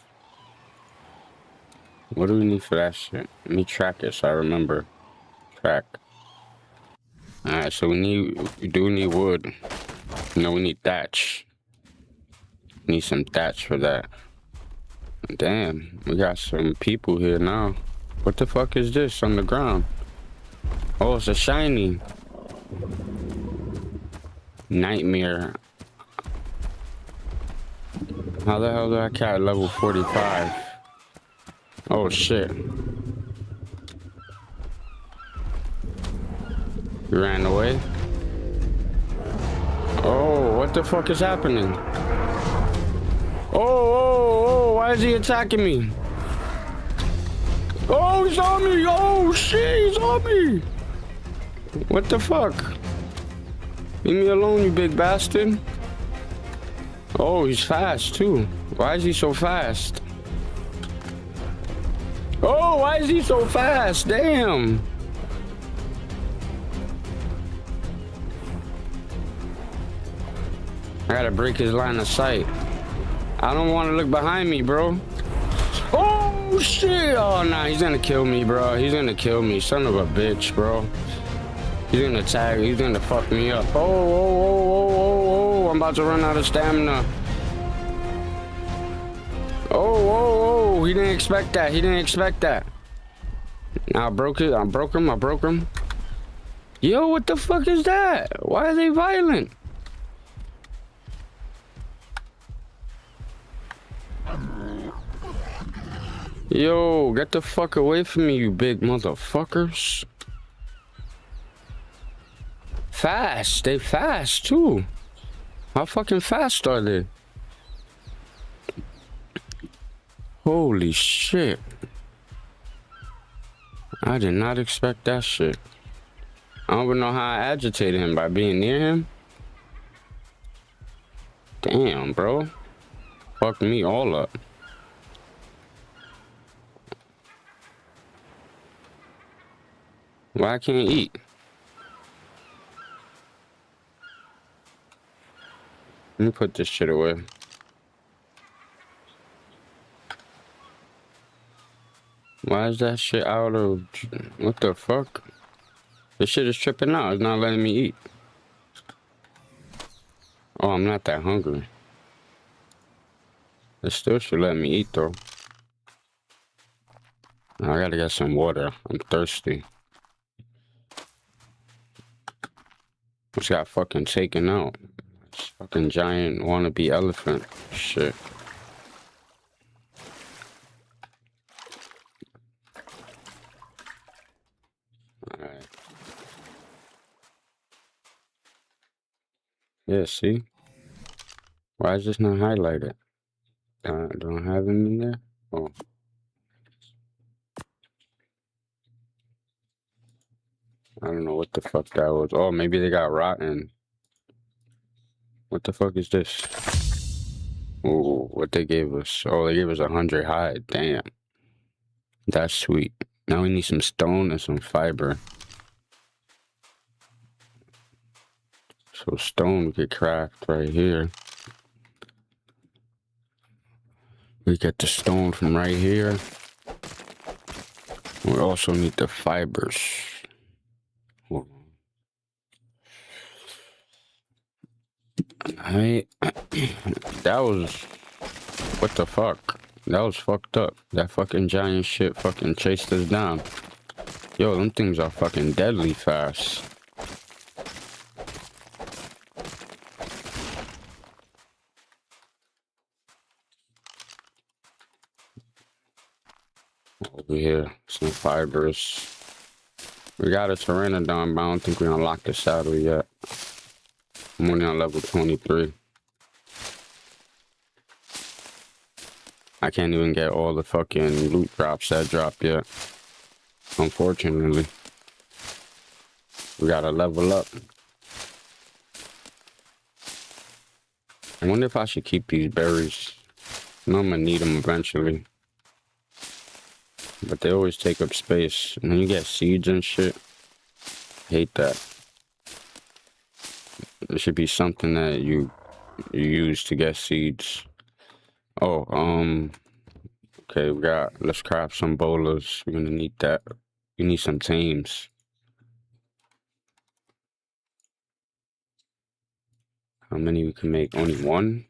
What do we need for that shit? Let me track it so I remember. Track. Alright, so we do need wood. No, we need thatch. Need some thatch for that. Damn, we got some people here now. What the fuck is this on the ground? Oh, it's a shiny. Nightmare. How the hell did I catch level 45? Oh shit. You ran away? Oh, what the fuck is happening? Oh, why is he attacking me? Oh, he's on me! Oh shit, he's on me! What the fuck? Leave me alone, you big bastard. Oh, he's fast too. Why is he so fast? Oh, why is he so fast? Damn. I gotta break his line of sight. I don't want to look behind me, bro. Oh shit! Oh nah, he's gonna kill me, bro. He's gonna kill me, son of a bitch, bro. He's gonna tag. He's gonna fuck me up. Oh! I'm about to run out of stamina. Oh! He didn't expect that. He didn't expect that. Now I broke it. I broke him. Yo, what the fuck is that? Why are they violent? Yo, get the fuck away from me, you big motherfuckers. Fast. They fast, too. How fucking fast are they? Holy shit. I did not expect that shit. I don't even know how I agitated him, by being near him. Damn, bro. Fucked me all up. Why I can't eat? Let me put this shit away. Why is that shit out of... What the fuck? This shit is tripping out. It's not letting me eat. Oh, I'm not that hungry. It still should let me eat, though. I gotta get some water. I'm thirsty. Just got fucking taken out. This fucking giant wannabe elephant. Shit. Alright. Yeah, see? Why is this not highlighted? Don't have him in there? Oh. I don't know what the fuck that was. Oh, maybe they got rotten. What the fuck is this? Oh, what they gave us? Oh, they gave us 100 hide. Damn. That's sweet. Now we need some stone and some fiber. So stone we could craft right here. We get the stone from right here. We also need the fibers. Alright. That was... What the fuck? That was fucked up. That fucking giant shit fucking chased us down. Yo, them things are fucking deadly fast. Over here, some fibers. We got a Pteranodon, but I don't think we unlocked the saddle yet. I'm only on level 23. I can't even get all the fucking loot drops that dropped yet. Unfortunately. We gotta level up. I wonder if I should keep these berries. I know I'm gonna need them eventually. But they always take up space. And then you get seeds and shit. Hate that. There should be something that you use to get seeds. Oh, okay, let's craft some bolas. We're gonna need that. We need some tames. How many we can make? Only one?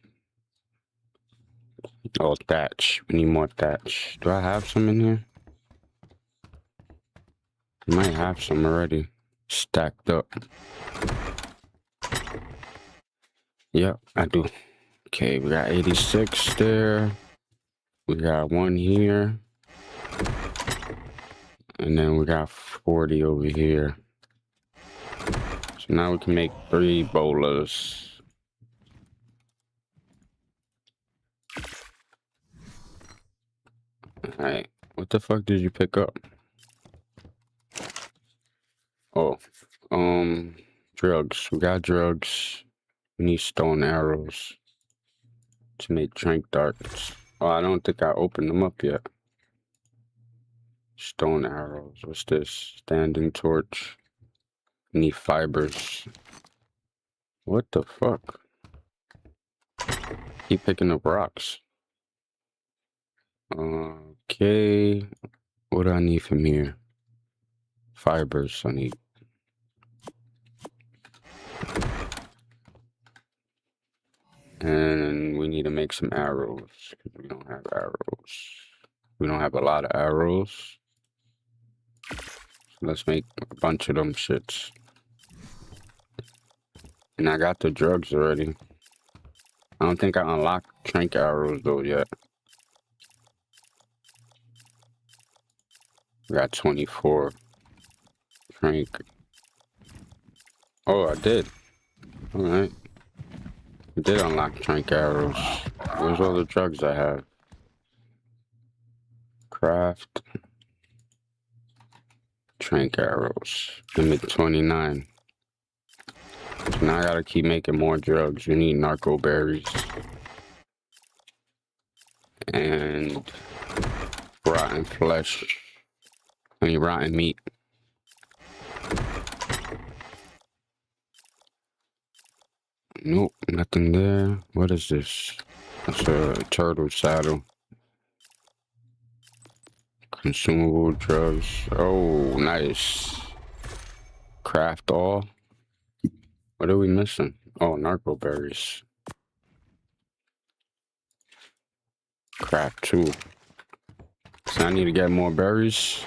Oh, thatch. We need more thatch. Do I have some in here? I might have some already. Stacked up. Yep, I do. Okay, we got 86 there. We got one here. And then we got 40 over here. So now we can make 3 bolas. Alright, what the fuck did you pick up? Oh, drugs. We got drugs. We need stone arrows to make trank darts. Oh, I don't think I opened them up yet. Stone arrows. What's this? Standing torch. We need fibers. What the fuck? Keep picking up rocks. Okay. What do I need from here? Fibers I need. And we need to make some arrows. We don't have arrows. We don't have a lot of arrows. So let's make a bunch of them shits. And I got the drugs already. I don't think I unlocked trank arrows though yet. Got 24. Trank. Oh, I did. Alright. I did unlock trank arrows. Where's all the drugs I have? Craft. Trank arrows. Limit 29. So now I gotta keep making more drugs. We need narco berries. And rotten flesh. I mean rotten meat. Nope, nothing there. What is this? That's a turtle saddle. Consumable drugs. Oh, nice. Craft all. What are we missing? Oh, narco berries. Craft 2. So I need to get more berries.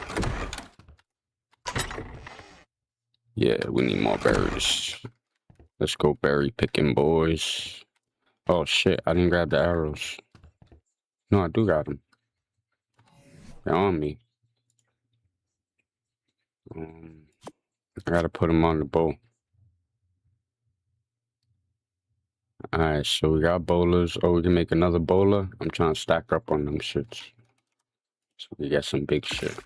Yeah, we need more berries. Let's go berry picking, boys. Oh shit, I didn't grab the arrows. No, I do got them. They're on me. I gotta put them on the bow. Alright, so we got bowlers. Oh, we can make another bowler. I'm trying to stack up on them shits. So we got some big shit.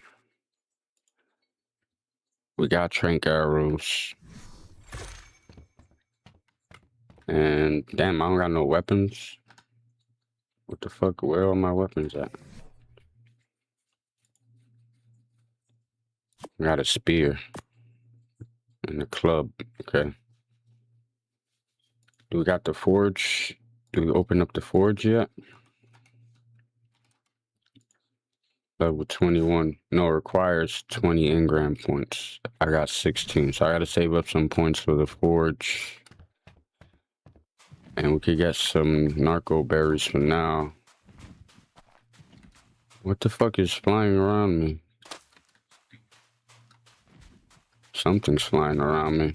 We got trank arrows. And damn, I don't got no weapons. What the fuck? Where are all my weapons at? I got a spear. And a club. Okay. Do we got the forge? Do we open up the forge yet? Level 21. No, it requires 20 engram points. I got 16, so I gotta save up some points for the forge. And we could get some narco berries for now. What the fuck is flying around me? Something's flying around me.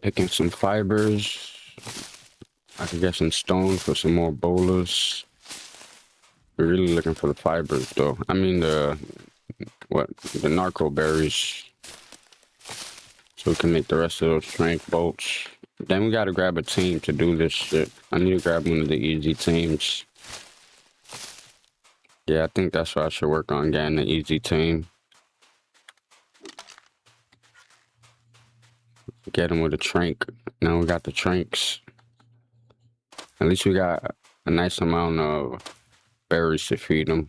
Picking some fibers. I could get some stone for some more bowlers. We're really looking for the fibers though. I mean the narco berries. So we can make the rest of those trank bolts. Then we gotta grab a team to do this shit. I need to grab one of the easy teams. Yeah, I think that's what I should work on, getting an easy team. Get him with a trank. Now we got the tranks. At least we got a nice amount of berries to feed them.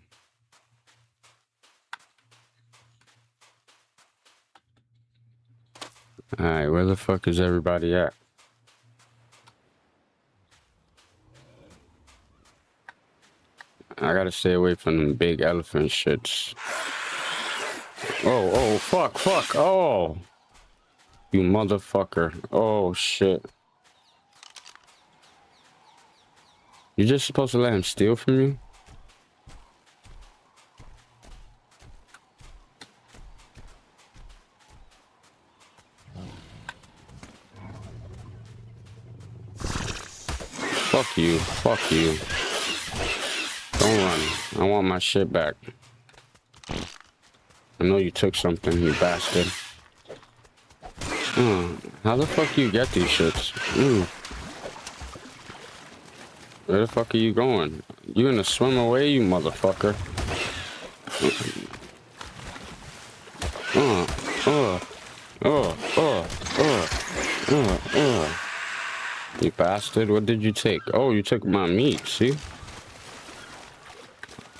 Alright, where the fuck is everybody at? I gotta stay away from them big elephant shits. Oh, fuck, oh! You motherfucker. Oh, shit. You're just supposed to let him steal from you? Fuck you, fuck you. Don't run. I want my shit back. I know you took something, you bastard. How the fuck you get these shits? Where the fuck are you going? You gonna swim away, you motherfucker? You bastard, what did you take? Oh, you took my meat, see?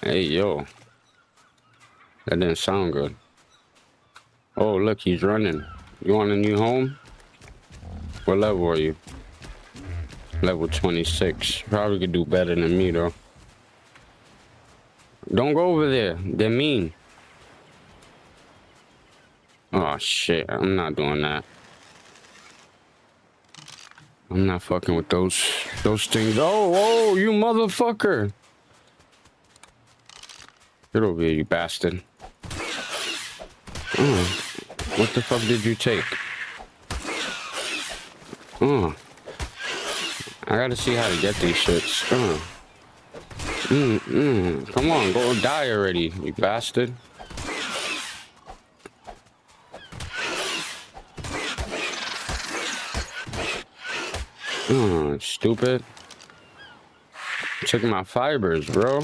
Hey, yo. That didn't sound good. Oh, look, he's running. You want a new home? What level are you? Level 26. Probably could do better than me, though. Don't go over there. They're mean. Oh, shit. I'm not doing that. I'm not fucking with those things. Oh, you motherfucker. Get over here, you bastard. What the fuck did you take? I gotta see how to get these shits. Come on, go die already, you bastard. Stupid. Took my fibers, bro.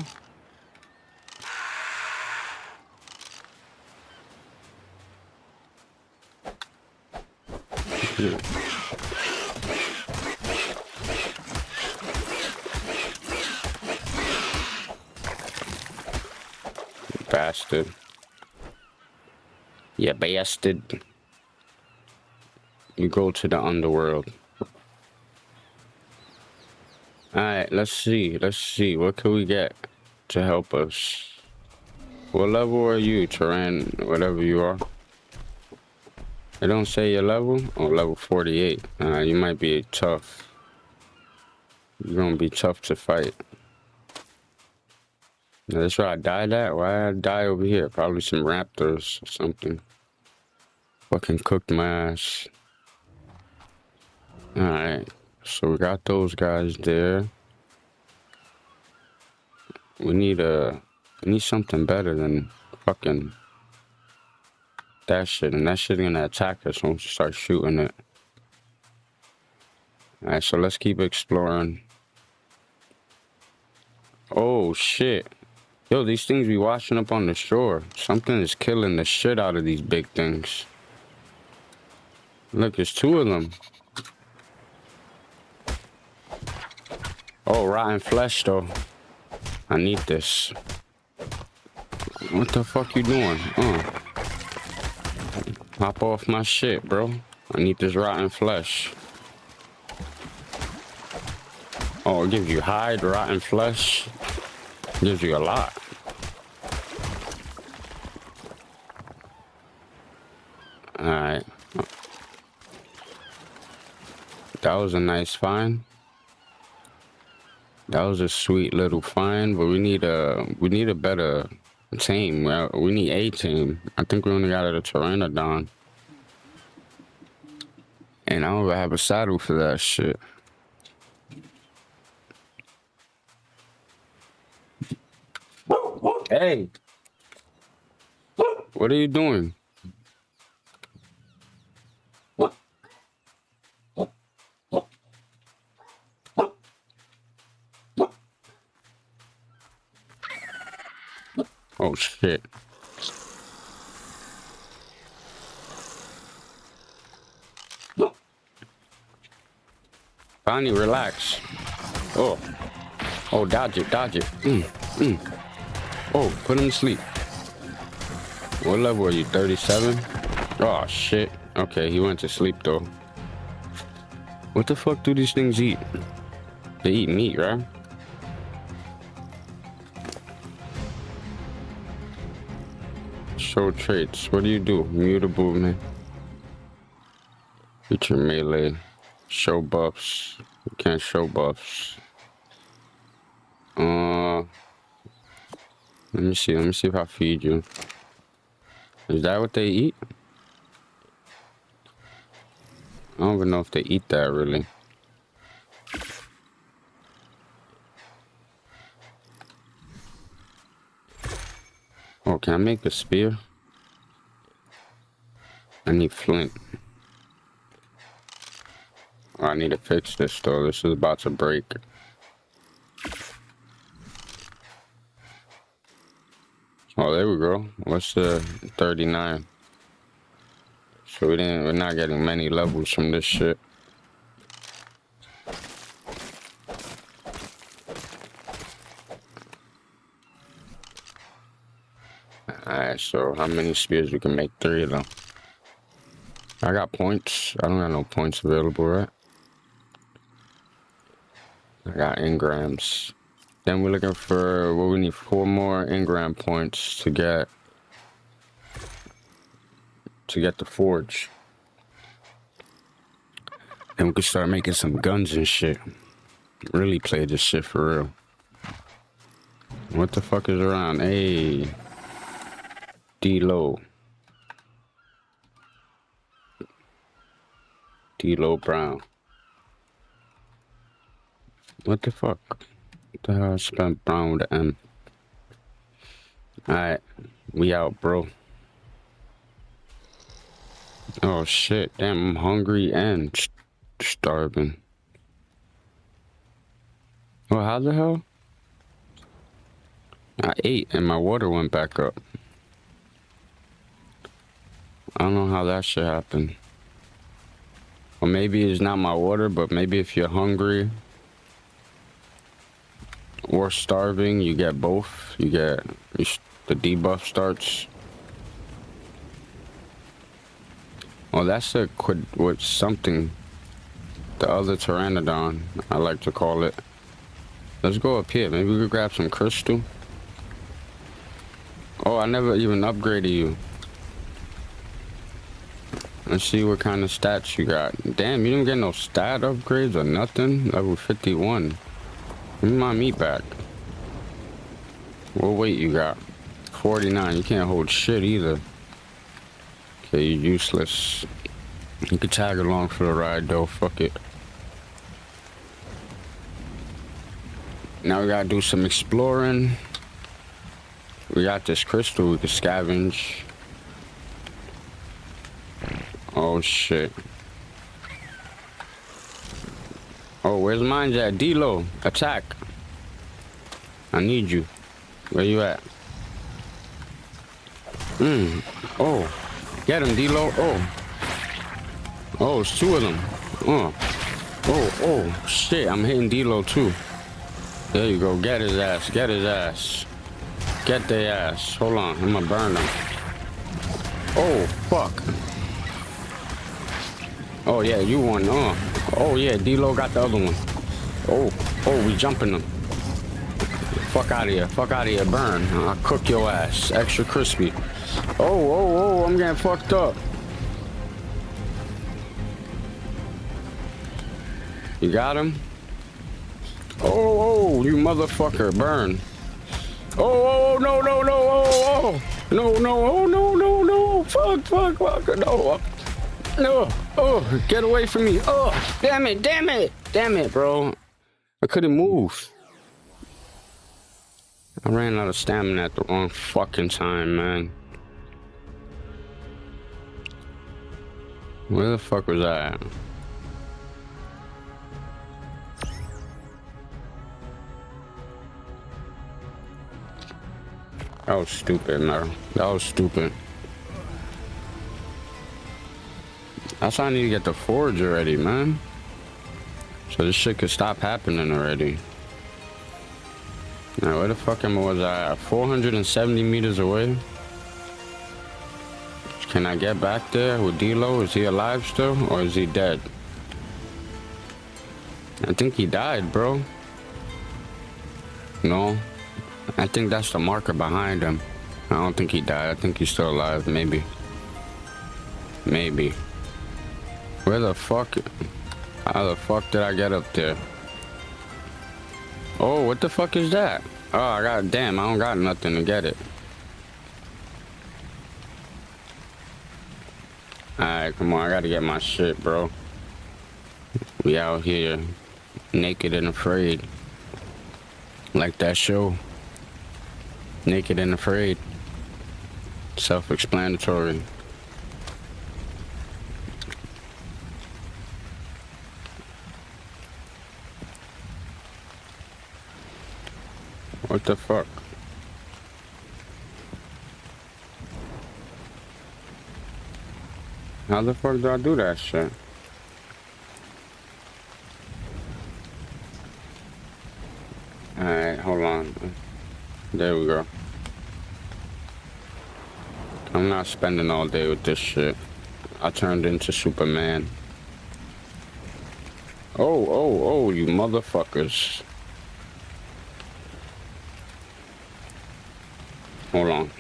Bastard. Yeah, bastard. You go to the underworld. Alright, let's see. Let's see. What can we get to help us? What level are you, Tyran? Whatever you are. It don't say your level? Oh, level 48. You might be tough. You're gonna be tough to fight. Now, that's where I died at? Why I die over here? Probably some raptors or something. Fucking cooked my ass. Alright. So we got those guys there. We need something better than fucking that shit. And that shit gonna attack us once we start shooting it. Alright, so let's keep exploring. Oh shit. Yo, these things be washing up on the shore. Something is killing the shit out of these big things. Look, there's 2 of them. Oh, rotten flesh though. I need this. What the fuck you doing? Hop off my shit, bro. I need this rotten flesh. Oh, it gives you hide, rotten flesh. It gives you a lot. Alright. That was a nice find. That was a sweet little find, but we need a better team. Well, we need a team. I think we only got a Pteranodon. And I don't even have a saddle for that shit. Hey! What are you doing? Oh shit. Bonnie, relax. Oh. Oh, dodge it, dodge it. Oh, put him to sleep. What level are you, 37? Oh shit. Okay, he went to sleep though. What the fuck do these things eat? They eat meat, right? Show traits. What do you do? Mutable, man. Feature melee. Show buffs. You can't show buffs. Let me see. Let me see if I feed you. Is that what they eat? I don't even know if they eat that really. Oh, can I make a spear? I need flint. Oh, I need to fix this though. This is about to break. Oh, there we go. What's the 39? So we're not getting many levels from this shit. Alright, so how many spears we can make? 3 of them. I got points. I don't got no points available, right? I got engrams. Then we're looking for, well, we need 4 more engram points to get the forge. And we can start making some guns and shit. Really play this shit for real. What the fuck is around? Hey. D-Lo. D-Lo Brown. What the fuck? What the hell? I spent brown with the M. Alright. We out, bro. Oh shit. Damn, I'm hungry and starving. Oh, how the hell? I ate and my water went back up. I don't know how that shit happened. Or maybe it's not my water, but maybe if you're hungry or starving, you get both. You get the debuff starts. Oh, that's a with something. The other Pteranodon, I like to call it. Let's go up here. Maybe we could grab some crystal. Oh, I never even upgraded you. Let's see what kind of stats you got. Damn, you didn't get no stat upgrades or nothing? Level 51. Give me my meat back. What weight you got? 49. You can't hold shit either. Okay, you're useless. You can tag along for the ride though. Fuck it. Now we gotta do some exploring. We got this crystal we can scavenge. Oh shit. Oh, where's mine at? D-Lo, attack. I need you. Where you at? Oh. Get him, D-Lo. Oh. Oh, it's two of them. Oh, shit. I'm hitting D-Lo too. There you go. Get his ass. Get his ass. Get their ass. Hold on. I'm gonna burn them. Oh, fuck. Oh, yeah, you won. Oh, yeah, D-Lo got the other one. Oh, we jumping them. Fuck out of here. Fuck out of here. Burn. I'll cook your ass. Extra crispy. Oh, I'm getting fucked up. You got him? Oh, you motherfucker. Burn. Oh, no. No. Fuck. No. Oh, get away from me. Oh, damn it, bro. I couldn't move. I ran out of stamina at the wrong fucking time, man. Where the fuck was I at? That was stupid, man. That was stupid. That's why I need to get the forge already, man. So this shit could stop happening already. Now, where the fuck was I at? 470 meters away? Can I get back there with D-Lo? Is he alive still, or is he dead? I think he died, bro. No. I think that's the marker behind him. I don't think he died. I think he's still alive, maybe. Maybe. Where the fuck? How the fuck did I get up there? Oh, what the fuck is that? Oh, damn, I don't got nothing to get it. Alright, come on, I gotta get my shit, bro. We out here, naked and afraid. Like that show. Naked and Afraid. Self-explanatory. What the fuck? How the fuck do I do that shit? Alright, hold on. There we go. I'm not spending all day with this shit. I turned into Superman. Oh, you motherfuckers. Hold on.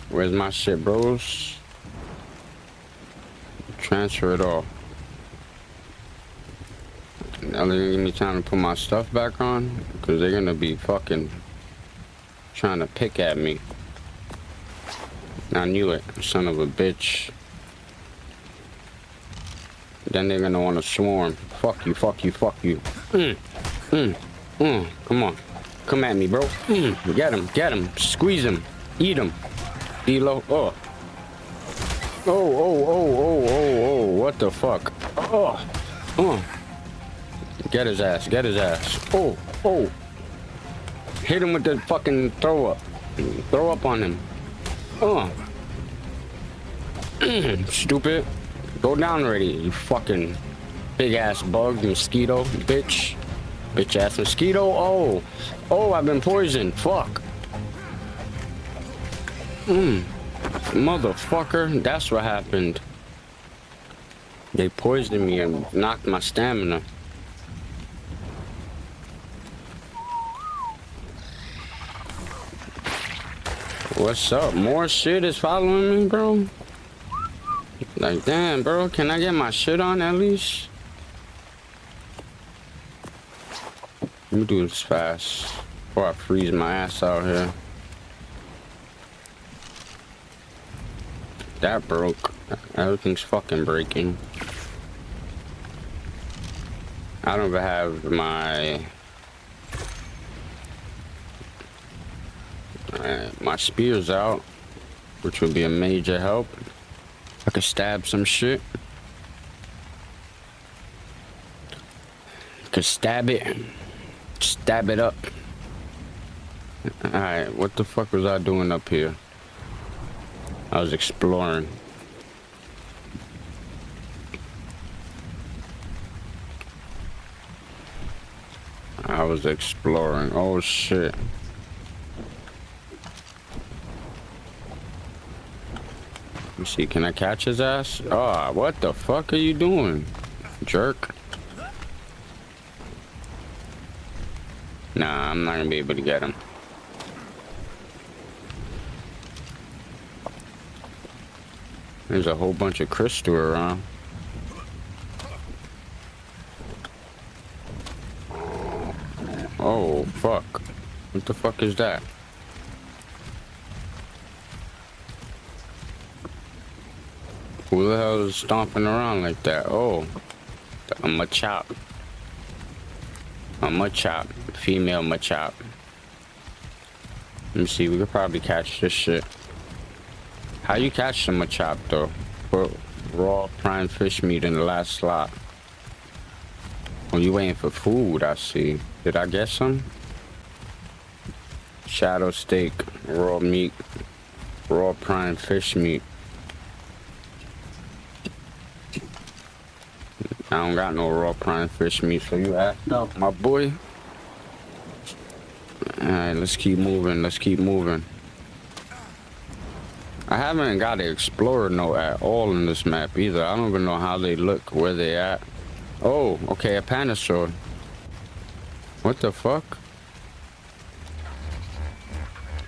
Where's my shit, bros? Transfer it off. Now they're gonna give me time to put my stuff back on, because they're gonna be fucking trying to pick at me. I knew it, son of a bitch. Then they're gonna want to swarm. Fuck you, fuck you, fuck you. Come on. Come at me, bro. Get him. Squeeze him. Eat him. D-Lo. Oh. Oh. What the fuck? Oh. Get his ass. Oh. Hit him with the fucking throw up. Throw up on him. Stupid. Go down already, you fucking big ass bug, mosquito, bitch. Bitch ass mosquito. Oh, I've been poisoned. Fuck. Motherfucker. That's what happened. They poisoned me and knocked my stamina. What's up? More shit is following me, bro? Like, damn, bro. Can I get my shit on at least? Let me do this fast before I freeze my ass out here. That broke. Everything's fucking breaking. I don't even have my spears out, which would be a major help. I could stab some shit. Could stab it. Stab it up. Alright, what the fuck was I doing up here? I was exploring. Oh shit. Let me see, can I catch his ass? Oh, what the fuck are you doing, jerk? Nah, I'm not gonna be able to get him. There's a whole bunch of crystal around. Oh, fuck. What the fuck is that? Who the hell is stomping around like that? Oh, a Machop. A Machop. Female Machop. Let me see, we could probably catch this shit. How you catch the Machop though? Put raw prime fish meat in the last slot. Oh, you waiting for food, I see. Did I get some? Shadow steak, raw meat, raw prime fish meat. I don't got no raw prime fish meat, so you asked out, my boy. Alright, let's keep moving. I haven't got an explorer note at all in this map either. I don't even know how they look, where they at. Oh, okay, a panda sword. What the fuck?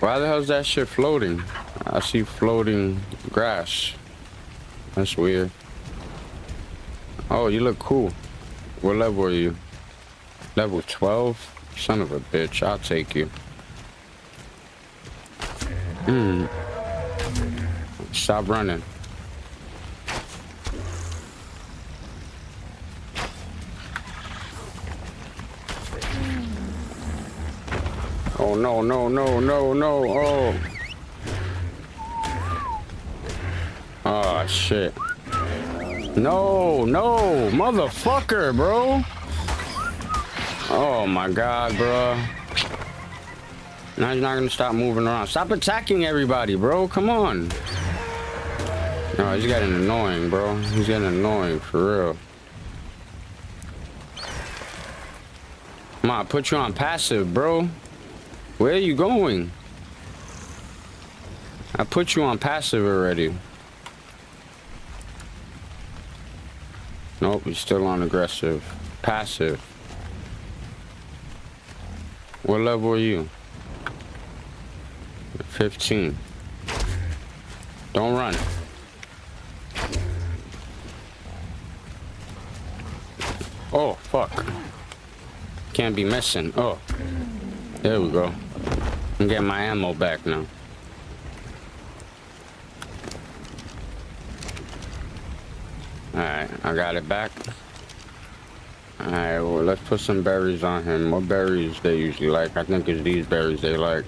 Why the hell is that shit floating? I see floating grass. That's weird. Oh, you look cool. What level are you? Level 12? Son of a bitch, I'll take you. Stop running. Oh no, oh. Oh shit. No, motherfucker, bro. Oh my god, bro. Now he's not gonna stop moving around. Stop attacking everybody, bro. Come on. No, he's getting annoying, bro. He's getting annoying, for real. Come on, I put you on passive, bro. Where are you going? I put you on passive already. Nope, he's still on aggressive. Passive. What level are you? 15. Don't run. Oh, fuck. Can't be missing. Oh. There we go. I'm getting my ammo back now. Alright, I got it back. Alright, well, let's put some berries on him. What berries they usually like? I think it's these berries they like.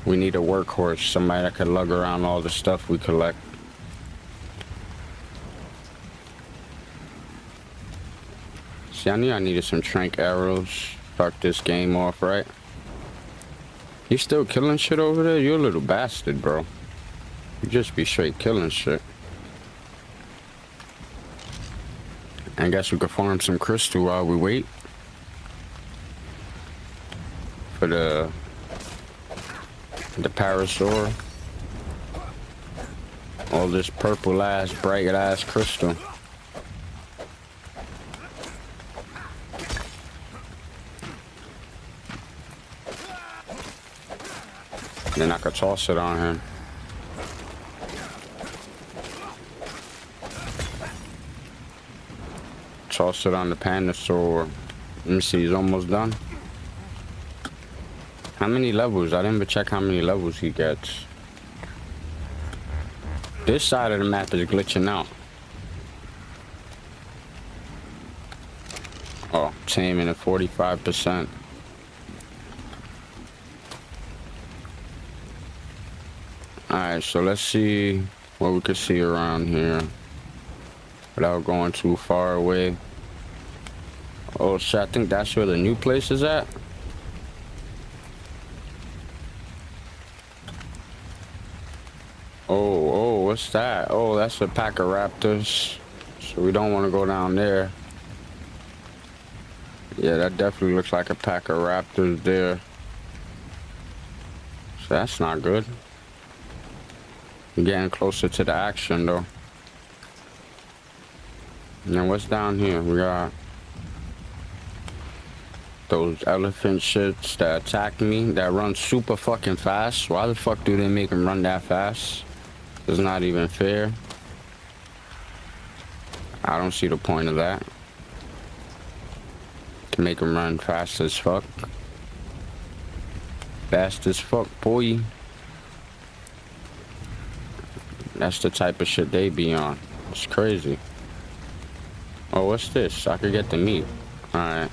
We need a workhorse, somebody that could lug around all the stuff we collect. See, I knew I needed some trank arrows. Start this game off, right? You still killing shit over there? You're a little bastard, bro. You just be straight killing shit. I guess we could farm some crystal while we wait for the parasaur. All this purple ass, bright ass crystal. Then I could toss it on him. Toss it on the Pandasaur. Let me see, he's almost done. How many levels? I didn't even check how many levels he gets. This side of the map is glitching out. Oh, taming at 45%. Alright, so let's see what we can see around here without going too far away. Oh shit, I think that's where the new place is at. Oh, what's that? Oh, that's a pack of raptors. So we don't want to go down there. Yeah, that definitely looks like a pack of raptors there. So that's not good. We're getting closer to the action though. Now what's down here? We got those elephant shits that attack me that run super fucking fast. Why the fuck do they make them run that fast? It's not even fair. I don't see the point of that. To make them run fast as fuck. Fast as fuck, boy. That's the type of shit they be on. It's crazy. Oh, what's this? I could get the meat. Alright.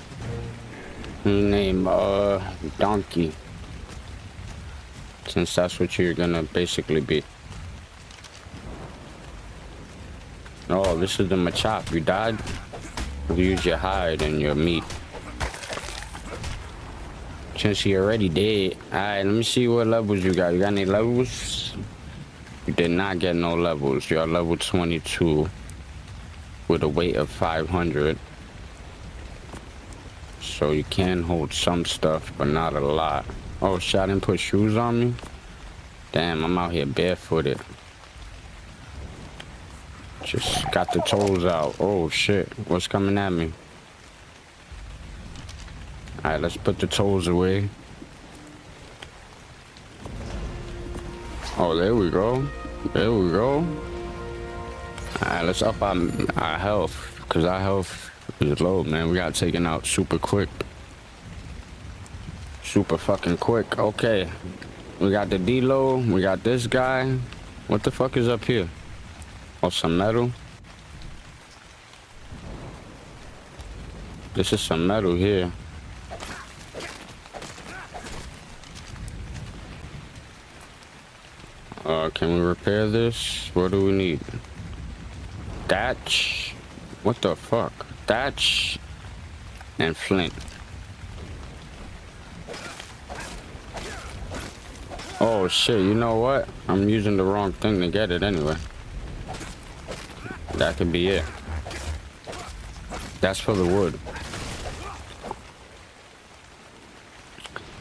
Name, Donkey. Since that's what you're gonna basically be. Oh, this is the Machop. You died? Use your hide and your meat. Since you already dead. Alright, let me see what levels you got. You got any levels? You did not get no levels. You're level 22 with a weight of 500. So you can hold some stuff, but not a lot. Oh shit, I didn't put shoes on me? Damn, I'm out here barefooted. Just got the toes out. Oh shit, what's coming at me? Alright, let's put the toes away. Oh, there we go. There we go. Alright, let's up our health. Because our health is low, man. We got taken out super quick. Super fucking quick. Okay. We got the D-Lo. We got this guy. What the fuck is up here? Oh, some metal. This is some metal here. Can we repair this? What do we need? Thatch? What the fuck? Thatch and flint. Oh shit, you know what? I'm using the wrong thing to get it anyway. That could be it. That's for the wood.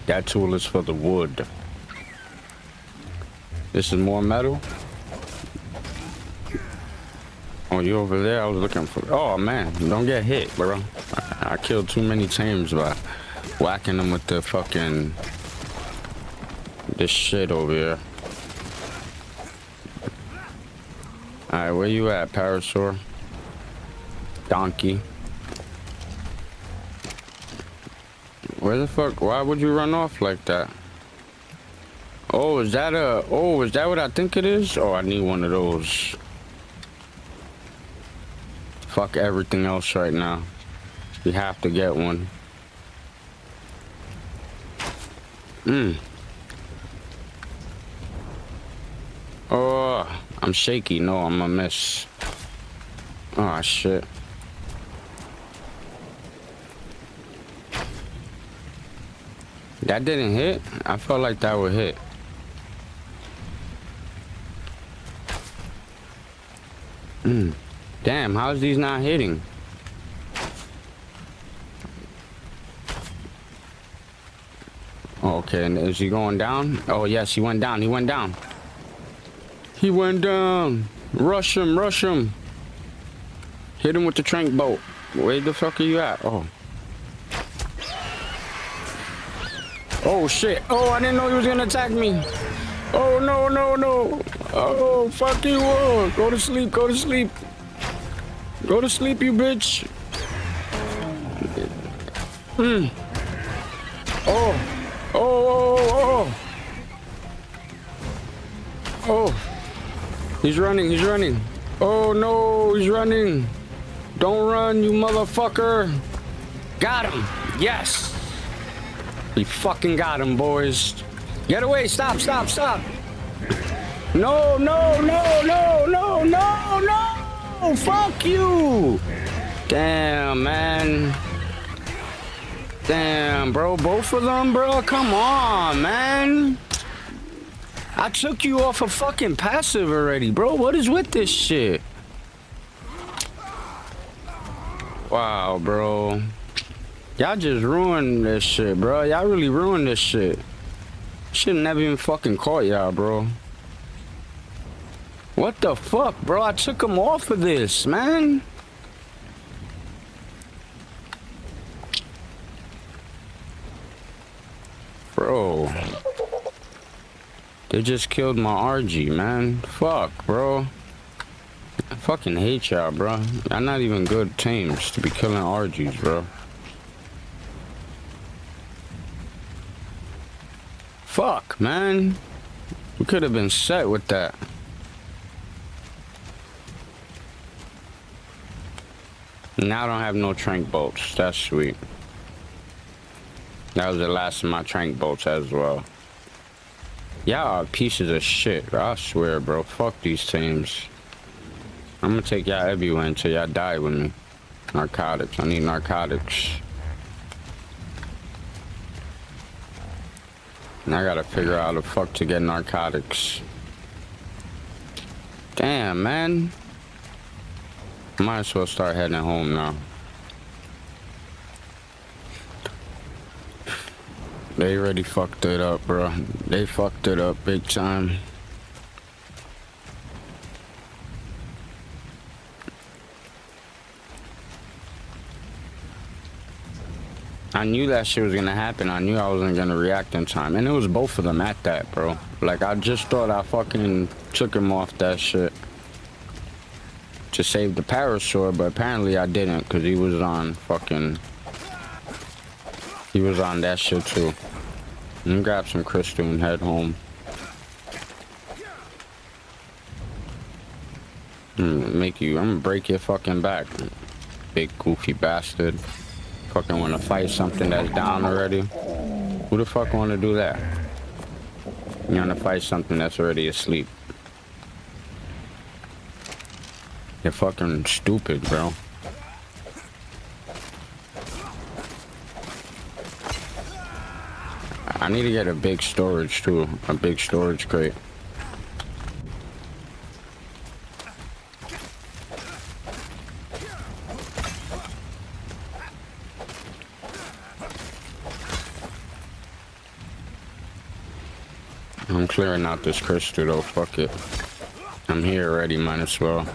That tool is for the wood. This is more metal. Oh, you over there? I was looking for... Oh, man. Don't get hit, bro. I killed too many tames by whacking them with the fucking... this shit over here. Alright, where you at, Parasaur? Donkey. Where the fuck? Why would you run off like that? Oh, is that a... Oh, is that what I think it is? Oh, I need one of those. Fuck everything else right now. We have to get one. Oh, I'm shaky. No, I'm a miss. Oh, shit. That didn't hit? I felt like that would hit. Damn, how's these not hitting? Oh, okay, and is he going down? Oh, yes, he went down. He went down. He went down. Rush him, rush him. Hit him with the trank bolt. Where the fuck are you at? Oh. Oh, shit. Oh, I didn't know he was gonna attack me. Oh, no, no, no. Oh, fuck you. Oh, go to sleep, go to sleep. Go to sleep, you bitch. Oh. Oh, oh, oh. Oh. He's running, he's running. Oh, no, he's running. Don't run, you motherfucker. Got him. Yes. We fucking got him, boys. Get away. Stop, stop, stop. No, no, no, no, no, no, no. Fuck you. Damn, man. Damn, bro. Both of them, bro. Come on, man. I took you off a fucking passive already, bro. What is with this shit? Wow, bro. Y'all just ruined this shit, bro. Y'all really ruined this shit. Should never even fucking caught y'all, bro. What the fuck, bro? I took him off of this, man. Bro. They just killed my RG, man. Fuck, bro. I fucking hate y'all, bro. I'm not even good teams to be killing RGs, bro. Fuck, man. We could have been set with that. Now I don't have no trank bolts. That's sweet. That was the last of my trank bolts as well. Y'all are pieces of shit, bro. I swear, bro. Fuck these teams. I'm gonna take y'all everywhere until y'all die with me. Narcotics. I need narcotics. And I gotta figure out how the fuck to get narcotics. Damn, man. Might as well start heading home now. They already fucked it up, bro. They fucked it up big time. I knew that shit was gonna happen. I knew I wasn't gonna react in time. And it was both of them at that, bro. Like, I just thought I fucking took him off that shit to save the Parasaur, but apparently I didn't, because he was on fucking... He was on that shit too. Let me grab some crystal and head home. I'm gonna break your fucking back. Big goofy bastard. Fucking wanna fight something that's down already? Who the fuck wanna do that? You wanna fight something that's already asleep? You're fucking stupid, bro. I need to get a big storage too. A big storage crate. I'm clearing out this crystal though, fuck it. I'm here already, might as well.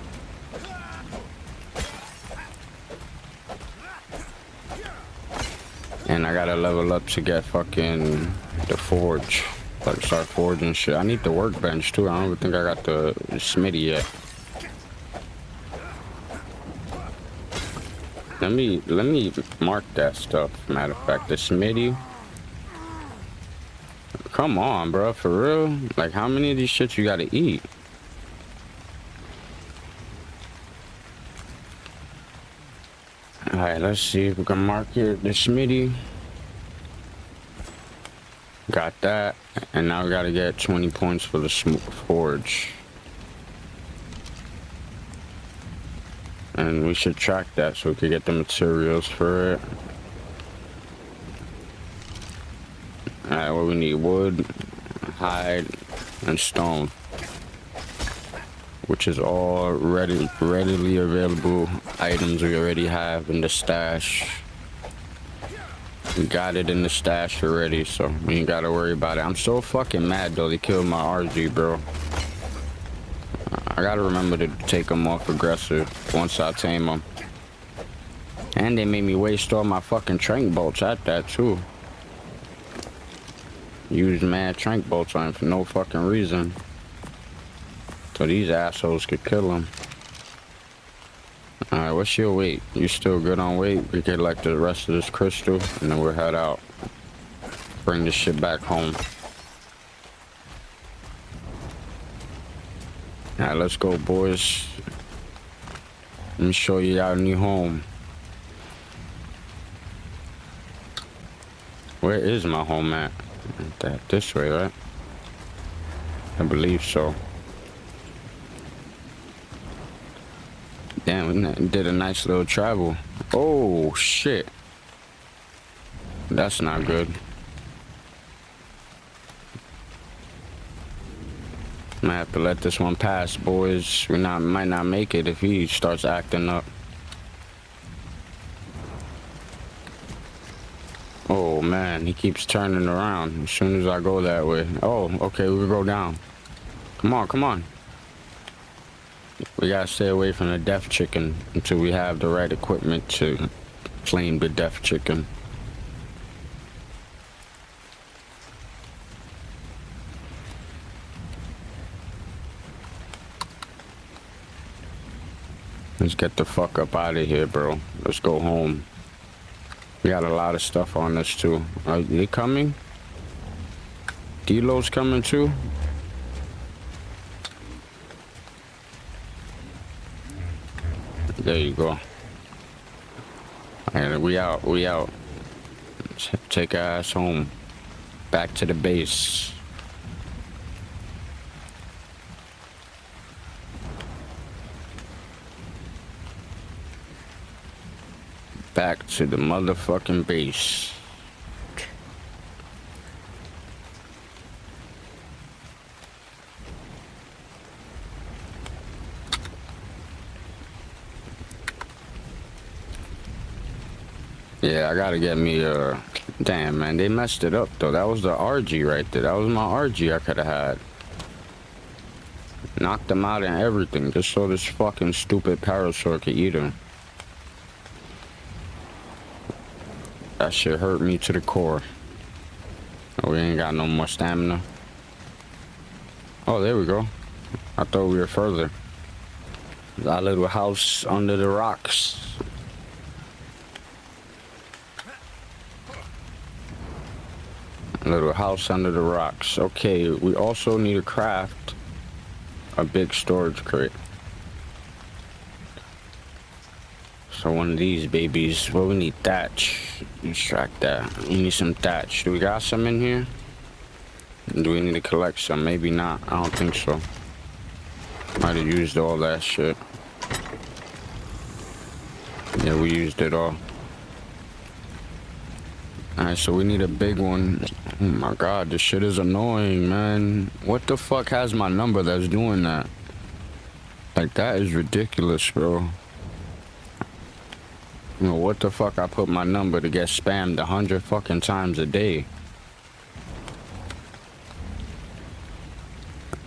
And I gotta level up to get fucking the forge. Like start forging shit. I need the workbench too. I don't even think I got the smithy yet. Let me mark that stuff. Matter of fact, the smithy. Come on, bro, for real? Like, how many of these shits you gotta eat? Alright, let's see if we can market the Smitty. Got that. And now we gotta get 20 points for the forge. And we should track that so we can get the materials for it. Alright, what we need? Wood, hide, and stone. Which is all readily available items we already have in the stash. We got it in the stash already, so we ain't gotta worry about it. I'm so fucking mad though, they killed my RG, bro. I gotta remember to take them off aggressive once I tame them. And they made me waste all my fucking trank bolts at that too. Use mad trank bolts on him for no fucking reason. So these assholes could kill him. Alright, what's your weight? You still good on weight? We get like the rest of this crystal and then we'll head out. Bring this shit back home. Alright, let's go, boys. Let me show you our new home. Where is my home at? This way, right? I believe so. Damn, we did a nice little travel. Oh, shit. That's not good. Might have to let this one pass, boys. Might not make it if he starts acting up. Oh, man, he keeps turning around as soon as I go that way. Oh, okay, we go down. Come on, come on. We gotta stay away from the death chicken until we have the right equipment to claim the death chicken. Let's get the fuck up out of here, bro. Let's go home. We got a lot of stuff on us too. Are they coming? D-Lo's coming too? There you go. Alright, we out. Take our ass home. Back to the base. Back to the motherfucking base. Yeah, I gotta get me damn, man, they messed it up though. That was the RG right there. That was my RG I could have had. Knocked them out and everything just so this fucking stupid parasaur could eat him. That shit hurt me to the core. Oh, we ain't got no more stamina. Oh, there we go. I thought we were further. Our little house under the rocks. Little house under the rocks. Okay, we also need to craft a big storage crate. So one of these babies. Well, we need thatch. Extract that. We need some thatch. Do we got some in here? Do we need to collect some? Maybe not. I don't think so. Might have used all that shit. Yeah, we used it all. Alright, so we need a big one. Oh my god, this shit is annoying, man. What the fuck has my number that's doing that? Like, that is ridiculous, bro. You know, what the fuck I put my number to get spammed 100 fucking times a day?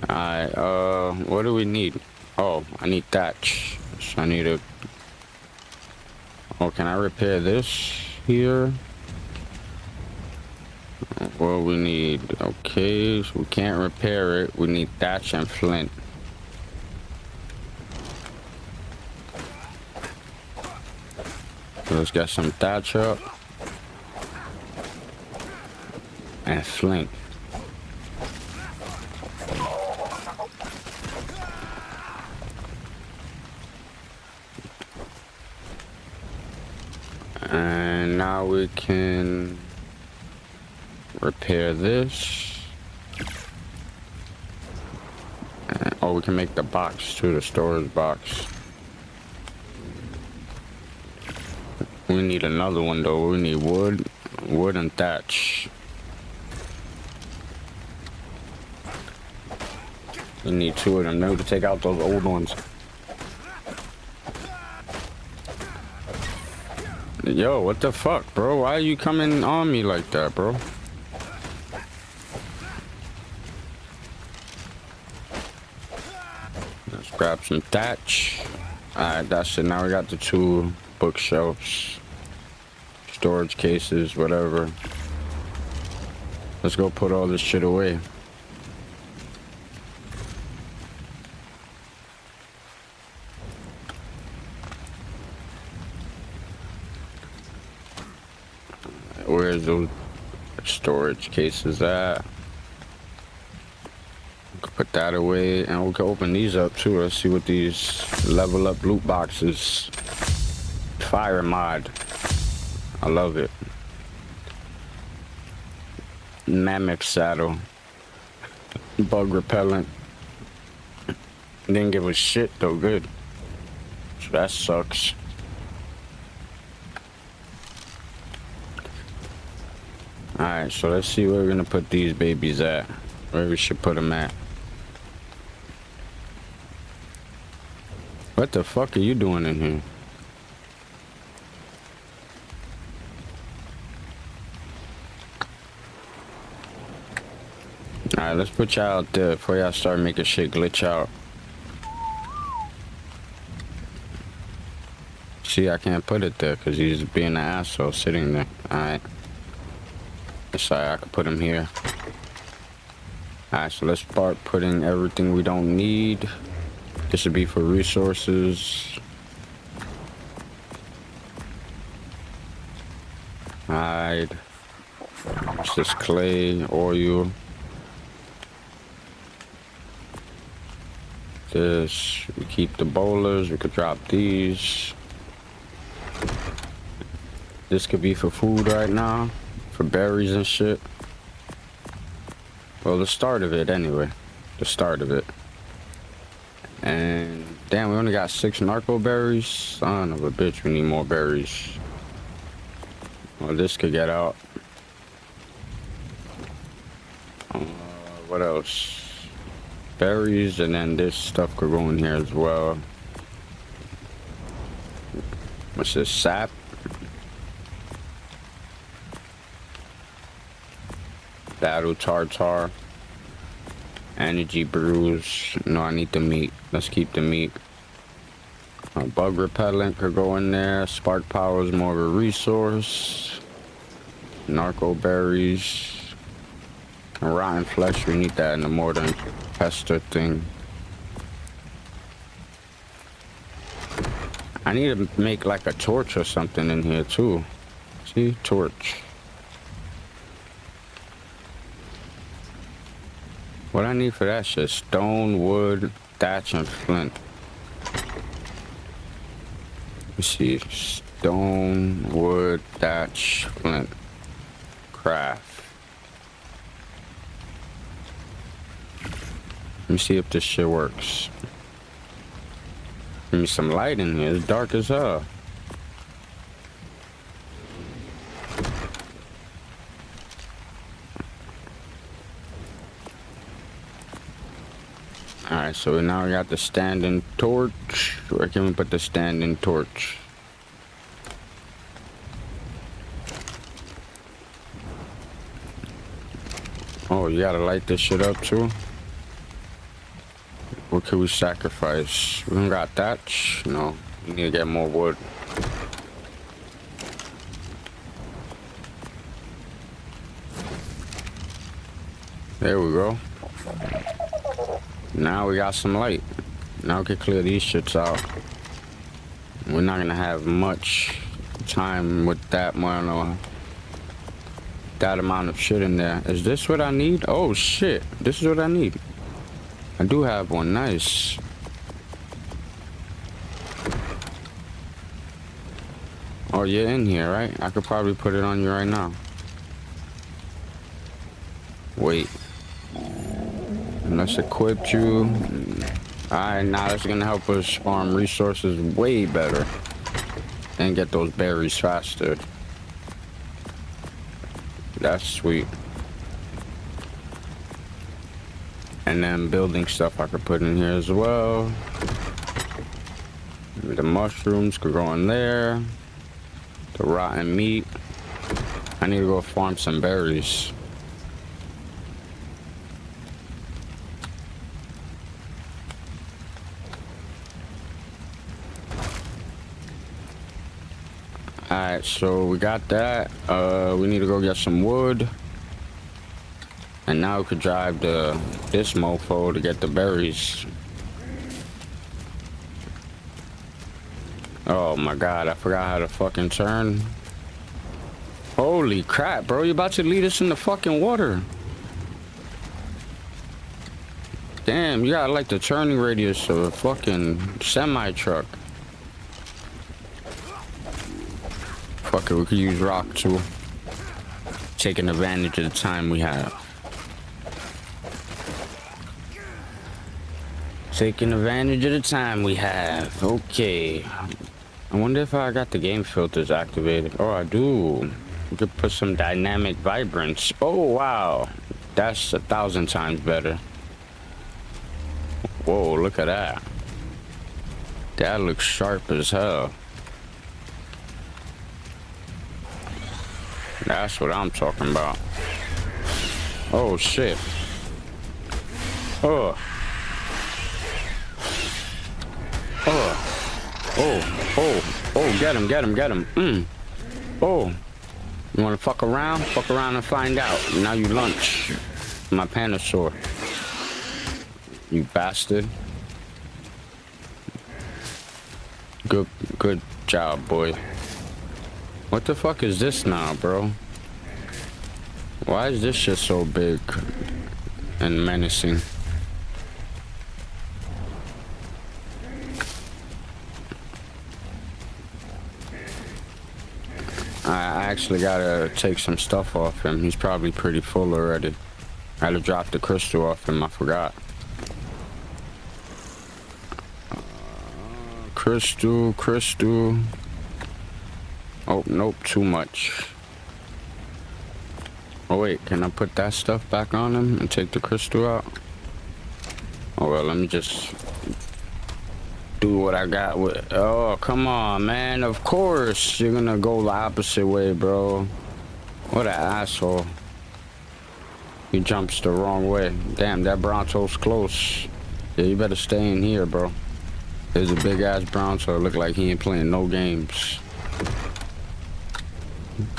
Alright, what do we need? Oh, I need thatch. So I need a... Oh, can I repair this here? Well, we need... Okay, so we can't repair it. We need thatch and flint. So let's get some thatch up. And flint. And now we can repair this. And, oh, we can make the box too, the storage box. We need another one though. We need wood and thatch. We need 2 of them. Then we can take out those old ones. Yo, what the fuck, bro? Why are you coming on me like that, bro? Let's grab some thatch. Alright, that's it. Now we got the 2 bookshelves. Storage cases, whatever. Let's go put all this shit away. Where's those storage cases at? Put that away, and we can open these up too. Let's see what these level up loot boxes. Fire mod. I love it. Mammoth saddle. Bug repellent. Didn't give a shit though, good. So that sucks. Alright, so let's see where we're gonna put these babies at. Where we should put them at. What the fuck are you doing in here? Alright, let's put y'all out there before y'all start making shit glitch out. See, I can't put it there because he's being an asshole sitting there. Alright. Sorry, I could put him here. Alright, so let's start putting everything we don't need. This would be for resources. Hide. It's just clay, oil. This, we keep the bowlers, we could drop these. This could be for food right now, for berries and shit. Well, the start of it anyway, the start of it. And damn, we only got 6 narco berries. Son of a bitch, we need more berries. Well, this could get out. What else? Berries, and then this stuff could go in here as well. What's this? Sap? Battle tartar. Energy brews. No, I need the meat. Let's keep the meat. Bug repellent could go in there. Spark power is more of a resource. Narco berries. Rotten flesh, we need that in the mortar and pester thing. I need to make like a torch or something in here too. See, torch. What I need for that shit? Stone, wood, thatch, and flint. Let's see. Stone, wood, thatch, flint. Craft. Let me see if this shit works. Give me some light in here. It's dark as hell. Alright, so now we got the standing torch. Where can we put the standing torch? Oh, you gotta light this shit up too? What can we sacrifice? We don't got thatch? No, we need to get more wood. There we go. Now we got some light. Now we can clear these shits out. We're not gonna have much time with that amount of shit in there. Is this what I need? Oh shit, this is what I need. I do have one, nice. Oh, you're in here, right? I could probably put it on you right now. Wait. Let's equip you. Alright, now that's gonna help us farm resources way better. And get those berries faster. That's sweet. And then building stuff I could put in here as well. The mushrooms could go in there. The rotten meat. I need to go farm some berries. Alright, so we got that. We need to go get some wood. And now we could drive this mofo to get the berries. Oh my god, I forgot how to fucking turn. Holy crap, bro, you about to lead us in the fucking water. Damn, you got like the turning radius of a fucking semi-truck. Fuck it, we could use rock too. Taking advantage of the time we have. Taking advantage of the time we have. Okay. I wonder if I got the game filters activated. Oh, I do. We could put some dynamic vibrance. Oh, wow. That's 1,000 times better. Whoa, look at that. That looks sharp as hell. That's what I'm talking about. Oh, shit. Oh. Oh, get him. Oh, you wanna fuck around? Fuck around and find out. Now you lunch. My Panasaur. You bastard. Good job, boy. What the fuck is this now, bro? Why is this shit so big and menacing? I actually gotta take some stuff off him. He's probably pretty full already. I had to drop the crystal off him, I forgot. Crystal. Oh, nope, too much. Oh wait, can I put that stuff back on him and take the crystal out? Oh well, let me just do what I got with. Oh, come on, man. Of course you're gonna go the opposite way, bro. What an asshole. He jumps the wrong way. Damn, that Bronto's close. Yeah, you better stay in here, bro. There's a big ass Bronto. Look like he ain't playing no games.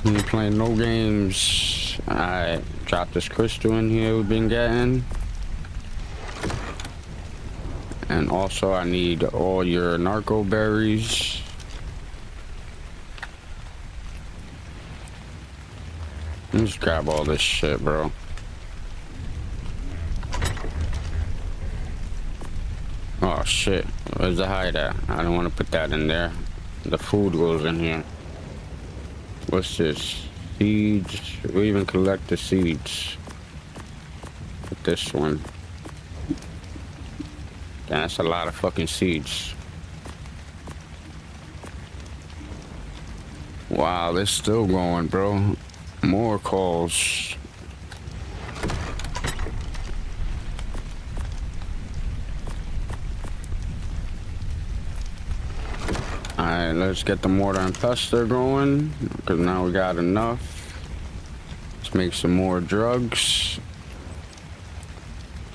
He ain't playing no games. Alright, drop this crystal in here we've been getting. And also I need all your narco berries. Let me just grab all this shit, bro. Oh shit, where's the hide at? I don't want to put that in there. The food goes in here. What's this? Seeds. We even collect the seeds. Put this one. That's a lot of fucking seeds. Wow, they're still going, bro. More calls. Alright, let's get the mortar and pestle going, because now we got enough. Let's make some more drugs.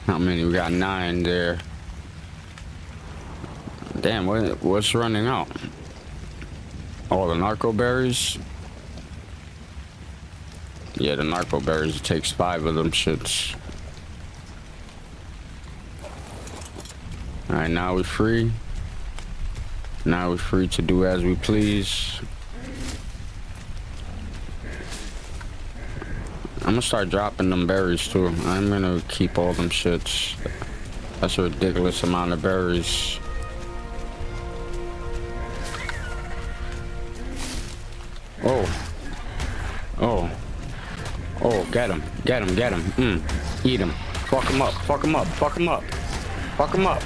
How many? We got 9 there. Damn, what's running out? All the narco berries? Yeah, the narco berries, it takes 5 of them shits. Alright, now we're free. Now we're free to do as we please. I'm gonna start dropping them berries too. I'm gonna keep all them shits. That's a ridiculous amount of berries. Oh. Oh. Oh, get him. Get him. Get him. Eat him. Fuck him up. Fuck him up. Fuck him up. Fuck him up.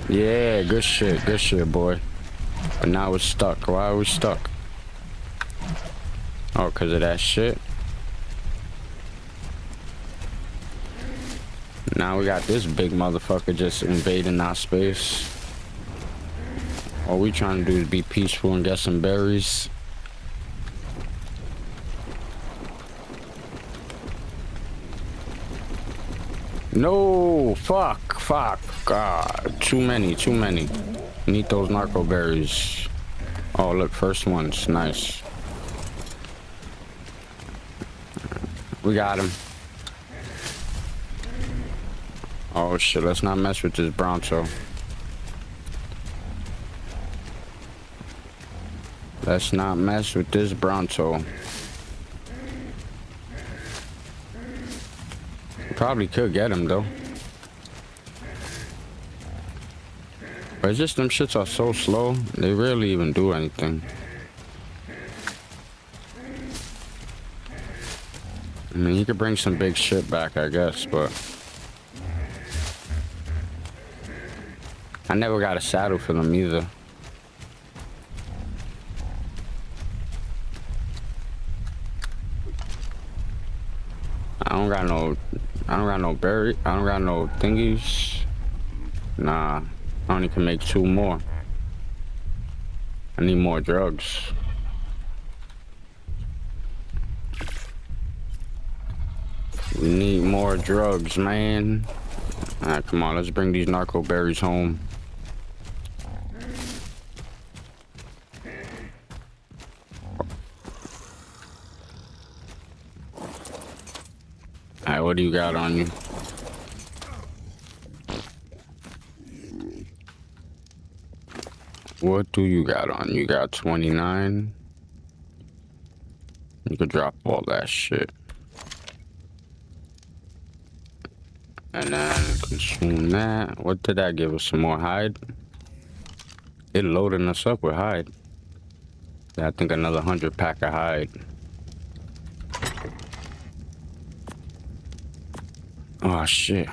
Yeah, good shit. Good shit, boy. But now it's stuck. Why are we stuck? Oh, because of that shit? Now we got this big motherfucker just invading our space. All we trying to do is be peaceful and get some berries. No, fuck. God, too many. Need those narco berries. Oh, look, first one's nice. We got him. Oh shit, let's not mess with this Bronto. Let's not mess with this Bronto. Probably could get him though. But it's just them shits are so slow, they rarely even do anything. I mean, you could bring some big shit back, I guess, but I never got a saddle for them either. I don't got no berry. I don't got no thingies. Nah, I only can make 2 more. I need more drugs. We need more drugs, man. Alright, come on, let's bring these narco berries home. Alright, what do you got on you? What do you got on you? Got 29. You could drop all that shit. And then consume that. What did that give us? Some more hide? It loading us up with hide. Yeah, I think another 100 pack of hide. Oh shit.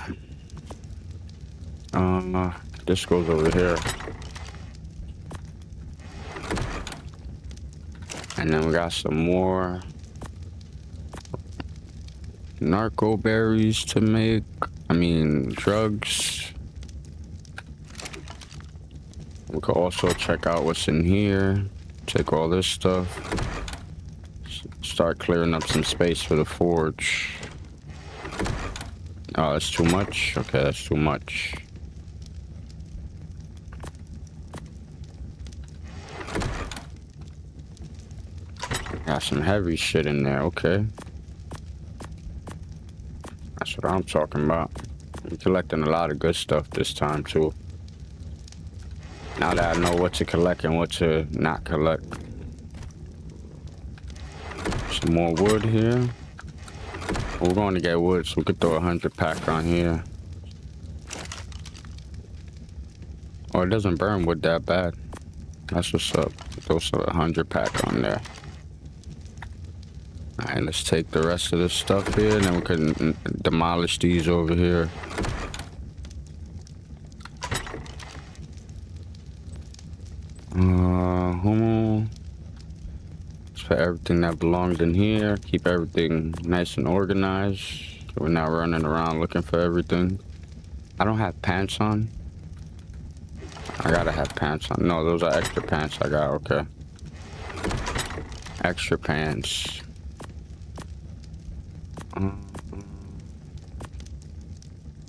This goes over here. And then we got some more narco berries to make. I mean, drugs. We could also check out what's in here. Take all this stuff. Start clearing up some space for the forge. Oh, that's too much? Okay, that's too much. Got some heavy shit in there, okay. That's what I'm talking about. I'm collecting a lot of good stuff this time, too. Now that I know what to collect and what to not collect. Some more wood here. We're going to get wood, so we could throw 100 pack on here. Oh, it doesn't burn wood that bad. That's what's up. Throw some 100 pack on there. Alright, let's take the rest of this stuff here, and then we can demolish these over here. Let's put everything that belongs in here. Keep everything nice and organized. So we're not running around looking for everything. I don't have pants on. I gotta have pants on. No, those are extra pants I got, okay. Extra pants.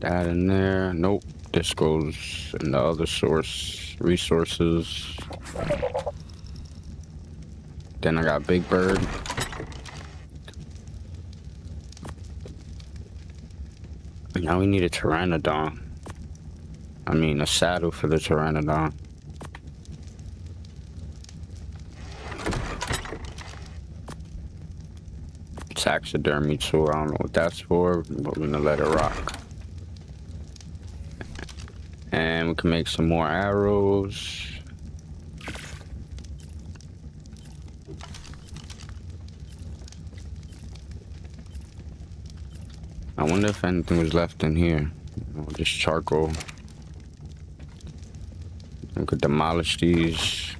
That in there. Nope. This goes in the other source. Resources. Then I got Big Bird. Now we need a Pteranodon. I mean, a saddle for the Pteranodon. Taxidermy too. I don't know what that's for, but we're gonna let it rock. And we can make some more arrows. I wonder if anything was left in here. Oh, just charcoal. I could demolish these.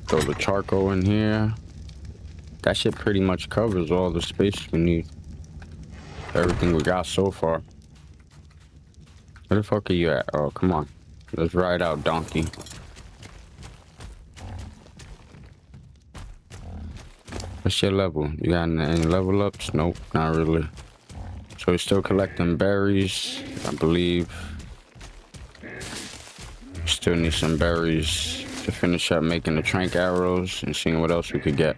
Throw the charcoal in here. That shit pretty much covers all the space we need. Everything we got so far. Where the fuck are you at? Oh, come on. Let's ride out, donkey. What's your level? You got any level ups? Nope, not really. So we're still collecting berries, I believe. Still need some berries to finish up making the trank arrows and seeing what else we could get.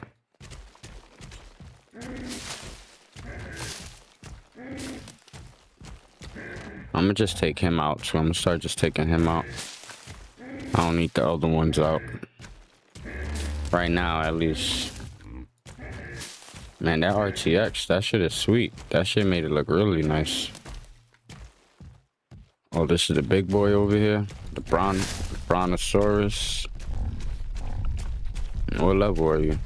I'm gonna just take him out, so I'm gonna start just taking him out. I don't need the other ones out. Right now, at least. Man, that RTX, that shit is sweet. That shit made it look really nice. Oh, this is the big boy over here. The Brontosaurus. What level are you?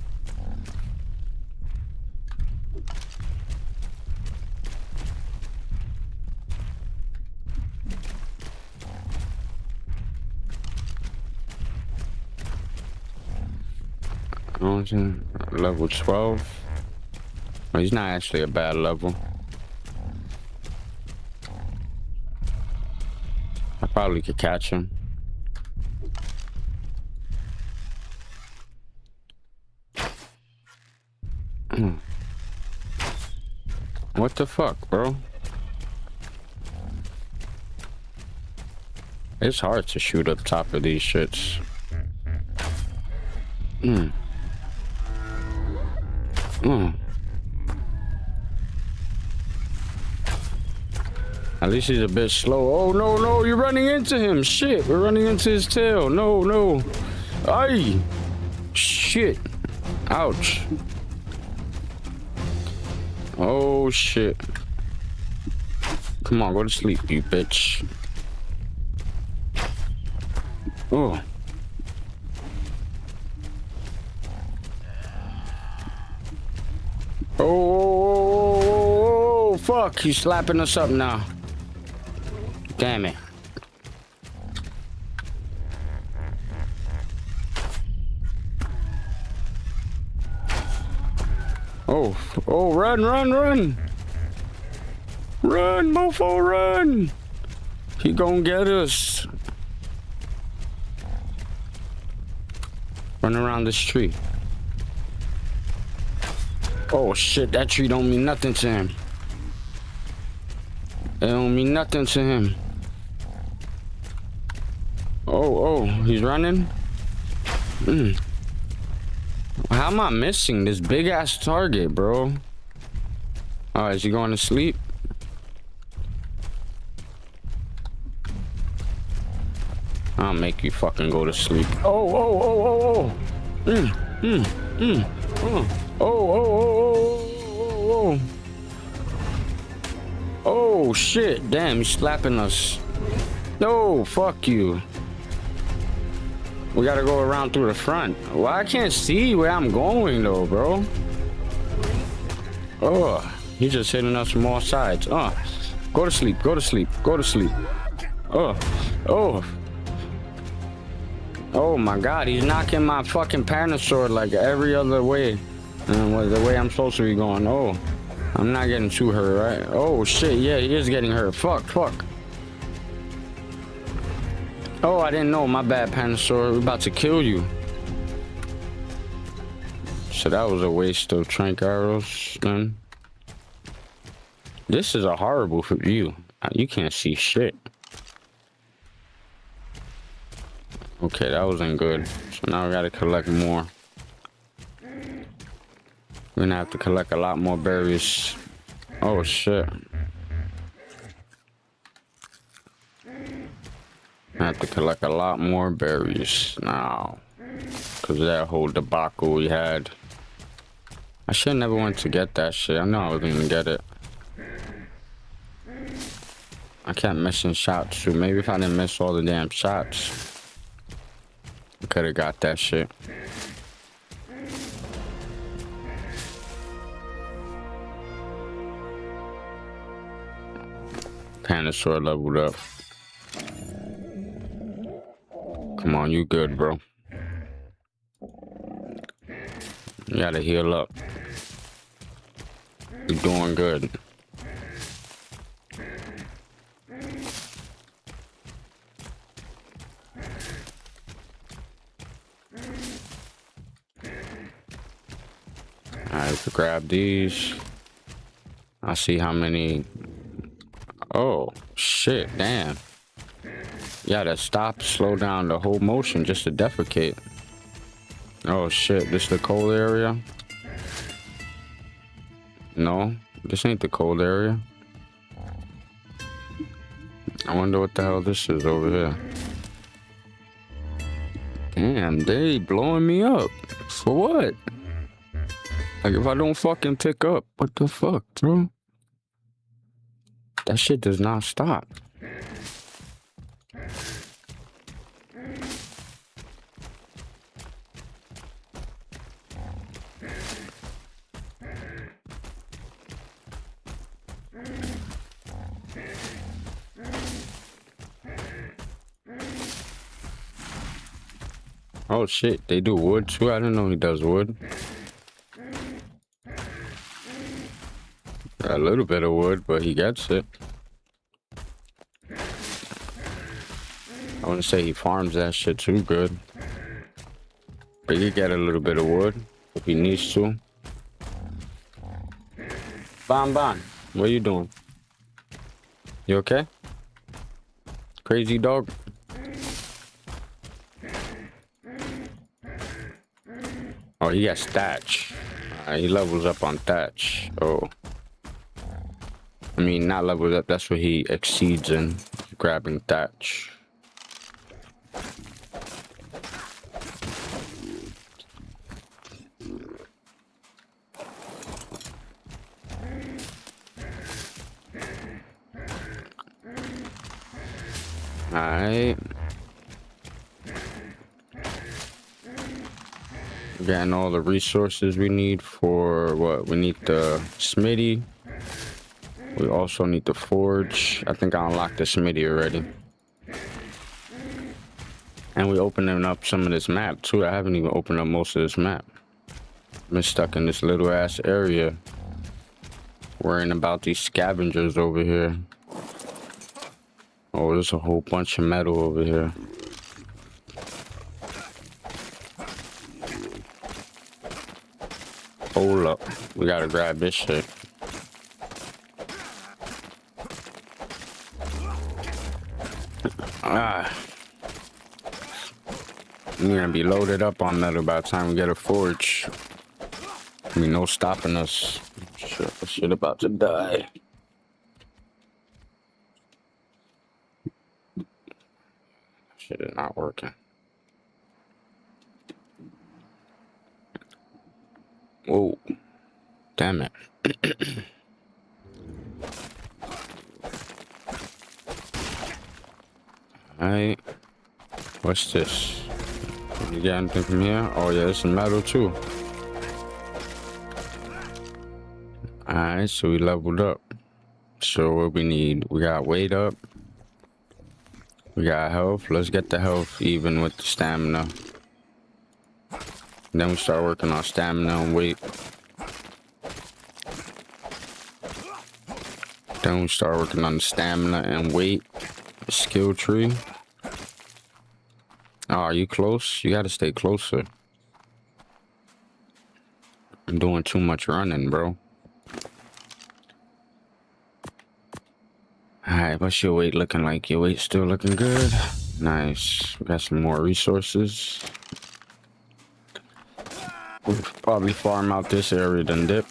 Level 12. Well, he's not actually a bad level. I probably could catch him. What the fuck, bro? It's hard to shoot up top of these shits. At least he's a bit slow. Oh, no, no, you're running into him. Shit, we're running into his tail. No, no. Aye. Shit. Ouch. Oh, shit. Come on, go to sleep, you bitch. Oh. Oh, fuck. He's slapping us up now. Damn it. Oh, oh, run, run, run. Run, mofo, run. He gonna get us. Run around this tree. Oh shit, that tree don't mean nothing to him. It don't mean nothing to him. Oh, he's running? How am I missing this big ass target, bro? Oh, is he going to sleep? I'll make you fucking go to sleep. Oh. Oh, shit. Damn, he's slapping us. No, fuck you. We gotta go around through the front. Well, I can't see where I'm going, though, bro. Oh, he's just hitting us from all sides. Go to sleep, go to sleep, go to sleep. Oh my God, he's knocking my fucking Panosaur like every other way. The way I'm supposed to be going. Oh, I'm not getting too hurt, right? Oh shit, yeah, he is getting hurt. Fuck. Oh, I didn't know. My bad, Panosaur. We're about to kill you. So that was a waste of trank arrows, then. This is a horrible view. You can't see shit. Okay, that wasn't good. So now we gotta collect more. We're gonna have to collect a lot more berries. Oh shit. I have to collect a lot more berries now. Cause of that whole debacle we had. I should never went to get that shit. I know I wasn't gonna get it. I kept missing shots too. Maybe if I didn't miss all the damn shots, I could have got that shit. Panasaur leveled up. Come on, you good, bro. You gotta heal up. You're doing good. Alright, to grab these. I'll see how many. Oh, shit, damn. Yeah, to stop, slow down the whole motion just to defecate. Oh shit, this the cold area? No, this ain't the cold area. I wonder what the hell this is over here. Damn, they blowing me up. For what? Like if I don't fucking pick up, what the fuck, bro? That shit does not stop. Oh shit, they do wood too? I didn't know he does wood. Got a little bit of wood, but he gets it. I wouldn't say he farms that shit too good. But he get a little bit of wood if he needs to. Bon, what are you doing? You okay? Crazy dog? Oh, he got thatch. He levels up on thatch. Oh. I mean, not levels up. That's what he exceeds in. Grabbing thatch. Alright. Getting all the resources we need for what? We need the smithy. We also need the forge. I think I unlocked the smithy already. And we opening up some of this map too. I haven't even opened up most of this map. I've been stuck in this little ass area worrying about these scavengers over here. Oh, there's a whole bunch of metal over here. Hold up. We gotta grab this shit. We're gonna be loaded up on metal by the time we get a forge. I mean, no stopping us. Shit about to die. Shit is not working. Whoa. Damn it. Alright. What's this? You got anything from here? Oh yeah, it's some metal too. Alright, so we leveled up. So what we need? We got weight up. We got health. Let's get the health even with the stamina. Then we start working on stamina and weight. Then we start working on the stamina and weight. Skill tree. Oh, are you close? You gotta stay closer. I'm doing too much running, bro. Alright, what's your weight looking like? Your weight still looking good? Nice. We got some more resources. We'll probably farm out this area then dip.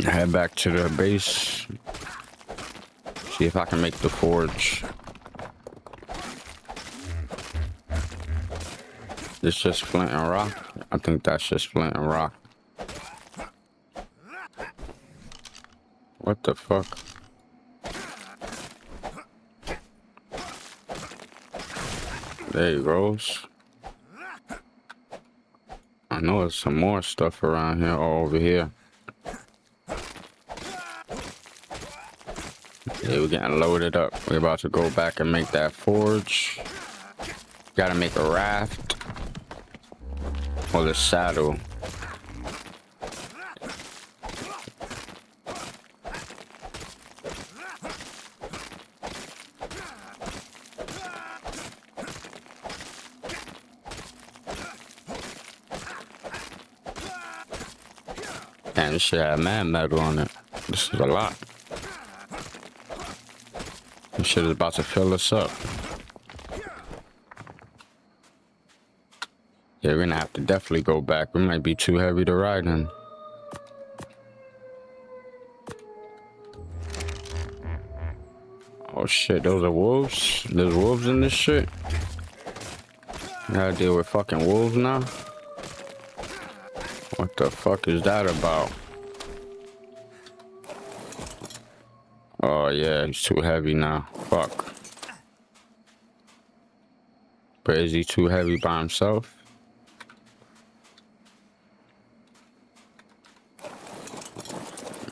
Head back to the base. See if I can make the forge. This just flint and rock? I think that's just flint and rock. What the fuck? There he goes. I know there's some more stuff around here or over here. Yeah, we're getting loaded up. We're about to go back and make that forge. Gotta make a raft. Or the saddle. And this shit had mad metal on it. This is a lot. This shit is about to fill us up. Yeah, we're gonna have to definitely go back. We might be too heavy to ride in. Oh shit, those are wolves? There's wolves in this shit? I gotta deal with fucking wolves now? What the fuck is that about? Oh yeah, he's too heavy now. Fuck. But is he too heavy by himself?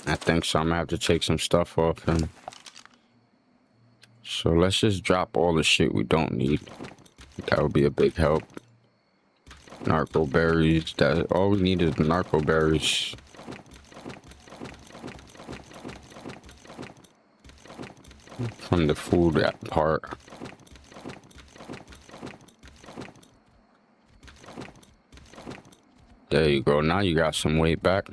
I think so. I'm gonna have to take some stuff off him. So let's just drop all the shit we don't need. That would be a big help. Narco berries. That all we need is the narco berries. From the food part. There you go. Now you got some weight back.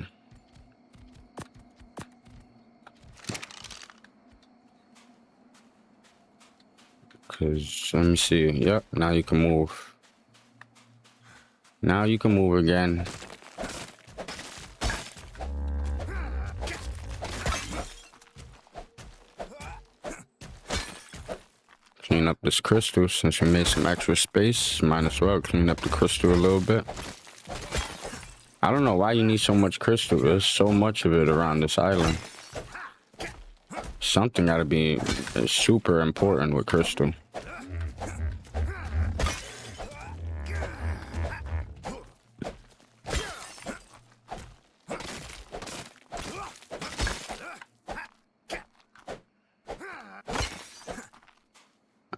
Cause let me see. Yep. Now you can move. Now you can move again. Clean up this crystal since we made some extra space. Might as well clean up the crystal a little bit. I don't know why you need so much crystal. There's so much of it around this island. Something gotta be super important with crystal.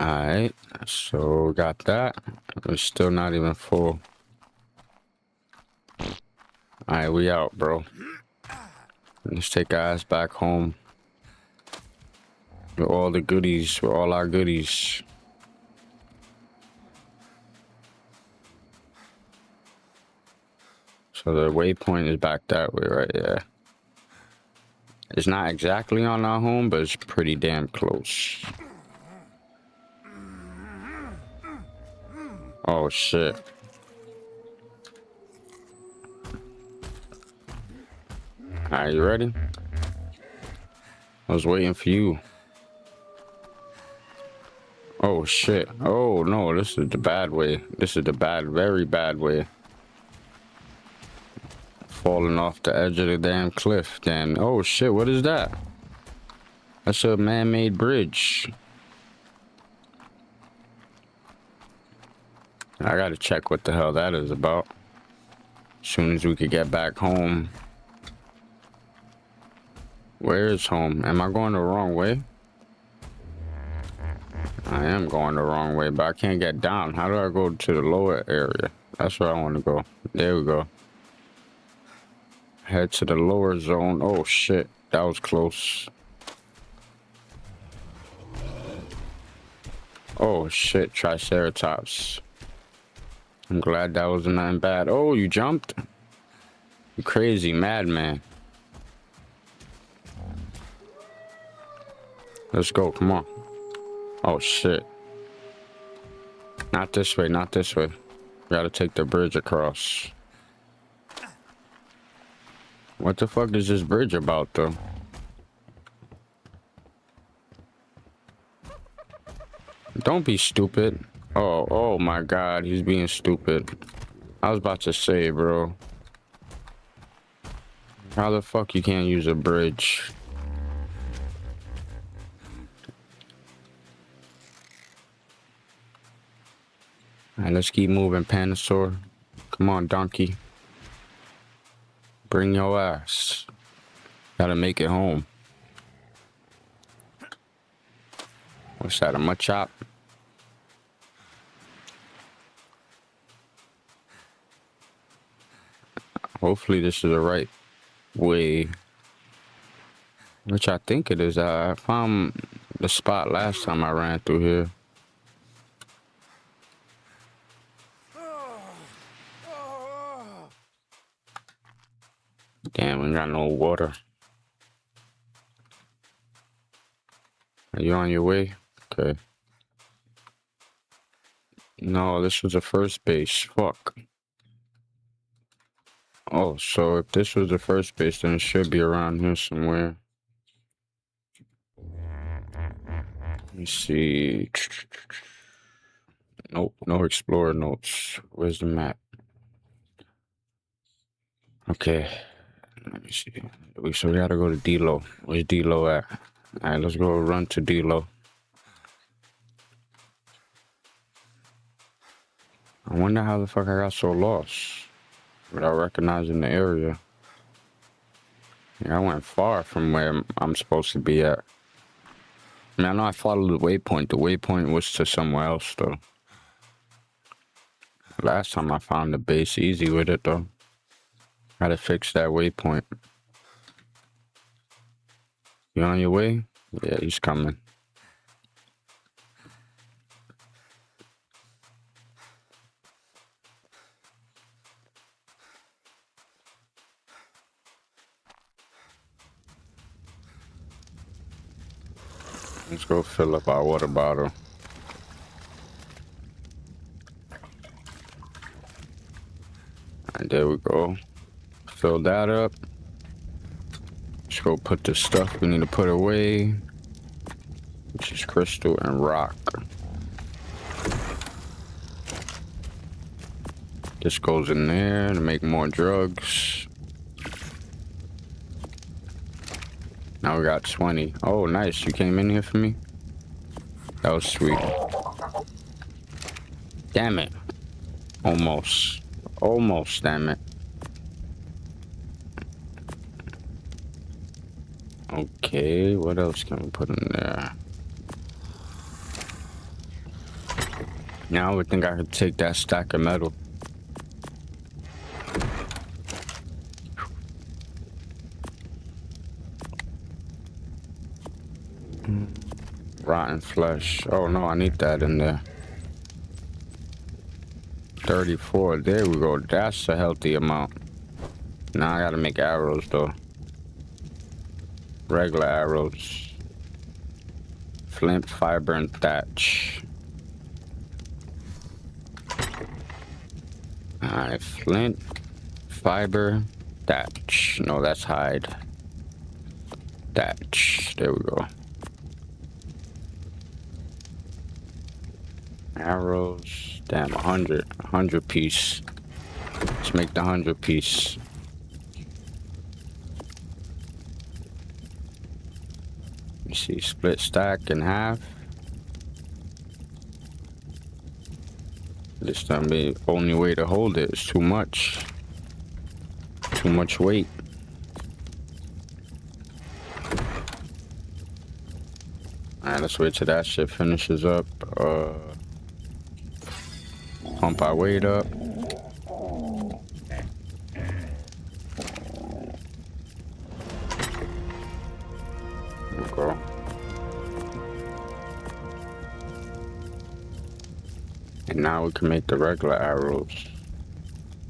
Alright, so got that. It's still not even full. Alright, we out, bro. Let's take our ass back home. With all the goodies, with all our goodies. So the waypoint is back that way, right? Yeah. It's not exactly on our home, but it's pretty damn close. Oh shit. Alright, you ready? I was waiting for you. Oh shit. Oh no, this is the bad way. This is the bad, very bad way. Falling off the edge of the damn cliff. Then, oh shit, what is that? That's a man-made bridge. I gotta check what the hell that is about. As soon as we could get back home. Where is home? Am I going the wrong way? I am going the wrong way, but I can't get down. How do I go to the lower area? That's where I want to go. There we go. Head to the lower zone. Oh shit, that was close. Oh shit, Triceratops. I'm glad that wasn't nothing bad. Oh, you jumped? You crazy madman. Let's go, come on. Oh shit. Not this way, not this way. Gotta take the bridge across. What the fuck is this bridge about though? Don't be stupid. Oh my god, he's being stupid. I was about to say, bro. How the fuck you can't use a bridge? Alright, let's keep moving, Panasaur. Come on, donkey. Bring your ass. Gotta make it home. What's that, a mud chop? Hopefully this is the right way. Which I think it is. I found the spot last time I ran through here. Damn, we got no water. Are you on your way? Okay. No, this was the first base. Fuck. Oh, so if this was the first base, then it should be around here somewhere. Let me see. Nope, no explorer notes. Where's the map? Okay. Let me see. So we gotta go to D-Lo. Where's D-Lo at? Alright, let's go run to D-Lo. I wonder how the fuck I got so lost without recognizing the area. Yeah, I went far from where I'm supposed to be at. I mean, I know I followed the waypoint. The waypoint was to somewhere else, though. Last time I found the base easy with it, though. Gotta fix that waypoint. You on your way? Yeah, he's coming. Let's go fill up our water bottle. And there we go. Fill that up. Let's go put the stuff we need to put away, which is crystal and rock. This goes in there to make more drugs. Now we got 20. Oh, nice. You came in here for me? That was sweet. Damn it. Almost. Almost, damn it. Okay, what else can we put in there? Now I would think I could take that stack of metal. Rotten flesh. Oh no, I need that in there. 34. There we go. That's a healthy amount. Now I gotta make arrows though. Regular arrows. Flint, fiber, and thatch. Alright, flint, fiber, thatch. No, that's hide. Thatch. There we go. Arrows. Damn, 100. 100 piece. Let's make the 100 piece. You see, split stack in half. This time the only way to hold it is too much. Too much weight. Alright, let's wait till that shit finishes up. Pump our weight up. There we go. And now we can make the regular arrows.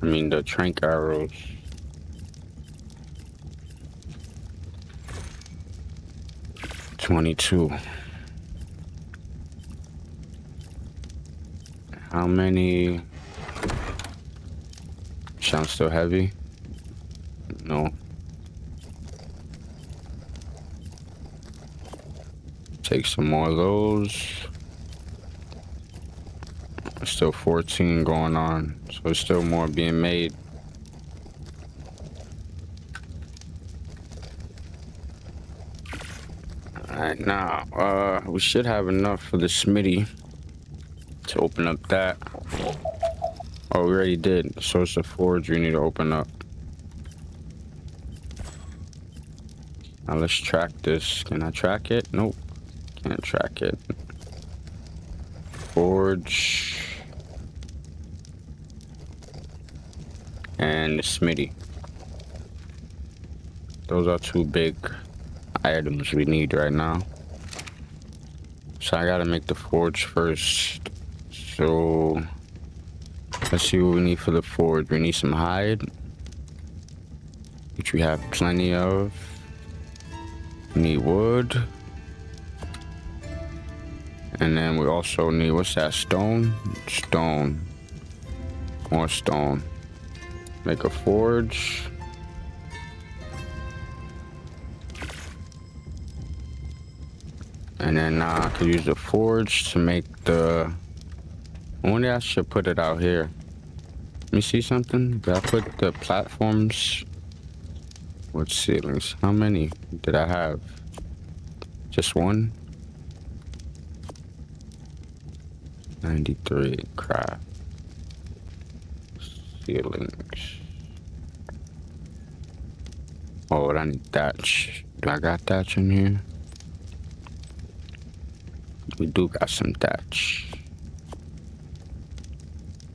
I mean the trank arrows. $22. How many? Sounds still heavy? No. Take some more of those. Still 14 going on, so there's still more being made. Alright, now, we should have enough for the smitty to open up that. Oh, we already did. So it's the forge we need to open up. Now let's track this. Can I track it? Nope. Can't track it. forge and the smithy. Those are two big items we need right now. So I gotta make the forge first. So let's see what we need for the forge. We need some hide, which we have plenty of. We need wood. And then we also need, what's that, stone? Stone. More stone. Make a forge. And then I could use the forge to make the... I wonder I should put it out here. Let me see something. Did I put the platforms? What ceilings? How many did I have? Just one? 93. Crap. Ceilings. Oh, I need thatch. Do I got thatch in here? We do got some thatch.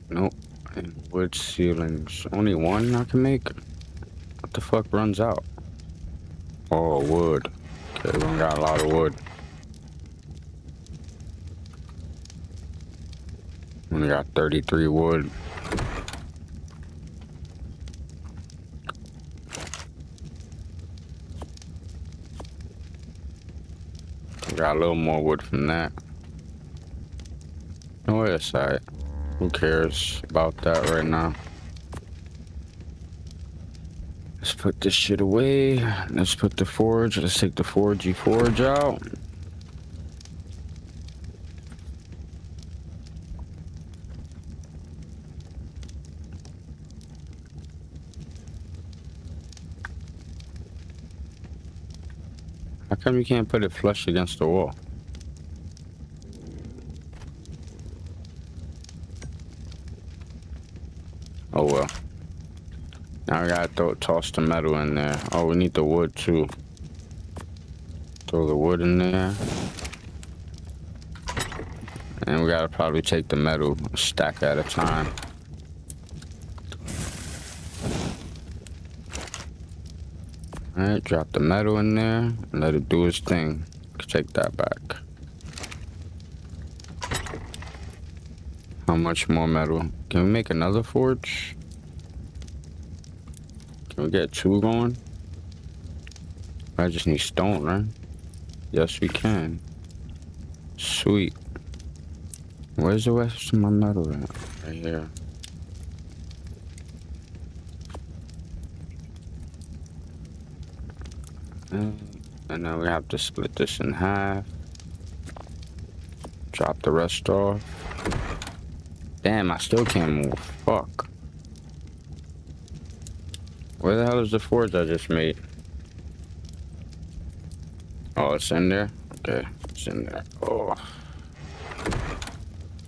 Nope. And wood ceilings. Only one I can make? What the fuck runs out? Oh, wood. Okay, we got a lot of wood. We got 33 wood. We got a little more wood from that. Oh, it's alright. Who cares about that right now? Let's put this shit away. Let's put the forge. Let's take the forgey forge out. How come you can't put it flush against the wall? Oh well. Now I gotta toss the metal in there. Oh, we need the wood too. Throw the wood in there. And we gotta probably take the metal a stack at a time. Alright, drop the metal in there and let it do its thing. Take that back. How much more metal? Can we make another forge? Can we get two going? I just need stone, right? Yes, we can. Sweet. Where's the rest of my metal at? Right here. And now we have to split this in half. Drop the rest off. Damn, I still can't move. Fuck. Where the hell is the forge I just made? Oh, it's in there? Okay, it's in there. Oh.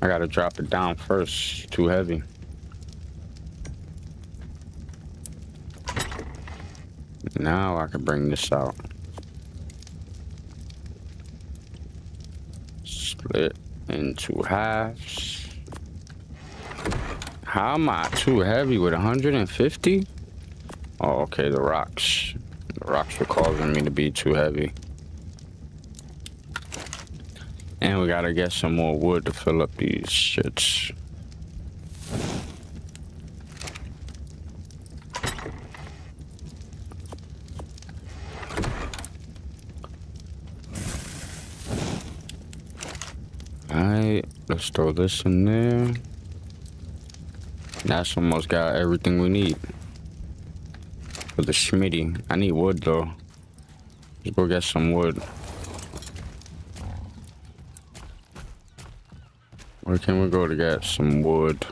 I gotta drop it down first. It's too heavy. Now I can bring this out. Split into halves. How am I too heavy with 150? Oh, okay, the rocks. The rocks were causing me to be too heavy. And we gotta get some more wood to fill up these shits. Alright, let's throw this in there. That's almost got everything we need. For the smithy. I need wood though. Let's go get some wood. Where can we go to get some wood?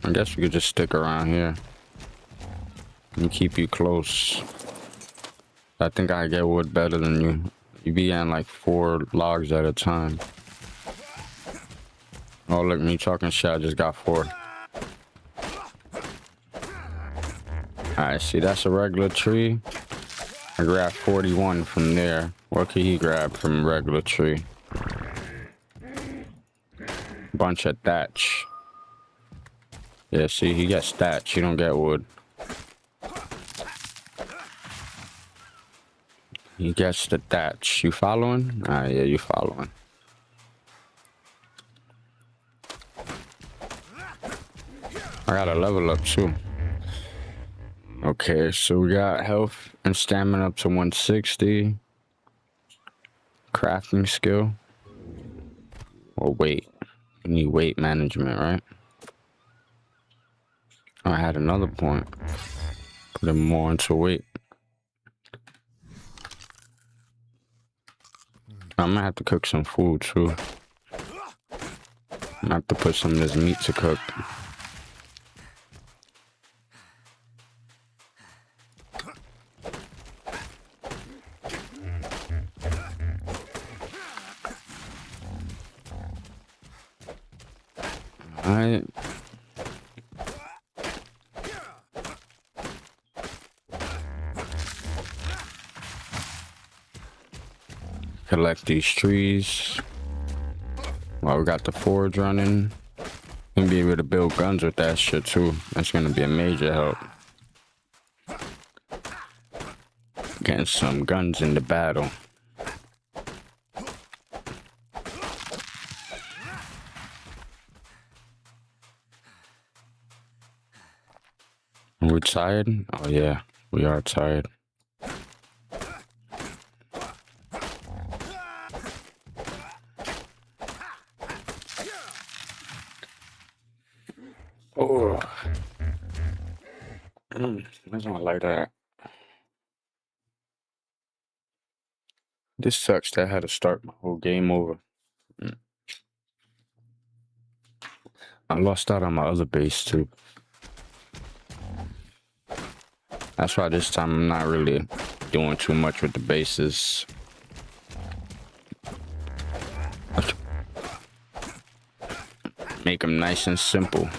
I guess we could just stick around here. And keep you close. I think I get wood better than you. You be on like 4 logs at a time. Oh look, me talking shit, I just got 4. Alright, see that's a regular tree. I grabbed 41 from there. What could he grab from a regular tree? bunch of thatch. Yeah, see, he gets thatch. You don't get wood. He gets the thatch. You following? Ah, yeah, you following. I got a level up too. Okay, so we got health and stamina up to 160. Crafting skill. Or weight. We need weight management, right? I had another point. Put him more into weight. I'm gonna have to cook some food too. I'm gonna have to put some of this meat to cook. Alright. Collect these trees. Well, we got the forge running. Gonna be able to build guns with that shit too. That's gonna be a major help. Getting some guns in the battle. Are we tired? Oh yeah, we are tired. Oh, that's not like that. This sucks that I had to start my whole game over. I lost out on my other base too. That's why this time I'm not really doing too much with the bases. Make them nice and simple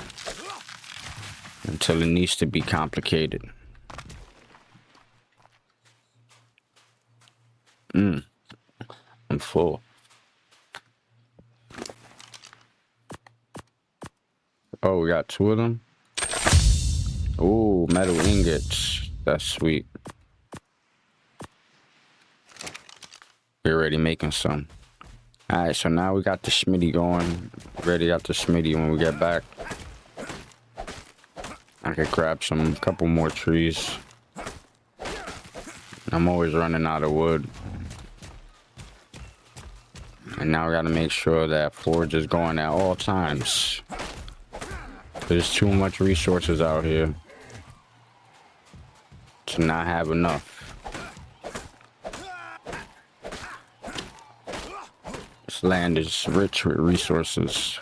until it needs to be complicated. I'm full. Oh, we got two of them. Oh, metal ingots. That's sweet. We're already making some. Alright, so now we got the Schmitty going. Ready got the Schmitty when we get back. I could grab some couple more trees. I'm always running out of wood. And now we gotta make sure that forge is going at all times. There's too much resources out here to not have enough. This land is rich with resources.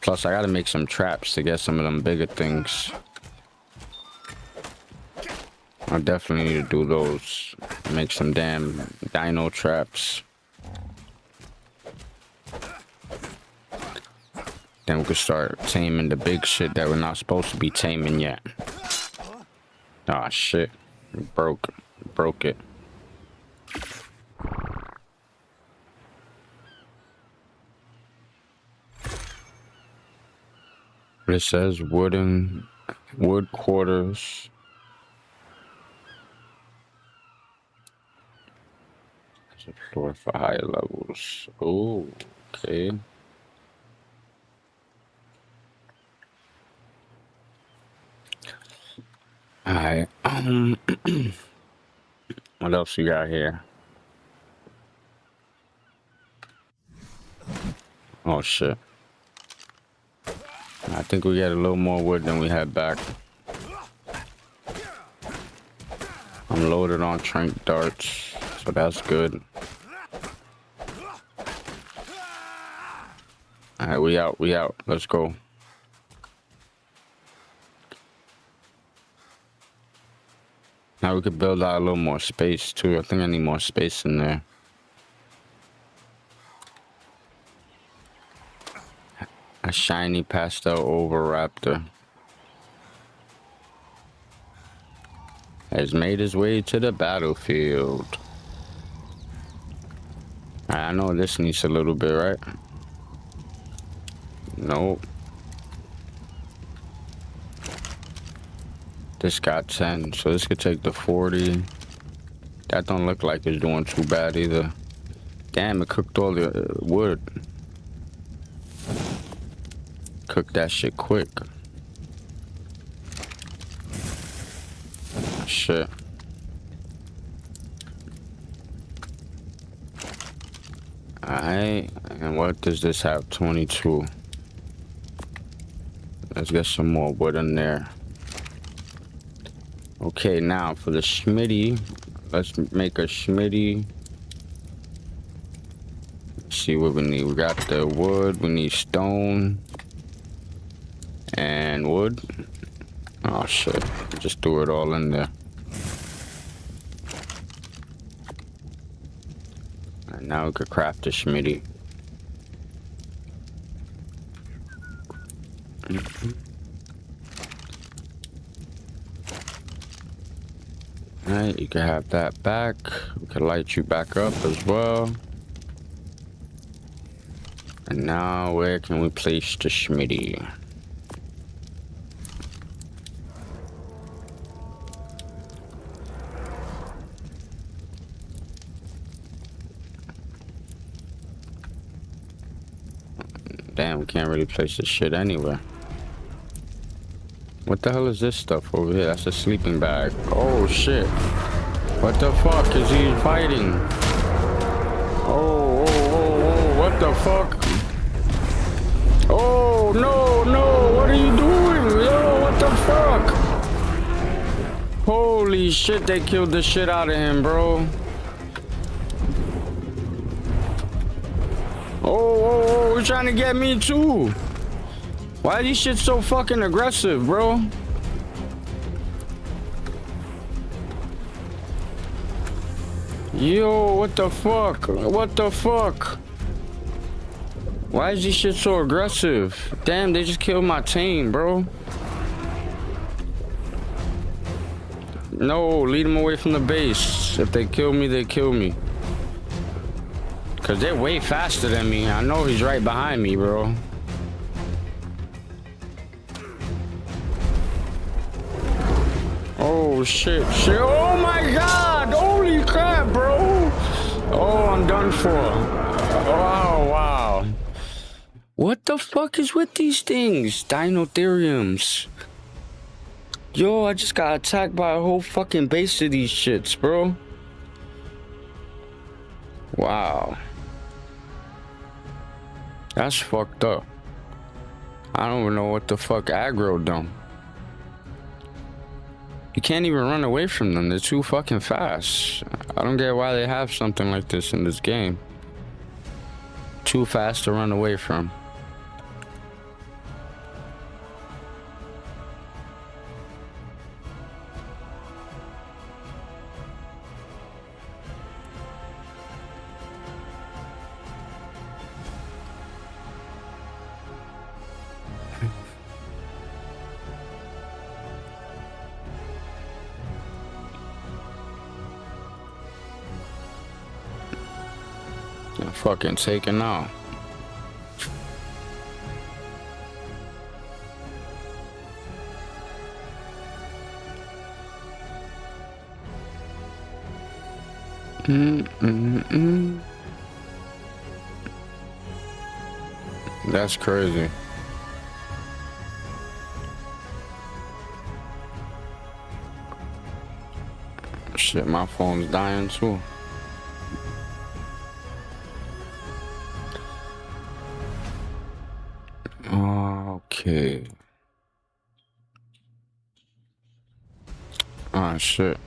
Plus, I gotta make some traps to get some of them bigger things. I definitely need to do those. Make some damn dino traps. Then we could start taming the big shit that we're not supposed to be taming yet. Ah, shit. Broke it. It says wood quarters. There's a floor for higher levels. Oh, okay. Alright, what else you got here? Oh shit. I think we got a little more wood than we had back. I'm loaded on trank darts, so that's good. Alright, we out. Let's go. Now we could build out a little more space too. I think I need more space in there. A shiny pastel Oviraptor has made his way to the battlefield. I know this needs a little bit, right? Nope. This got 10, so this could take the 40. That don't look like it's doing too bad either. Damn, it cooked all the wood. Cook that shit quick. Shit. Alright, and what does this have? 22. Let's get some more wood in there. Okay, now for the Schmitty, let's make a Schmitty. See what we need. We got the wood, we need stone and wood. Oh shit, just threw it all in there. And now we could craft the Schmitty. Alright, you can have that back. We can light you back up as well. And now where can we place the Schmitty? Damn, we can't really place this shit anywhere. What the hell is this stuff over here? That's a sleeping bag. Oh shit. What the fuck is he fighting? Oh, what the fuck? Oh, no, what are you doing? Yo, what the fuck? Holy shit, they killed the shit out of him, bro. Oh, he's trying to get me too. Why are these shit so fucking aggressive, bro? Yo, what the fuck? What the fuck? Why is this shit so aggressive? Damn, they just killed my team, bro. No, lead them away from the base. If they kill me, they kill me. Cause they're way faster than me. I know he's right behind me, bro. Oh shit. Oh my god, holy crap, bro. Oh, I'm done for. Wow. What the fuck is with these things? Dinotheriums. Yo, I just got attacked by a whole fucking base of these shits, bro. Wow. That's fucked up. I don't even know what the fuck aggroed them. You can't even run away from them. They're too fucking fast. I don't get why they have something like this in this game. Too fast to run away from. They're fucking taken out. That's crazy. Shit, my phone's dying too. Okay. Ah, shit.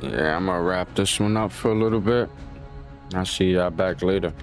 Yeah, I'm gonna wrap this one up for a little bit. I'll see y'all back later.